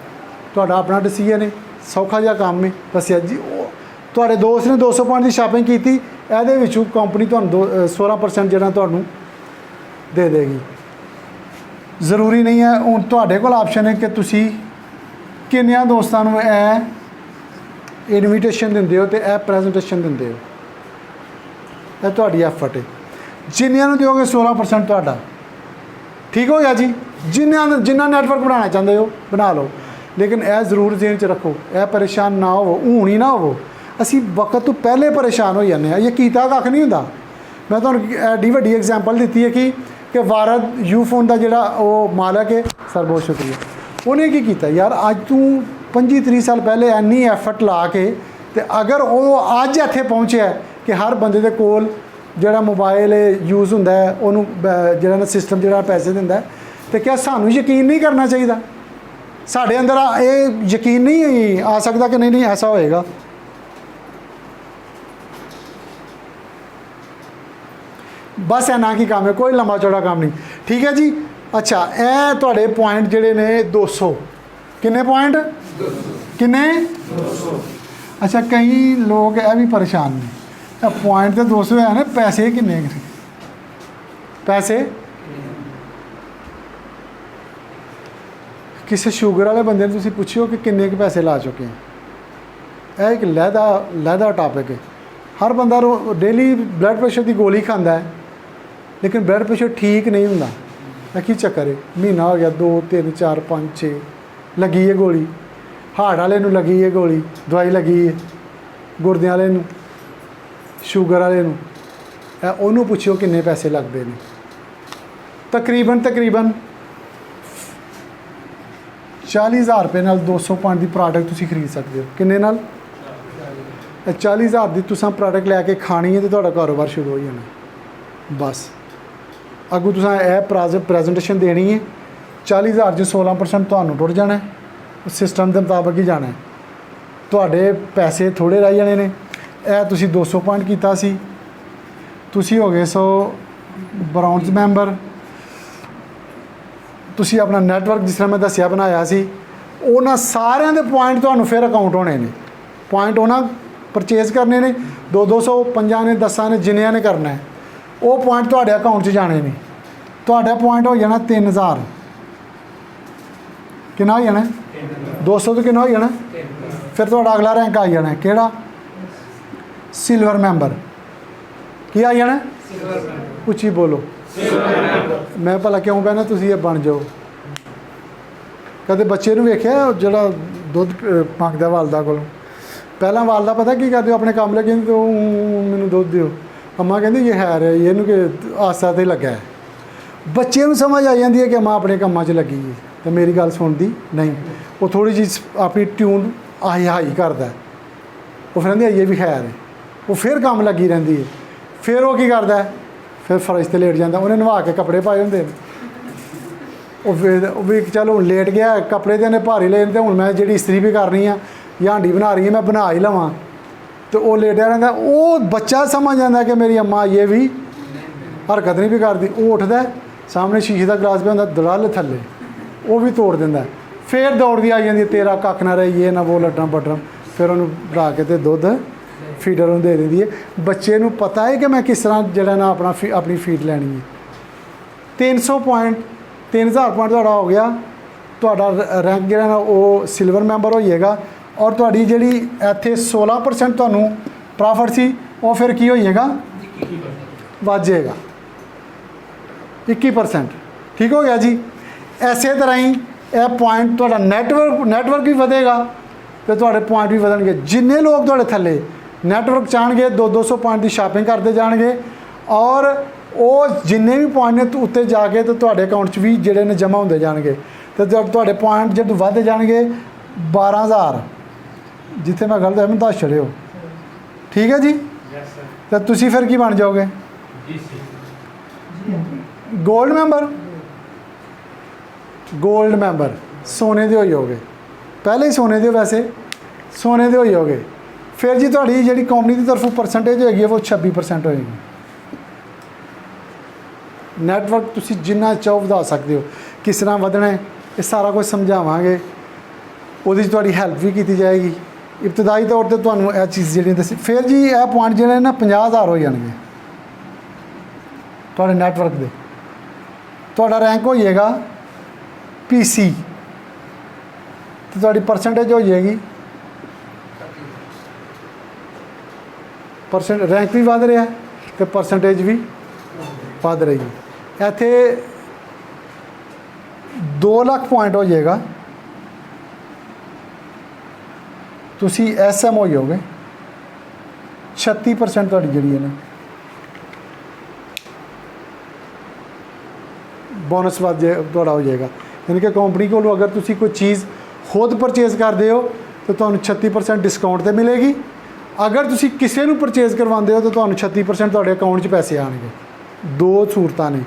ਤੁਹਾਡਾ ਆਪਣਾ ਡਿਸੀਜਨ ਹੈ, ਸੌਖਾ ਜਿਹਾ ਕੰਮ ਹੈ। ਦੱਸਿਆ ਜੀ ਉਹ ਤੁਹਾਡੇ ਦੋਸਤ ਨੇ 200 ਪੁਆਇੰਟ ਦੀ ਸ਼ਾਪਿੰਗ ਕੀਤੀ, ਇਹਦੇ ਵਿੱਚੋਂ ਕੰਪਨੀ ਤੁਹਾਨੂੰ 16% ਜਿਹੜਾ ਤੁਹਾਨੂੰ ਦੇ ਦੇਗੀ। ਜ਼ਰੂਰੀ ਨਹੀਂ ਹੈ। ਹੁਣ ਤੁਹਾਡੇ ਕੋਲ ਆਪਸ਼ਨ ਹੈ ਕਿ ਤੁਸੀਂ ਕਿੰਨਿਆਂ ਦੋਸਤਾਂ ਨੂੰ ਇਹ ਇਨਵੀਟੇਸ਼ਨ ਦਿੰਦੇ ਹੋ ਅਤੇ ਇਹ ਪ੍ਰੈਜੈਂਟੇਸ਼ਨ ਦਿੰਦੇ ਹੋ। ਇਹ ਤੁਹਾਡੀ ਐਫਰਟ ਹੈ। ਜਿੰਨਿਆਂ ਨੂੰ ਦਿਓਗੇ 16% ਤੁਹਾਡਾ। ਠੀਕ ਹੋ ਗਿਆ ਜੀ। ਜਿੰਨਾ ਨੈਟਵਰਕ ਬਣਾਉਣਾ ਚਾਹੁੰਦੇ ਹੋ ਬਣਾ ਲਓ, ਲੇਕਿਨ ਇਹ ਜ਼ਰੂਰ ਜ਼ਿਹਨ 'ਚ ਰੱਖੋ, ਇਹ ਪਰੇਸ਼ਾਨ ਨਾ ਹੋਵੋ, ਹੁਣ ਹੀ ਨਾ ਹੋਵੋ। ਅਸੀਂ ਵਕਤ ਤੋਂ ਪਹਿਲੇ ਪਰੇਸ਼ਾਨ ਹੋ ਜਾਂਦੇ ਹਾਂ। ਇਹ ਕੀਤਾ ਕੱਖ ਨਹੀਂ ਹੁੰਦਾ। ਮੈਂ ਤੁਹਾਨੂੰ ਐਡੀ ਵੱਡੀ ਐਗਜ਼ਾਮਪਲ ਦਿੱਤੀ ਹੈ ਕਿ ਵਾਰਦ ਯੂਫੋਨ ਦਾ ਜਿਹੜਾ ਉਹ ਮਾਲਕ ਹੈ, ਸਰ ਬਹੁਤ ਸ਼ੁਕਰੀਆ, ਉਹਨੇ ਕੀ ਕੀਤਾ ਯਾਰ, ਅੱਜ ਤੂੰ 25-30 ਸਾਲ ਪਹਿਲੇ ਇੰਨੀ ਐਫਰਟ ਲਾ ਕੇ ਤੇ ਅਗਰ ਉਹ ਅੱਜ ਇੱਥੇ ਪਹੁੰਚਿਆ, कि हर बंदे दे कोल ਜਿਹੜਾ ਮੋਬਾਈਲ ਯੂਜ਼ ਹੁੰਦਾ ਹੈ ਉਹਨੂੰ ਜਿਹੜਾ ਨਾ ਸਿਸਟਮ ਜਿਹੜਾ ਪੈਸੇ ਦਿੰਦਾ ਹੈ, ਤੇ ਕਿਆ ਸਾਨੂੰ ਯਕੀਨ ਨਹੀਂ ਕਰਨਾ ਚਾਹੀਦਾ? ਸਾਡੇ ਅੰਦਰ ਇਹ ਯਕੀਨ ਨਹੀਂ ਆ ਸਕਦਾ ਕਿ ਨਹੀਂ ਐਸਾ ਹੋਏਗਾ। ਬਸ ਇੰਨਾ ਕੀ ਕੰਮ ਹੈ, ਕੋਈ ਲੰਬਾ ਚੌੜਾ ਕੰਮ ਨਹੀਂ। ਠੀਕ ਹੈ ਜੀ। ਅੱਛਾ, ਇਹ ਤੁਹਾਡੇ ਪੁਆਇੰਟ ਜਿਹੜੇ ਨੇ 200, ਕਿੰਨੇ ਪੁਆਇੰਟ? 200 ਕਿੰਨੇ? 200। ਅੱਛਾ, ਕਈ ਲੋਕ ਇਹ ਵੀ ਪਰੇਸ਼ਾਨ ਨੇ, ਪੁਆਇੰਟ ਤੇ 200 ਹੈ ਨਾ, ਪੈਸੇ ਕਿੰਨੇ? ਪੈਸੇ ਕਿਸੇ ਸ਼ੂਗਰ ਵਾਲੇ ਬੰਦੇ ਨੂੰ ਤੁਸੀਂ ਪੁੱਛਿਓ ਕਿ ਕਿੰਨੇ ਕੁ ਪੈਸੇ ਲਾ ਚੁੱਕੇ ਹੈ। ਇਹ ਇੱਕ ਲਹਿਦਾ ਟਾਪਿਕ ਹੈ। ਹਰ ਬੰਦਾ ਡੇਲੀ ਬਲੱਡ ਪ੍ਰੈਸ਼ਰ ਦੀ ਗੋਲੀ ਖਾਂਦਾ ਹੈ, ਲੇਕਿਨ ਬਲੱਡ ਪ੍ਰੈਸ਼ਰ ਠੀਕ ਨਹੀਂ ਹੁੰਦਾ। ਇਹ ਕੀ ਚੱਕਰ ਹੈ? ਮਹੀਨਾ ਹੋ ਗਿਆ, 2 3 4 5 6 ਲੱਗੀ ਹੈ ਗੋਲੀ। ਹਾਰਟ ਵਾਲੇ ਨੂੰ ਲੱਗੀ ਹੈ ਗੋਲੀ, ਦਵਾਈ ਲੱਗੀ ਹੈ। ਗੁਰਦਿਆਂ ਵਾਲੇ ਨੂੰ, ਸ਼ੂਗਰ ਵਾਲੇ ਨੂੰ, ਉਹਨੂੰ ਪੁੱਛਿਓ ਕਿੰਨੇ ਪੈਸੇ ਲੱਗਦੇ ਨੇ। ਤਕਰੀਬਨ 40,000 ਰੁਪਏ ਨਾਲ 200 ਪੁਆਇੰਟ ਦੀ ਪ੍ਰੋਡਕਟ ਤੁਸੀਂ ਖਰੀਦ ਸਕਦੇ ਹੋ। ਕਿੰਨੇ ਨਾਲ? 40,000 ਦੀ ਤੁਸੀਂ ਪ੍ਰੋਡਕਟ ਲੈ ਕੇ ਖਾਣੀ ਹੈ ਤੇ ਤੁਹਾਡਾ ਕਾਰੋਬਾਰ ਸ਼ੁਰੂ ਹੋ ਜਾਣਾ। ਬਸ ਅੱਗੋਂ ਤੁਸੀਂ ਇਹ ਪ੍ਰੈਜੈਂਟੇਸ਼ਨ ਦੇਣੀ ਹੈ, 40,000 'ਚ 16% ਤੁਹਾਨੂੰ ਟੁੱਟ ਜਾਣਾ ਹੈ। ਸਿਸਟਮ ਦੇ ਮੁਤਾਬਕ ਹੀ ਜਾਣਾ ਹੈ। ਤੁਹਾਡੇ ਪੈਸੇ ਥੋੜ੍ਹੇ ਰਹਿ ਜਾਣੇ ਨੇ। ਇਹ ਤੁਸੀਂ 200 ਪੁਆਇੰਟ ਕੀਤਾ ਸੀ, ਤੁਸੀਂ ਹੋ ਗਏ 100 ਬਰਾਊਨਜ਼ ਮੈਂਬਰ। ਤੁਸੀਂ ਆਪਣਾ ਨੈਟਵਰਕ ਜਿਸ ਤਰ੍ਹਾਂ ਮੈਂ ਦੱਸਿਆ ਬਣਾਇਆ ਸੀ, ਉਹਨਾਂ ਸਾਰਿਆਂ ਦੇ ਪੁਆਇੰਟ ਤੁਹਾਨੂੰ ਫਿਰ ਅਕਾਊਂਟ ਹੋਣੇ ਨੇ। ਪੁਆਇੰਟ ਉਹਨਾਂ ਪਰਚੇਜ਼ ਕਰਨੇ ਨੇ, 200 5 ਨੇ 10 ਨੇ ਜਿੰਨਿਆਂ ਨੇ ਕਰਨਾ ਹੈ, ਉਹ ਪੁਆਇੰਟ ਤੁਹਾਡੇ ਅਕਾਊਂਟ 'ਚ ਜਾਣੇ ਨੇ। ਤੁਹਾਡਾ ਪੁਆਇੰਟ ਹੋ ਜਾਣਾ 3000। ਕਿੰਨਾ ਹੋ ਜਾਣਾ? 200 ਤੋਂ ਕਿੰਨਾ ਹੋ ਜਾਣਾ? ਫਿਰ ਤੁਹਾਡਾ ਅਗਲਾ ਰੈਂਕ ਆ ਜਾਣਾ, ਕਿਹੜਾ? Silver member. ਕੀ ਆ ਜਾਣਾ? ਉੱਚੀ ਬੋਲੋ। ਮੈਂ ਭਲਾ ਕਿਉਂ ਕਹਿੰਦਾ ਤੁਸੀਂ ਇਹ ਬਣ ਜਾਓ। ਕਦੇ ਬੱਚੇ ਨੂੰ ਵੇਖਿਆ ਜਿਹੜਾ ਦੁੱਧ ਮੰਗਦਾ ਵਾਲਦਾ ਕੋਲੋਂ? ਪਹਿਲਾਂ ਵਾਲਦਾ ਪਤਾ ਕੀ ਕਰਦੇ ਹੋ? ਆਪਣੇ ਕੰਮ ਲੱਗੇ ਤੇ ਉਹ ਮੈਨੂੰ ਦੁੱਧ ਦਿਓ। ਅੰਮਾ ਕਹਿੰਦੀ ਇਹ ਹੈ ਰਿਹਾ ਇਹਨੂੰ ਕਿ ਆਸਾ 'ਤੇ ਲੱਗਾ ਹੈ। ਬੱਚੇ ਨੂੰ ਸਮਝ ਆ ਜਾਂਦੀ ਹੈ ਕਿ ਅੰਮਾ ਆਪਣੇ ਕੰਮਾਂ 'ਚ ਲੱਗੀ ਹੈ, ਤੇ ਮੇਰੀ ਗੱਲ ਸੁਣਦੀ ਨਹੀਂ। ਉਹ ਥੋੜ੍ਹੀ ਜਿਹੀ ਆਪਣੀ ਟਿਊਨ ਹਾਈ ਕਰਦਾ, ਉਹ ਫਿਰ ਕਹਿੰਦੀ ਇਹ ਵੀ ਖੈਰ ਹੈ। ਉਹ ਫਿਰ ਕੰਮ ਲੱਗੀ ਰਹਿੰਦੀ ਹੈ। ਫਿਰ ਉਹ ਕੀ ਕਰਦਾ? ਫਿਰ ਫਰਸ਼ 'ਤੇ ਲੇਟ ਜਾਂਦਾ। ਉਹਨੇ ਨਵਾ ਕੇ ਕੱਪੜੇ ਪਾਏ ਹੁੰਦੇ ਨੇ। ਉਹ ਵੀ ਚਲੋ ਹੁਣ ਲੇਟ ਗਿਆ, ਕੱਪੜੇ ਦੇ ਨੇ ਭਾਰੀ ਲਏ ਤੇ ਹੁਣ ਮੈਂ ਜਿਹੜੀ ਇਸਤਰੀ ਵੀ ਕਰਨੀ ਆ ਜਾਂ ਹਾਂਡੀ ਬਣਾ ਰਹੀ ਹੈ, ਮੈਂ ਬਣਾ ਹੀ ਲਵਾਂ, ਤੇ ਉਹ ਲੇਟਿਆ ਰਹਿੰਦਾ। ਉਹ ਬੱਚਾ ਸਮਝ ਜਾਂਦਾ ਕਿ ਮੇਰੀ ਅੰਮਾ ਇਹ ਵੀ ਹਰਕਤ ਨਹੀਂ ਵੀ ਕਰਦੀ। ਉਹ ਉੱਠਦਾ, ਸਾਹਮਣੇ ਸ਼ੀਸ਼ੇ ਦਾ ਗਲਾਸ ਪਿਆ ਹੁੰਦਾ, ਦੜੱਲ ਥੱਲੇ ਉਹ ਵੀ ਤੋੜ ਦਿੰਦਾ। ਫਿਰ ਦੌੜਦੀ ਆ ਜਾਂਦੀ, ਤੇਰਾ ਕੱਖ ਨਾ ਰਹੀ ਇਹ ਨਾ ਉਹ ਲੱਟਾਂ ਪੱਟਾਂ। ਫਿਰ ਉਹਨੂੰ ਬਣਾ ਕੇ ਤੇ ਦੁੱਧ ਫੀਡਰ ਨੂੰ ਦੇ ਦਿੰਦੀ ਹੈ। ਬੱਚੇ ਨੂੰ ਪਤਾ ਹੈ ਕਿ ਮੈਂ ਕਿਸ ਤਰ੍ਹਾਂ ਜਿਹੜਾ ਨਾ ਆਪਣੀ ਫੀਡ ਲੈਣੀ ਹੈ। 300 ਪੁਆਇੰਟ 3000 ਪੁਆਇੰਟ ਤੁਹਾਡਾ ਹੋ ਗਿਆ। ਤੁਹਾਡਾ ਰੈਂਕ ਜਿਹੜਾ ਨਾ ਉਹ ਸਿਲਵਰ ਮੈਂਬਰ ਹੋ ਜਾਏਗਾ। ਔਰ ਤੁਹਾਡੀ ਜਿਹੜੀ ਇੱਥੇ 16% ਤੁਹਾਨੂੰ ਪ੍ਰੋਫਿਟ ਸੀ, ਉਹ ਫਿਰ ਕੀ ਹੋ ਜਾਏਗਾ? ਵੱਧ ਜਾਏਗਾ 21%। ਠੀਕ ਹੋ ਗਿਆ ਜੀ। ਐਸੇ ਤਰ੍ਹਾਂ ਹੀ ਇਹ ਪੁਆਇੰਟ ਤੁਹਾਡਾ ਨੈਟਵਰਕ ਵੀ ਵਧੇਗਾ ਤੇ ਤੁਹਾਡੇ ਪੁਆਇੰਟ ਵੀ ਵਧਣਗੇ। ਜਿੰਨੇ ਲੋਕ ਤੁਹਾਡੇ ਥੱਲੇ ਨੈਟਵਰਕ ਚਾਹਣਗੇ 200 ਪੁਆਇੰਟ ਦੀ ਸ਼ਾਪਿੰਗ ਕਰਦੇ ਜਾਣਗੇ, ਔਰ ਉਹ ਜਿੰਨੇ ਵੀ ਪੁਆਇੰਟ ਨੇ ਉੱਤੇ ਜਾ ਕੇ ਤੇ ਤੁਹਾਡੇ ਅਕਾਊਂਟ 'ਚ ਵੀ ਜਿਹੜੇ ਨੇ ਜਮ੍ਹਾਂ ਹੁੰਦੇ ਜਾਣਗੇ। ਤੇ ਤੁਹਾਡੇ ਪੁਆਇੰਟ ਜਦੋਂ ਵੱਧਦੇ ਜਾਣਗੇ 12000, ਜਿੱਥੇ ਮੈਂ ਗਲਤ ਹੈ ਮੈਨੂੰ ਦੱਸ ਛੱਡਿਓ। ਠੀਕ ਹੈ ਜੀ। ਤਾਂ ਤੁਸੀਂ ਫਿਰ ਕੀ ਬਣ ਜਾਓਗੇ? Gold member. ਗੋਲਡ ਮੈਂਬਰ ਸੋਨੇ ਦੇ ਹੋ ਜਾਓਗੇ। ਪਹਿਲੇ ਹੀ ਸੋਨੇ ਦੇ, ਵੈਸੇ ਸੋਨੇ ਦੇ ਹੋ ਜਾਓਗੇ। ਫਿਰ ਜੀ ਤੁਹਾਡੀ ਜਿਹੜੀ ਕੰਪਨੀ ਦੀ ਤਰਫੋਂ ਪਰਸੈਂਟੇਜ ਹੈਗੀ ਹੈ ਉਹ 26% ਹੋਏਗੀ। ਨੈਟਵਰਕ ਤੁਸੀਂ ਜਿੰਨਾ ਚਾਹੋ ਵਧਾ ਸਕਦੇ ਹੋ। ਕਿਸ ਤਰ੍ਹਾਂ ਵਧਣਾ ਹੈ ਇਹ ਸਾਰਾ ਕੁਝ ਸਮਝਾਵਾਂਗੇ। ਉਹਦੇ 'ਚ ਤੁਹਾਡੀ ਹੈਲਪ ਵੀ ਕੀਤੀ ਜਾਏਗੀ। ਇਬਤਦਾਈ ਤੌਰ 'ਤੇ ਤੁਹਾਨੂੰ ਇਹ ਚੀਜ਼ ਜਿਹੜੀ ਦੱਸੀ। ਫਿਰ ਜੀ ਇਹ ਪੁਆਇੰਟ ਜਿਹੜੇ ਨਾ 50,000 ਹੋ ਜਾਣਗੇ ਤੁਹਾਡੇ ਨੈਟਵਰਕ ਦੇ। ਤੁਹਾਡਾ ਰੈਂਕ ਹੋ ਜਾਏਗਾ PC, ਤੇ ਤੁਹਾਡੀ ਪਰਸੈਂਟੇਜ ਹੋ ਜਾਏਗੀ ਰੈਂਕ ਵੀ ਵੱਧ ਰਿਹਾ ਤੇ ਪਰਸੈਂਟੇਜ ਵੀ ਵੱਧ ਰਹੀ ਹੈ। ਇੱਥੇ 2 ਲੱਖ ਪੁਆਇੰਟ ਹੋ ਜਾਏਗਾ। ਤੁਸੀਂ SM ਹੋ ਜਾਓਗੇ। 36% ਤੁਹਾਡੀ ਜਿਹੜੀ ਹੈ ਨਾ ਬੋਨਸ ਵੱਧ ਜੇ ਤੁਹਾਡਾ ਹੋ ਜਾਏਗਾ। ਯਾਨੀ ਕਿ ਕੰਪਨੀ ਕੋਲੋਂ ਅਗਰ ਤੁਸੀਂ ਕੋਈ ਚੀਜ਼ ਖੁਦ ਪਰਚੇਜ਼ ਕਰਦੇ ਹੋ ਤਾਂ ਤੁਹਾਨੂੰ 36% ਡਿਸਕਾਊਂਟ 'ਤੇ ਮਿਲੇਗੀ। ਅਗਰ ਤੁਸੀਂ ਕਿਸੇ ਨੂੰ ਪਰਚੇਜ਼ ਕਰਵਾਉਂਦੇ ਹੋ ਤਾਂ ਤੁਹਾਨੂੰ 36% ਤੁਹਾਡੇ ਅਕਾਊਂਟ 'ਚ ਪੈਸੇ ਆਣਗੇ। ਦੋ ਸੂਰਤਾਂ ਨੇ।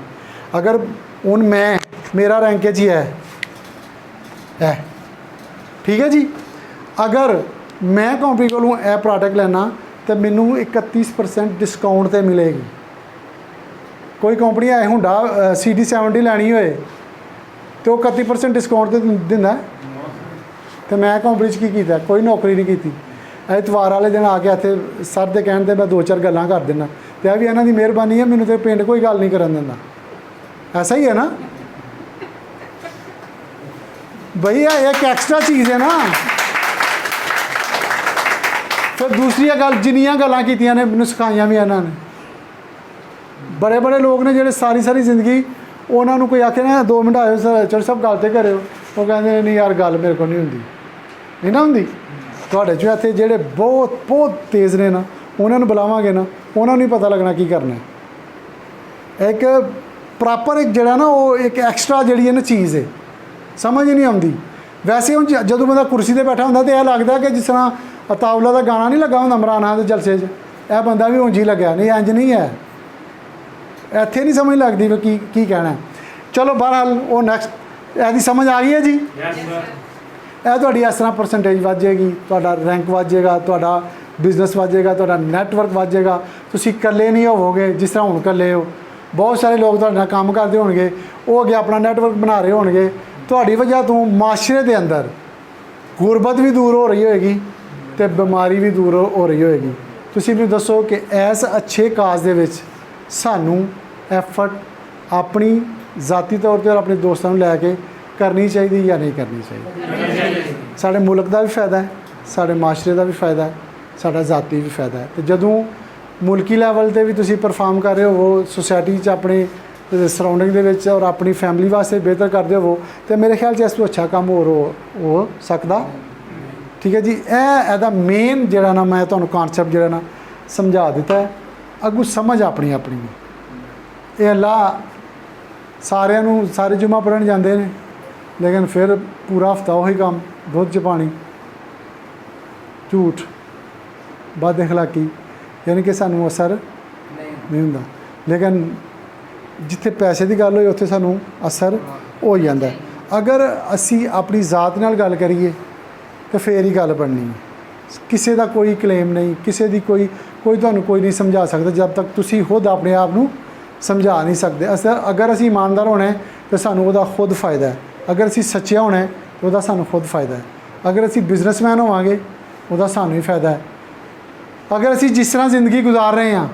ਅਗਰ ਹੁਣ ਮੇਰਾ ਰੈਂਕ 'ਚ ਹੀ ਹੈ ਠੀਕ ਹੈ ਜੀ। ਅਗਰ ਮੈਂ ਕੰਪਨੀ ਕੋਲੋਂ ਇਹ ਪ੍ਰੋਡਕਟ ਲੈਣਾ ਤਾਂ ਮੈਨੂੰ 31% ਡਿਸਕਾਊਂਟ 'ਤੇ ਮਿਲੇਗੀ। ਕੋਈ ਕੰਪਨੀ ਹੈ ਹੁੰਦਾ CD70 ਲੈਣੀ ਹੋਏ ਤੇ ਉਹ 31% ਡਿਸਕਾਊਂਟ 'ਤੇ ਦਿੰਦਾ, ਤੇ ਮੈਂ ਕੰਪਨੀ 'ਚ ਕੀ ਕੀਤਾ? ਕੋਈ ਨੌਕਰੀ ਨਹੀਂ ਕੀਤੀ। ਐਤਵਾਰ ਵਾਲੇ ਦਿਨ ਆ ਕੇ ਇੱਥੇ ਸਰ ਦੇ ਕਹਿਣ 'ਤੇ ਮੈਂ 2-4 ਗੱਲਾਂ ਕਰ ਦਿੰਦਾ, ਤੇ ਇਹ ਵੀ ਇਹਨਾਂ ਦੀ ਮਿਹਰਬਾਨੀ ਹੈ, ਮੈਨੂੰ ਤੇ ਪਿੰਡ ਕੋਈ ਗੱਲ ਨਹੀਂ ਕਰਨ ਦਿੰਦਾ। ਐਸਾ ਹੀ ਹੈ ਨਾ ਭਈਆ, ਇੱਕ ਐਕਸਟਰਾ ਚੀਜ਼ ਹੈ ਨਾ। ਫਿਰ ਦੂਸਰੀ ਗੱਲ, ਜਿੰਨੀਆਂ ਗੱਲਾਂ ਕੀਤੀਆਂ ਨੇ ਮੈਨੂੰ ਸਿਖਾਈਆਂ ਵੀ ਇਹਨਾਂ ਨੇ। ਬੜੇ ਬੜੇ ਲੋਕ ਨੇ ਜਿਹੜੇ ਸਾਰੀ ਜ਼ਿੰਦਗੀ ਉਹਨਾਂ ਨੂੰ ਕੋਈ ਆਖੇ ਨਾ 2 ਮਿੰਟ ਆਇਓ ਚਲੋ ਸਭ ਗੱਲ ਤੇ ਕਰਿਓ, ਉਹ ਕਹਿੰਦੇ ਨਹੀਂ ਯਾਰ ਗੱਲ ਮੇਰੇ ਕੋਲ ਨਹੀਂ ਹੁੰਦੀ, ਨਹੀਂ ਨਾ ਹੁੰਦੀ। ਤੁਹਾਡੇ 'ਚੋਂ ਇੱਥੇ ਜਿਹੜੇ ਬਹੁਤ ਤੇਜ਼ ਨੇ ਨਾ, ਉਹਨਾਂ ਨੂੰ ਬੁਲਾਵਾਂਗੇ ਨਾ, ਉਹਨਾਂ ਨੂੰ ਹੀ ਪਤਾ ਲੱਗਣਾ ਕੀ ਕਰਨਾ। ਇੱਕ ਪ੍ਰੋਪਰ ਇੱਕ ਜਿਹੜਾ ਨਾ ਉਹ ਇੱਕ ਐਕਸਟਰਾ ਜਿਹੜੀ ਹੈ ਨਾ ਚੀਜ਼ ਹੈ, ਸਮਝ ਹੀ ਨਹੀਂ ਆਉਂਦੀ। ਵੈਸੇ ਹੁਣ ਜਦੋਂ ਬੰਦਾ ਕੁਰਸੀ 'ਤੇ ਬੈਠਾ ਹੁੰਦਾ ਤਾਂ ਇਹ ਲੱਗਦਾ ਕਿ ਜਿਸ ਤਰ੍ਹਾਂ ਅਤਾਉਲਾ ਦਾ ਗਾਣਾ ਨਹੀਂ ਲੱਗਾ ਹੁੰਦਾ ਇਮਰਾਨ ਖਾਨ ਦੇ ਜਲਸੇ 'ਚ, ਇਹ ਬੰਦਾ ਵੀ ਉਂਝ ਹੀ ਲੱਗਿਆ। ਨਹੀਂ, ਇੰਝ ਨਹੀਂ ਹੈ, ਇੱਥੇ ਨਹੀਂ ਸਮਝ ਲੱਗਦੀ ਵੀ ਕੀ ਕਹਿਣਾ। ਚਲੋ ਬਹਰਹਾਲ ਉਹ ਨੈਕਸਟ ਇਹਦੀ ਸਮਝ ਆ ਗਈ ਹੈ ਜੀ। ਇਹ ਤੁਹਾਡੀ ਇਸ ਤਰ੍ਹਾਂ ਪਰਸੈਂਟੇਜ ਵੱਧ ਜਾਏਗੀ, ਤੁਹਾਡਾ ਰੈਂਕ ਵੱਧ ਜਾਏਗਾ, ਤੁਹਾਡਾ ਬਿਜ਼ਨਸ ਵੱਧ ਜਾਏਗਾ, ਤੁਹਾਡਾ ਨੈਟਵਰਕ ਵੱਧ ਜਾਏਗਾ। ਤੁਸੀਂ ਇਕੱਲੇ ਨਹੀਂ ਹੋਵੋਗੇ ਜਿਸ ਤਰ੍ਹਾਂ ਹੁਣ ਇਕੱਲੇ ਹੋ। ਬਹੁਤ ਸਾਰੇ ਲੋਕ ਤੁਹਾਡੇ ਨਾਲ ਕੰਮ ਕਰਦੇ ਹੋਣਗੇ, ਉਹ ਅੱਗੇ ਆਪਣਾ ਨੈਟਵਰਕ ਬਣਾ ਰਹੇ ਹੋਣਗੇ। ਤੁਹਾਡੀ ਵਜ੍ਹਾ ਤੋਂ ਮਾਸ਼ਰੇ ਦੇ ਅੰਦਰ ਗੁਰਬਤ ਵੀ ਦੂਰ ਹੋ ਰਹੀ ਹੋਏਗੀ ਅਤੇ ਬਿਮਾਰੀ ਵੀ ਦੂਰ ਹੋ ਰਹੀ ਹੋਏਗੀ। ਤੁਸੀਂ ਮੈਨੂੰ ਦੱਸੋ ਕਿ ਇਸ ਅੱਛੇ ਕਾਜ਼ ਦੇ ਵਿੱਚ ਸਾਨੂੰ ਐਫਰਟ ਆਪਣੀ ਜ਼ਾਤੀ ਤੌਰ 'ਤੇ ਔਰ ਆਪਣੇ ਦੋਸਤਾਂ ਨੂੰ ਲੈ ਕੇ ਕਰਨੀ ਚਾਹੀਦੀ ਜਾਂ ਨਹੀਂ ਕਰਨੀ ਚਾਹੀਦੀ? ਸਾਡੇ ਮੁਲਕ ਦਾ ਵੀ ਫਾਇਦਾ ਹੈ, ਸਾਡੇ ਮਾਸ਼ਰੇ ਦਾ ਵੀ ਫਾਇਦਾ ਹੈ, ਸਾਡਾ ਜ਼ਾਤੀ ਵੀ ਫਾਇਦਾ ਹੈ। ਅਤੇ ਜਦੋਂ ਮੁਲਕੀ ਲੈਵਲ 'ਤੇ ਵੀ ਤੁਸੀਂ ਪਰਫਾਰਮ ਕਰ ਰਹੇ ਹੋਵੋ, ਸੁਸਾਇਟੀ 'ਚ ਆਪਣੇ ਸਰਾਊਂਡਿੰਗ ਦੇ ਵਿੱਚ ਔਰ ਆਪਣੀ ਫੈਮਿਲੀ ਵਾਸਤੇ ਬਿਹਤਰ ਕਰਦੇ ਹੋਵੋ, ਅਤੇ ਮੇਰੇ ਖਿਆਲ 'ਚ ਇਸ ਤੋਂ ਅੱਛਾ ਕੰਮ ਹੋਰ ਹੋ ਸਕਦਾ। ਠੀਕ ਹੈ ਜੀ। ਇਹਦਾ ਮੇਨ ਜਿਹੜਾ ਨਾ ਮੈਂ ਤੁਹਾਨੂੰ ਕਾਨਸੈਪਟ ਜਿਹੜਾ ਨਾ ਸਮਝਾ ਦਿੱਤਾ ਹੈ। ਅੱਗੋਂ ਸਮਝ ਆਪਣੀ ਇਹ ਅੱਲਾ ਸਾਰਿਆਂ ਨੂੰ ਸਾਰੇ ਜੁਮਾ ਪੜ੍ਹਨ ਜਾਂਦੇ ਨੇ, ਲੇਕਿਨ ਫਿਰ ਪੂਰਾ ਹਫਤਾ ਉਹੀ ਕੰਮ, ਦੁੱਧ 'ਚ ਪਾਣੀ, ਝੂਠ, ਬਦ ਅਖਲਾਕੀ, ਯਾਨੀ ਕਿ ਸਾਨੂੰ ਅਸਰ ਨਹੀਂ ਹੁੰਦਾ। ਲੇਕਿਨ ਜਿੱਥੇ ਪੈਸੇ ਦੀ ਗੱਲ ਹੋਈ ਉੱਥੇ ਸਾਨੂੰ ਅਸਰ ਹੋ ਜਾਂਦਾ। ਅਗਰ ਅਸੀਂ ਆਪਣੀ ਜ਼ਾਤ ਨਾਲ ਗੱਲ ਕਰੀਏ ਤਾਂ ਫੇਰ ਹੀ ਗੱਲ ਬਣਨੀ ਹੈ। ਕਿਸੇ ਦਾ ਕੋਈ ਕਲੇਮ ਨਹੀਂ, ਕਿਸੇ ਦੀ ਕੋਈ ਤੁਹਾਨੂੰ ਕੋਈ ਨਹੀਂ ਸਮਝਾ ਸਕਦਾ ਜਦ ਤੱਕ ਤੁਸੀਂ ਖੁਦ ਆਪਣੇ ਆਪ ਨੂੰ ਸਮਝਾ ਨਹੀਂ ਸਕਦੇ। ਅਗਰ ਅਸੀਂ ਇਮਾਨਦਾਰ ਹੋਣਾ ਹੈ ਤਾਂ ਸਾਨੂੰ ਉਹਦਾ ਖੁਦ ਫਾਇਦਾ ਹੈ। ਅਗਰ ਅਸੀਂ ਸੱਚਿਆ ਹੋਣਾ ਹੈ ਤਾਂ ਉਹਦਾ ਸਾਨੂੰ ਖੁਦ ਫਾਇਦਾ ਹੈ। ਅਗਰ ਅਸੀਂ ਬਿਜ਼ਨਸਮੈਨ ਹੋਵਾਂਗੇ ਉਹਦਾ ਸਾਨੂੰ ਹੀ ਫਾਇਦਾ ਹੈ। ਅਗਰ ਅਸੀਂ ਜਿਸ ਤਰ੍ਹਾਂ ਜ਼ਿੰਦਗੀ ਗੁਜ਼ਾਰ ਰਹੇ ਹਾਂ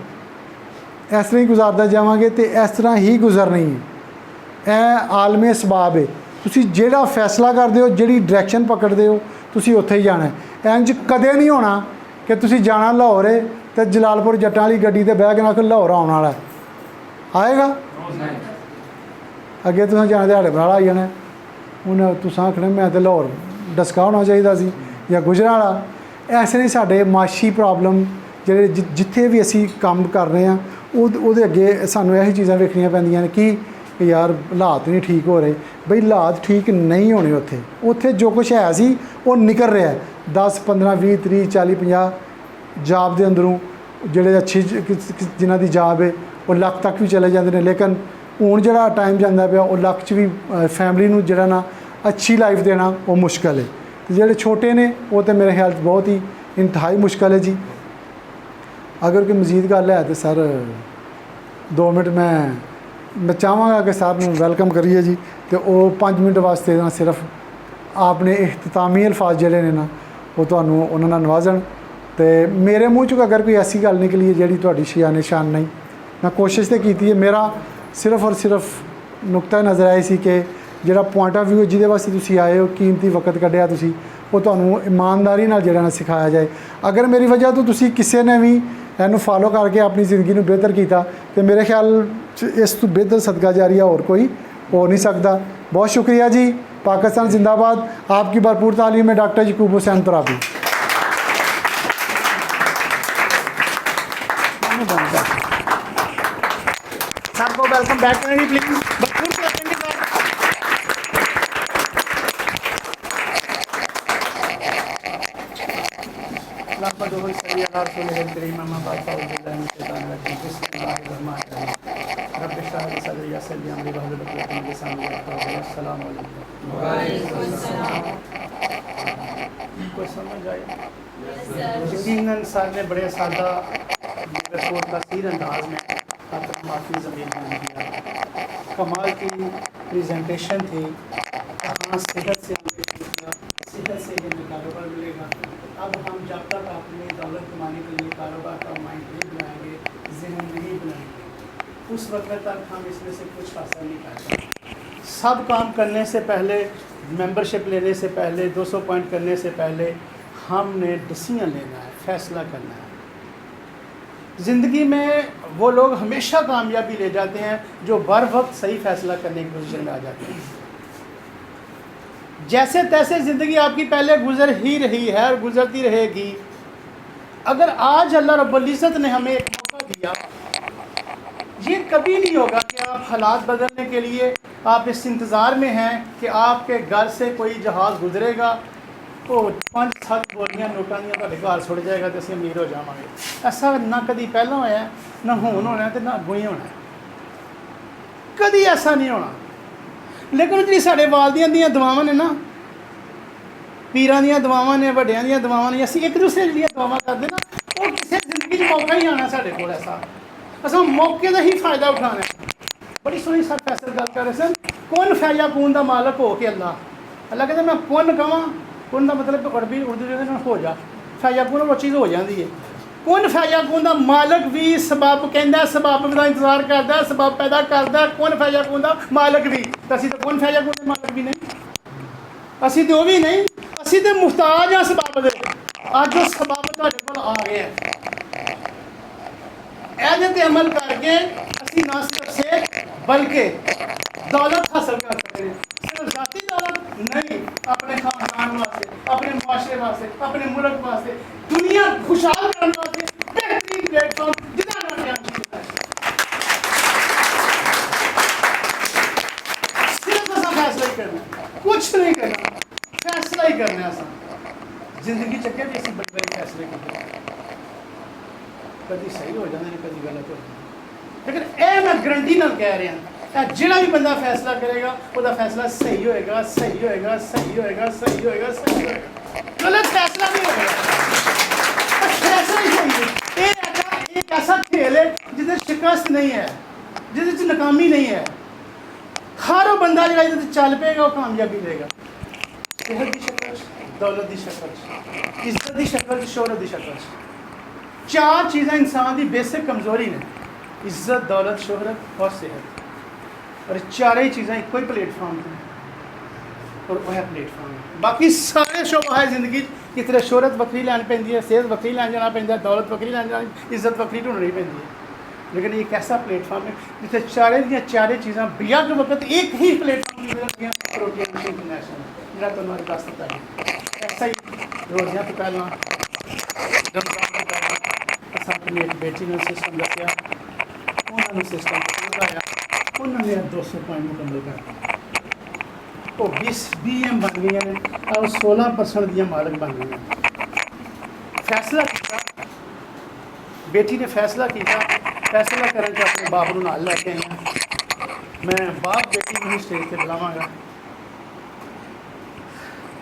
ਇਸ ਤਰ੍ਹਾਂ ਹੀ ਗੁਜ਼ਾਰਦਾ ਜਾਵਾਂਗੇ ਤੇ ਇਸ ਤਰ੍ਹਾਂ ਹੀ ਗੁਜ਼ਰਨੀ ਹੈ। ਇਹ ਆਲਮੇ ਸਬਾਬ ਹੈ। ਤੁਸੀਂ ਜਿਹੜਾ ਫੈਸਲਾ ਕਰਦੇ ਹੋ, ਜਿਹੜੀ ਡਾਇਰੈਕਸ਼ਨ ਪਕੜਦੇ ਹੋ, ਤੁਸੀਂ ਉੱਥੇ ਹੀ ਜਾਣਾ ਹੈ। ਇੰਝ ਕਦੇ ਨਹੀਂ ਹੋਣਾ ਕਿ ਤੁਸੀਂ ਜਾਣਾ ਲਾਹੌਰ ਹੈ ਅਤੇ ਜਲਾਲਪੁਰ ਜੱਟਾਂ ਵਾਲੀ ਗੱਡੀ 'ਤੇ ਬਹਿ ਕੇ ਨਾ ਕਿ ਲਾਹੌਰ ਆਉਣ ਵਾਲਾ ਆਏਗਾ। ਅੱਗੇ ਤੁਸੀਂ ਜਾਣਾ ਦਿਹਾੜੇ ਵਾਲਾ ਆ ਜਾਣਾ। ਹੁਣ ਤੁਸੀਂ ਆਖਣਾ ਮੈਂ ਤਾਂ ਲਾਹੌਰ ਡਸਕਾ ਹੋਣਾ ਚਾਹੀਦਾ ਸੀ ਜਾਂ ਗੁਜਰਾਂਵਾਲਾ। ਐਸੇ ਨਹੀਂ ਸਾਡੇ ਮਾਸ਼ੀ ਪ੍ਰੋਬਲਮ ਜਿਹੜੇ ਜਿੱਥੇ ਵੀ ਅਸੀਂ ਕੰਮ ਕਰ ਰਹੇ ਹਾਂ ਉਹਦੇ ਅੱਗੇ ਸਾਨੂੰ ਇਹੀ ਚੀਜ਼ਾਂ ਵੇਖਣੀਆਂ ਪੈਂਦੀਆਂ ਨੇ ਕਿ ਯਾਰ ਹਾਲਾਤ ਨਹੀਂ ਠੀਕ ਹੋ ਰਹੇ। ਬਈ ਹਾਲਾਤ ਠੀਕ ਨਹੀਂ ਹੋਣੇ। ਉੱਥੇ ਜੋ ਕੁਛ ਹੈ ਸੀ ਉਹ ਨਿਕਲ ਰਿਹਾ। 10 15 20 30 40 50 ਜਾਬ ਦੇ ਅੰਦਰੋਂ ਜਿਹੜੇ ਅੱਛੀ ਜਿਨ੍ਹਾਂ ਦੀ ਜਾਬ ਹੈ ਉਹ ਲੱਖ ਤੱਕ ਵੀ ਚਲੇ ਜਾਂਦੇ ਨੇ। ਲੇਕਿਨ ਹੁਣ ਜਿਹੜਾ ਟਾਈਮ ਜਾਂਦਾ ਪਿਆ ਉਹ ਲੱਖ 'ਚ ਵੀ ਫੈਮਿਲੀ ਨੂੰ ਜਿਹੜਾ ਨਾ ਅੱਛੀ ਲਾਈਫ ਦੇਣਾ ਉਹ ਮੁਸ਼ਕਲ ਹੈ। ਜਿਹੜੇ ਛੋਟੇ ਨੇ ਉਹ ਤਾਂ ਮੇਰੇ ਖਿਆਲ 'ਚ ਬਹੁਤ ਹੀ ਇੰਤਹਾਈ ਮੁਸ਼ਕਲ ਹੈ ਜੀ। ਅਗਰ ਕੋਈ ਮਜ਼ੀਦ ਗੱਲ ਹੈ ਤਾਂ ਸਰ 2 ਮਿੰਟ ਮੈਂ ਚਾਹਾਂਗਾ ਕਿ ਸਰ ਨੂੰ ਵੈਲਕਮ ਕਰੀਏ ਜੀ। ਅਤੇ ਉਹ 5 ਮਿੰਟ ਵਾਸਤੇ ਨਾ ਸਿਰਫ ਆਪਣੇ ਇਖਤਤਾਮੀ ਅਲਫਾਜ਼ ਜਿਹੜੇ ਨੇ ਨਾ ਉਹ ਤੁਹਾਨੂੰ ਉਹਨਾਂ ਨਾਲ ਨਵਾਜ਼ਣ। ਅਤੇ ਮੇਰੇ ਮੂੰਹ 'ਚੋਂ ਅਗਰ ਕੋਈ ਐਸੀ ਗੱਲ ਨਿਕਲੀ ਹੈ ਜਿਹੜੀ ਤੁਹਾਡੀ ਸ਼ਾਨ ਸ਼ਾਨ ਨਹੀਂ, ਮੈਂ ਕੋਸ਼ਿਸ਼ ਤਾਂ ਕੀਤੀ ਹੈ। ਮੇਰਾ ਸਿਰਫ ਔਰ ਸਿਰਫ ਨੁਕਤਾ ਨਜ਼ਰ ਆਇਆ ਸੀ ਕਿ ਜਿਹੜਾ ਪੁਆਇੰਟ ਆਫ ਵਿਊ ਜਿਹਦੇ ਵਾਸਤੇ ਤੁਸੀਂ ਆਏ ਹੋ, ਕੀਮਤੀ ਵਕਤ ਕੱਢਿਆ ਤੁਸੀਂ, ਉਹ ਤੁਹਾਨੂੰ ਇਮਾਨਦਾਰੀ ਨਾਲ ਜਿਹੜਾ ਨਾ ਸਿਖਾਇਆ ਜਾਏ। ਅਗਰ ਮੇਰੀ ਵਜ੍ਹਾ ਤੋਂ ਤੁਸੀਂ ਕਿਸੇ ਨੇ ਵੀ ਇਹਨੂੰ ਫਾਲੋ ਕਰਕੇ ਆਪਣੀ ਜ਼ਿੰਦਗੀ ਨੂੰ ਬਿਹਤਰ ਕੀਤਾ ਤੇ ਮੇਰੇ ਖਿਆਲ 'ਚ ਇਸ ਤੋਂ ਬਿਹਤਰ ਸਦਕਾ ਜਾਰੀਆ ਹੋਰ ਕੋਈ हो नहीं सकता। बहुत शुक्रिया जी। पाकिस्तान जिंदाबाद। आपकी भरपूर तालीम में डॉक्टर यकूब हुसैन तराबी। सबको वेलकम बैक करेंगे प्लीज। भरपूर से नहमदुहु व नसल्ली अला रसूलिहिल करीम अम्मा बाद फ़अऊज़ु बिल्लाहि मिनश शैतानिर रजीम बिस्मिल्लाहिर रहमानिर रहीम रब्बि इश्रह ली सदरी वयस्सिर ली अमरी वहलुल उक़दतम मिन लिसानी यफ़क़हू क़ौली। अस्सलामु अलैकुम। वालेकुम अस्सलाम। कोई समझ आई? यकीनन सर ने बड़े सादा और तस्वीर अंदाज में आपको माफ़ी ज़मीन बयान किया। कमाल की प्रेजेंटेशन थी। कहाँ सेहत से हमने किया, सेहत से हमें कारोबार मिलेगा। अब हम जब तक अपने दौलत कमाने के लिए कारोबार का माइंड नहीं बनाएंगे, जहन नहीं बनाएंगे, उस वक्त तक हम इसमें से कुछ हासिल नहीं कर सकते। सब काम करने से पहले, मेंबरशिप लेने से पहले, 200 पॉइंट करने से पहले हमने डिसीजन लेना है, फैसला करना है। ज़िंदगी में वो लोग हमेशा कामयाबी ले जाते हैं जो बर वक्त सही फैसला करने की पोजीशन में आ जाते हैं। जैसे तैसे ज़िंदगी आपकी पहले गुजर ही रही है और गुजरती रहेगी। अगर आज अल्लाह रब्बुल इज़्ज़त ने हमें एक मौका दिया, ये कभी नहीं होगा कि आप हालात बदलने के लिए आप इस इंतज़ार में हैं कि आपके घर से कोई जहाज़ गुजरेगा तो 5-7 बोलियां नोटां दियां तुहाडे घर छुड़ जाएगा तो असीं अमीर हो जावांगे। ऐसा ना कभी पहला होया, ना हुण होना है, तो ना अगों ही होना है। कभी ऐसा नहीं होना। लेकिन जी साढ़े वालदियां दियां दुआवां ने ना, पीरां दियां दुआवां ने, वड्डियां दियां दुआवां ने, असीं एक दूसरे दी दुआवां करदे ना, वो किसी जिंदगी च मौका ही आना साढ़े कोल ऐसा। असां मौके का ही फायदा उठाना है। बड़ी सोहनी सर फैसल गल कर रहे सन, कुन फैयाकून दा मालक हो के अल्लाह कहते मैं कुन कवां, कुन का मतलब अरबी उर्दू हो जा, फैयाकून वो चीज़ हो जाती है। कुन फैयाकून का मालक भी सबब कहता, सबब का इंतजार करता, सबब पैदा करता, कुन फैयाकून का मालक भी। तो असीं तो कुन फैयाकून के मालक भी नहीं, असीं तो भी नहीं, असीं तो मुहताज हाँ सबब दे। अज वो सबब तुहाडे कोल आ गया है, इहदे ते अमल करके असीं ना सिर्फ सेहत बल्कि दौलत हासिल कर सकते हैं। सिर्फ जाती दौलत नहीं, अपने खानदान वास्ते, अपने मुआशरे वास्ते, अपने मुल्क वास्ते, दुनिया खुशहाल करने वास्ते बेहतरीन प्लेटफॉर्म जितना ना सिर्फ असा फैसला ही करना, कुछ नहीं करना, फैसला ही करना। असा जिंदगी चक्के भी असीं बड़े बड़े फैसले करते हैं, कभी सही हो जाते हैं, कभी गलत हो जाते हैं। लेकिन यह मैं गारंटी नाल कह रहा, जिहड़ा भी बंदा फैसला करेगा उसका फैसला सही होएगा, सही होएगा, सही होएगा, सही होएगा, सही होएगा। गलत फैसला नहीं होएगा, फैसला ही सही है। एक ऐसा खेल है जिसमें शिकस्त नहीं है, जिस नाकामी नहीं है। हर वो बंदा जो चल पेगा वो कामयाबी लेगा। सेहत की शक्ल, दौलत की शक्ल, इज्जत की शक्ल, शोहरत की शक्ल। चार चीज़ें इंसान की बेसिक कमजोरी ने, इज्जत, दौलत, शोहरत और सेहत। और चारे ही चीज़ें एक ही प्लेटफॉर्म पर, और वह प्लेटफॉर्म है। बाकी सारे शोबा है जिंदगी कितने शोहरत वक्री लैन पैंदी है, सेहत वक्री लैन जाना पैंदा है, दौलत वक्री लैन जाना, इज्जत वक्री ढूंढनी पैंदी है। लेकिन एक ऐसा प्लेटफॉर्म है जिसे चारे दी चारे चीज़ां बेअद वक्त एक ही प्लेटफॉर्म पर मिलदियां। प्रोटीन इंटरनेशनल जिहड़ा तुहानूं दस दित्ता है। ऐसा ही रोज़ियां तो पहला, रमज़ान तो पहला असां अपनी एक बेटी ने सिस्टम दस्सिया, उन्होंने सिस्टम बताया, उन्होंने 200 पॉइंट मुकम्मल कर दिए। वो 20 BM बन गई हैं और 16% दियां मालक बन गई हैं। फैसला किया, बेटी ने फैसला किया, फैसला करने के अपने बाप को नाल लैके आई हैं। मैं बाप बेटी को स्टेज पर बुलावांगा।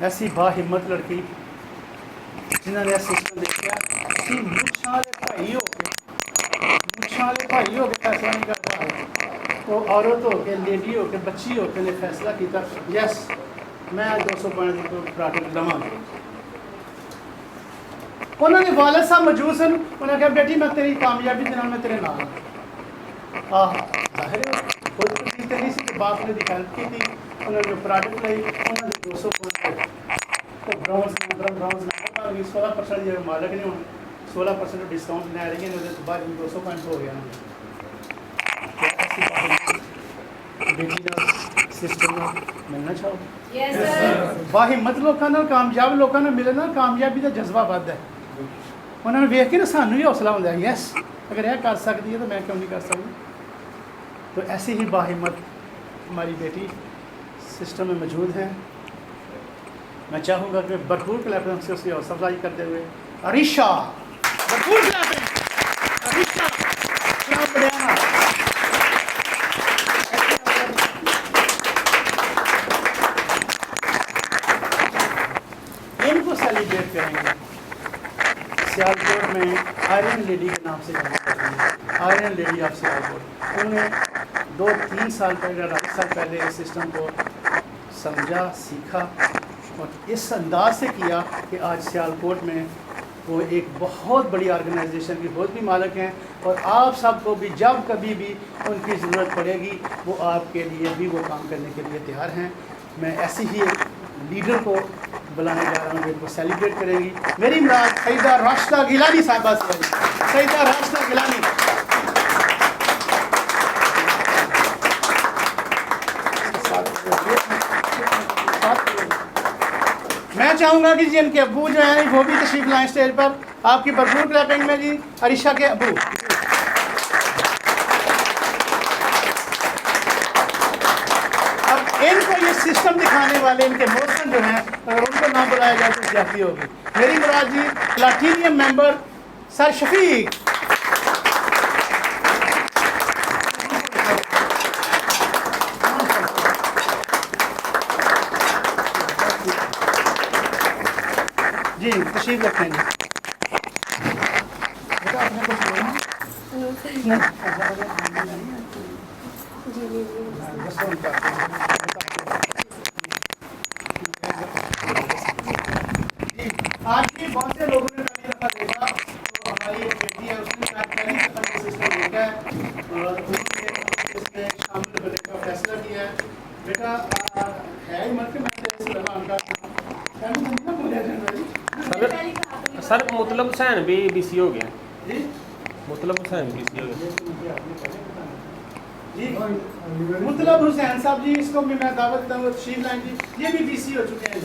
ऐसी बाहिम्मत लड़की जिन्होंने यह सिस्टम देखा, मुछां वाले भाई हो के, मुछां वाले भाई हो के फैसला नहीं करता, तो औरत हो के, लेडी हो के, बच्ची हो के ने फैसला किया, यस मैं 200 पॉइंट को प्राइवेट लवांगी। उन्होंने वालद साहब मौजूद सन, उन्होंने कहा बेटी मैं तेरी कामयाबी के नाल मैं तेरे नाल जाहिर है कोई तकलीफ नहीं सी। बाप ने हेल्प की थी, उन्होंने जो प्रोडक्ट लाई उन्होंने 200 पॉइंट तो ब्राउन्स 16% जो मालक ने हूँ 16% डिस्काउंट लै रही है, बाद 200 पॉइंट हो गया। बेटी का सिस्टम मिलना चाहो बाहिम्मत लोगों नाल, कामयाब लोगों नाल मिले ना, कामयाबी का जज्बा वध है। उन्होंने वेख के ना सानू भी हौसला होता है, यस अगर यह कर सकती है तो मैं क्यों नहीं कर सकती। तो ऐसी ही बाहिम्मत हमारी बेटी सिस्टम में मौजूद है। मैं चाहूँगा कि भरपूर क्लैप से उसकी हौसला अफजाई करते हुए अरिशा, भरपूर क्लैपिंग, अरिशा क्लब बढ़िया। इनको सेलिब्रेट करेंगे सियालकोट में आयरन लेडी के नाम से जाना जाती है। आयरन लेडी ऑफ सियालकोट, उन्होंने 2-3 साल पहले, 2.5 साल पहले इस सिस्टम को समझा, सीखा और इस अंदाज से किया कि आज सियालकोट में वो एक बहुत बड़ी ऑर्गेनाइजेशन की बहुत भी मालिक हैं और आप सबको भी जब कभी भी उनकी ज़रूरत पड़ेगी वो आपके लिए भी वो काम करने के लिए तैयार हैं। मैं ऐसी ही एक लीडर को बुलाने जा रहा हूँ जिनको सेलिब्रेट करेंगी। मेरी मुराद सईदा राशिदा गिलानी साहबा से है। सईदा राशिदा गिलानी, मैं चाहूँगा कि जी इनके अब्बू जो हैं वो भी तशरीफ लाएँ स्टेज पर। आपकी भरपूर क्लैपिंग में जी अरिशा के अब्बू। अब इनको ये सिस्टम दिखाने वाले इनके मोहसन जो हैं, अगर उनको नाम बुलाया जाए तो ज्यादती होगी। मेरी मुराद जी प्लाटीनियम मेंबर सर शफीक। जी तशरीफ रखें जी। बेटा आपने कुछ बोलना? आज भी बहुत से लोगों ने पहली दफा देखा, तो हमारी एक बेटी है उसने पहली दफा ये सिस्टम देखा है और उसने इसमें शामिल होने का फैसला किया है। बेटा है ही मत के मैं तेरे से लगा उनका सर मुतलब हुसैन भी BC हो गया जी। मुतलब हुसैन BC हो गया जी मुतलब हुसैन साहब जी, इसको भी मैं दावत देता हूँ तशरीफ लाएं जी। ये भी BC हो चुके हैं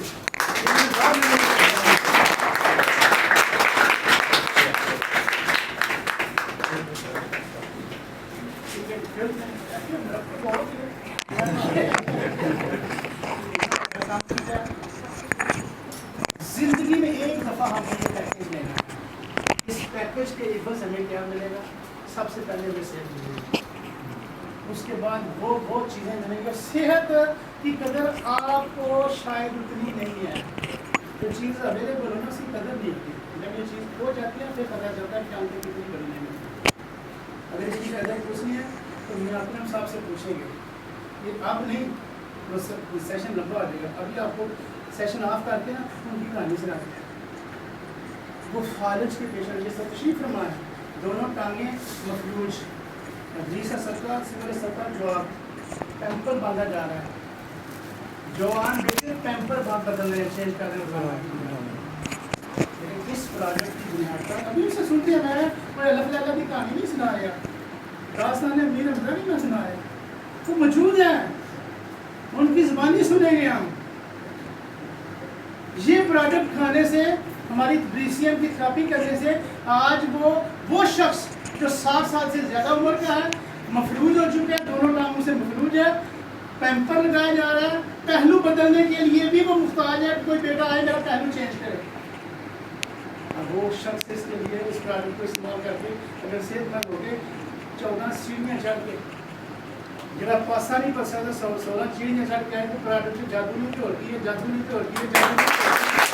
जिंदगी में एक दफा हमें ये पैकेज लेना है। इस पैकेज के एवज हमें क्या मिलेगा? सबसे पहले हमें सेहत मिलेगी, उसके बाद वो चीज़ें मिलेंगी। सेहत की कदर आपको शायद उतनी नहीं है, जो चीज़ अवेलेबल हो ना उसकी कदर नहीं होती। जब ये चीज़ हो जाती है फिर पता चलता है कि हमको कितनी बड़ी नहीं है। अगर इसकी कदर पूछनी है तो मैं अपने साहब से पूछेंगे, ये अब नहीं तो सेशन लंबा हो जाएगा। अभी आपको सेशन ऑफ करके ना उनकी कहानी सुनाते हैं। वो फालिज के पेशेंट जैसे तशरीफ फरमा है, दोनों टांगे मफलूज, जीसा सत्ता सिविल सत्ता जवाब, पैम्पर बांधा जा रहा है, जवान बेटे पैम्पर बदल रहे हैं, चेंज कर रहे हैं। इस प्रोजेक्ट की बुनियाद पर अभी उसे सुनते हैं, मैं कोई अल्लाह की कहानी नहीं सुना रहा, दास्तान अमीर हमजा नहीं मैं सुना रहा, वो मौजूद है, उनकी ज़बानी सुनेंगे हम। ये प्रोडक्ट खाने से, हमारी BCM की थेरेपी करने से आज वो शख्स जो 60 साल से ज़्यादा उम्र का है, मफलूज हो चुका है, दोनों टांगों से मफलूज है, पैम्पर लगाया जा रहा है, पहलू बदलने के लिए भी वो मुख्ताज है, कोई बेटा आए मेरा पहलू चेंज करे। अब वो शख्स इसके लिए इस प्रोडक्ट को इस्तेमाल करके अगर सेहतमंद हो गए, 14 सीढ़ियाँ चढ़ के जरा पासा नहीं पड़ सकता, 16 सीढ़ियाँ चढ़ के आए तो प्रोडक्ट जादू नहीं तो होती है, जादू नहीं तो होती है, जादू नहीं तो होती है।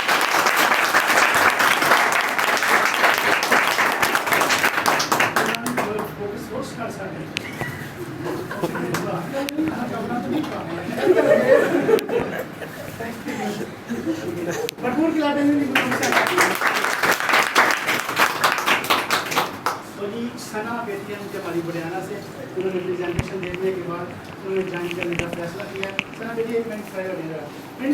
भरपूर खिलाते तो जी सना बेटी है मुझे हमारी बुढ़ियाना से, उन्होंने प्रेजेंटेशन देखने के बाद उन्होंने ज्वाइन करने का फैसला किया। सना बेटी एक मिनट खड़े हो गया।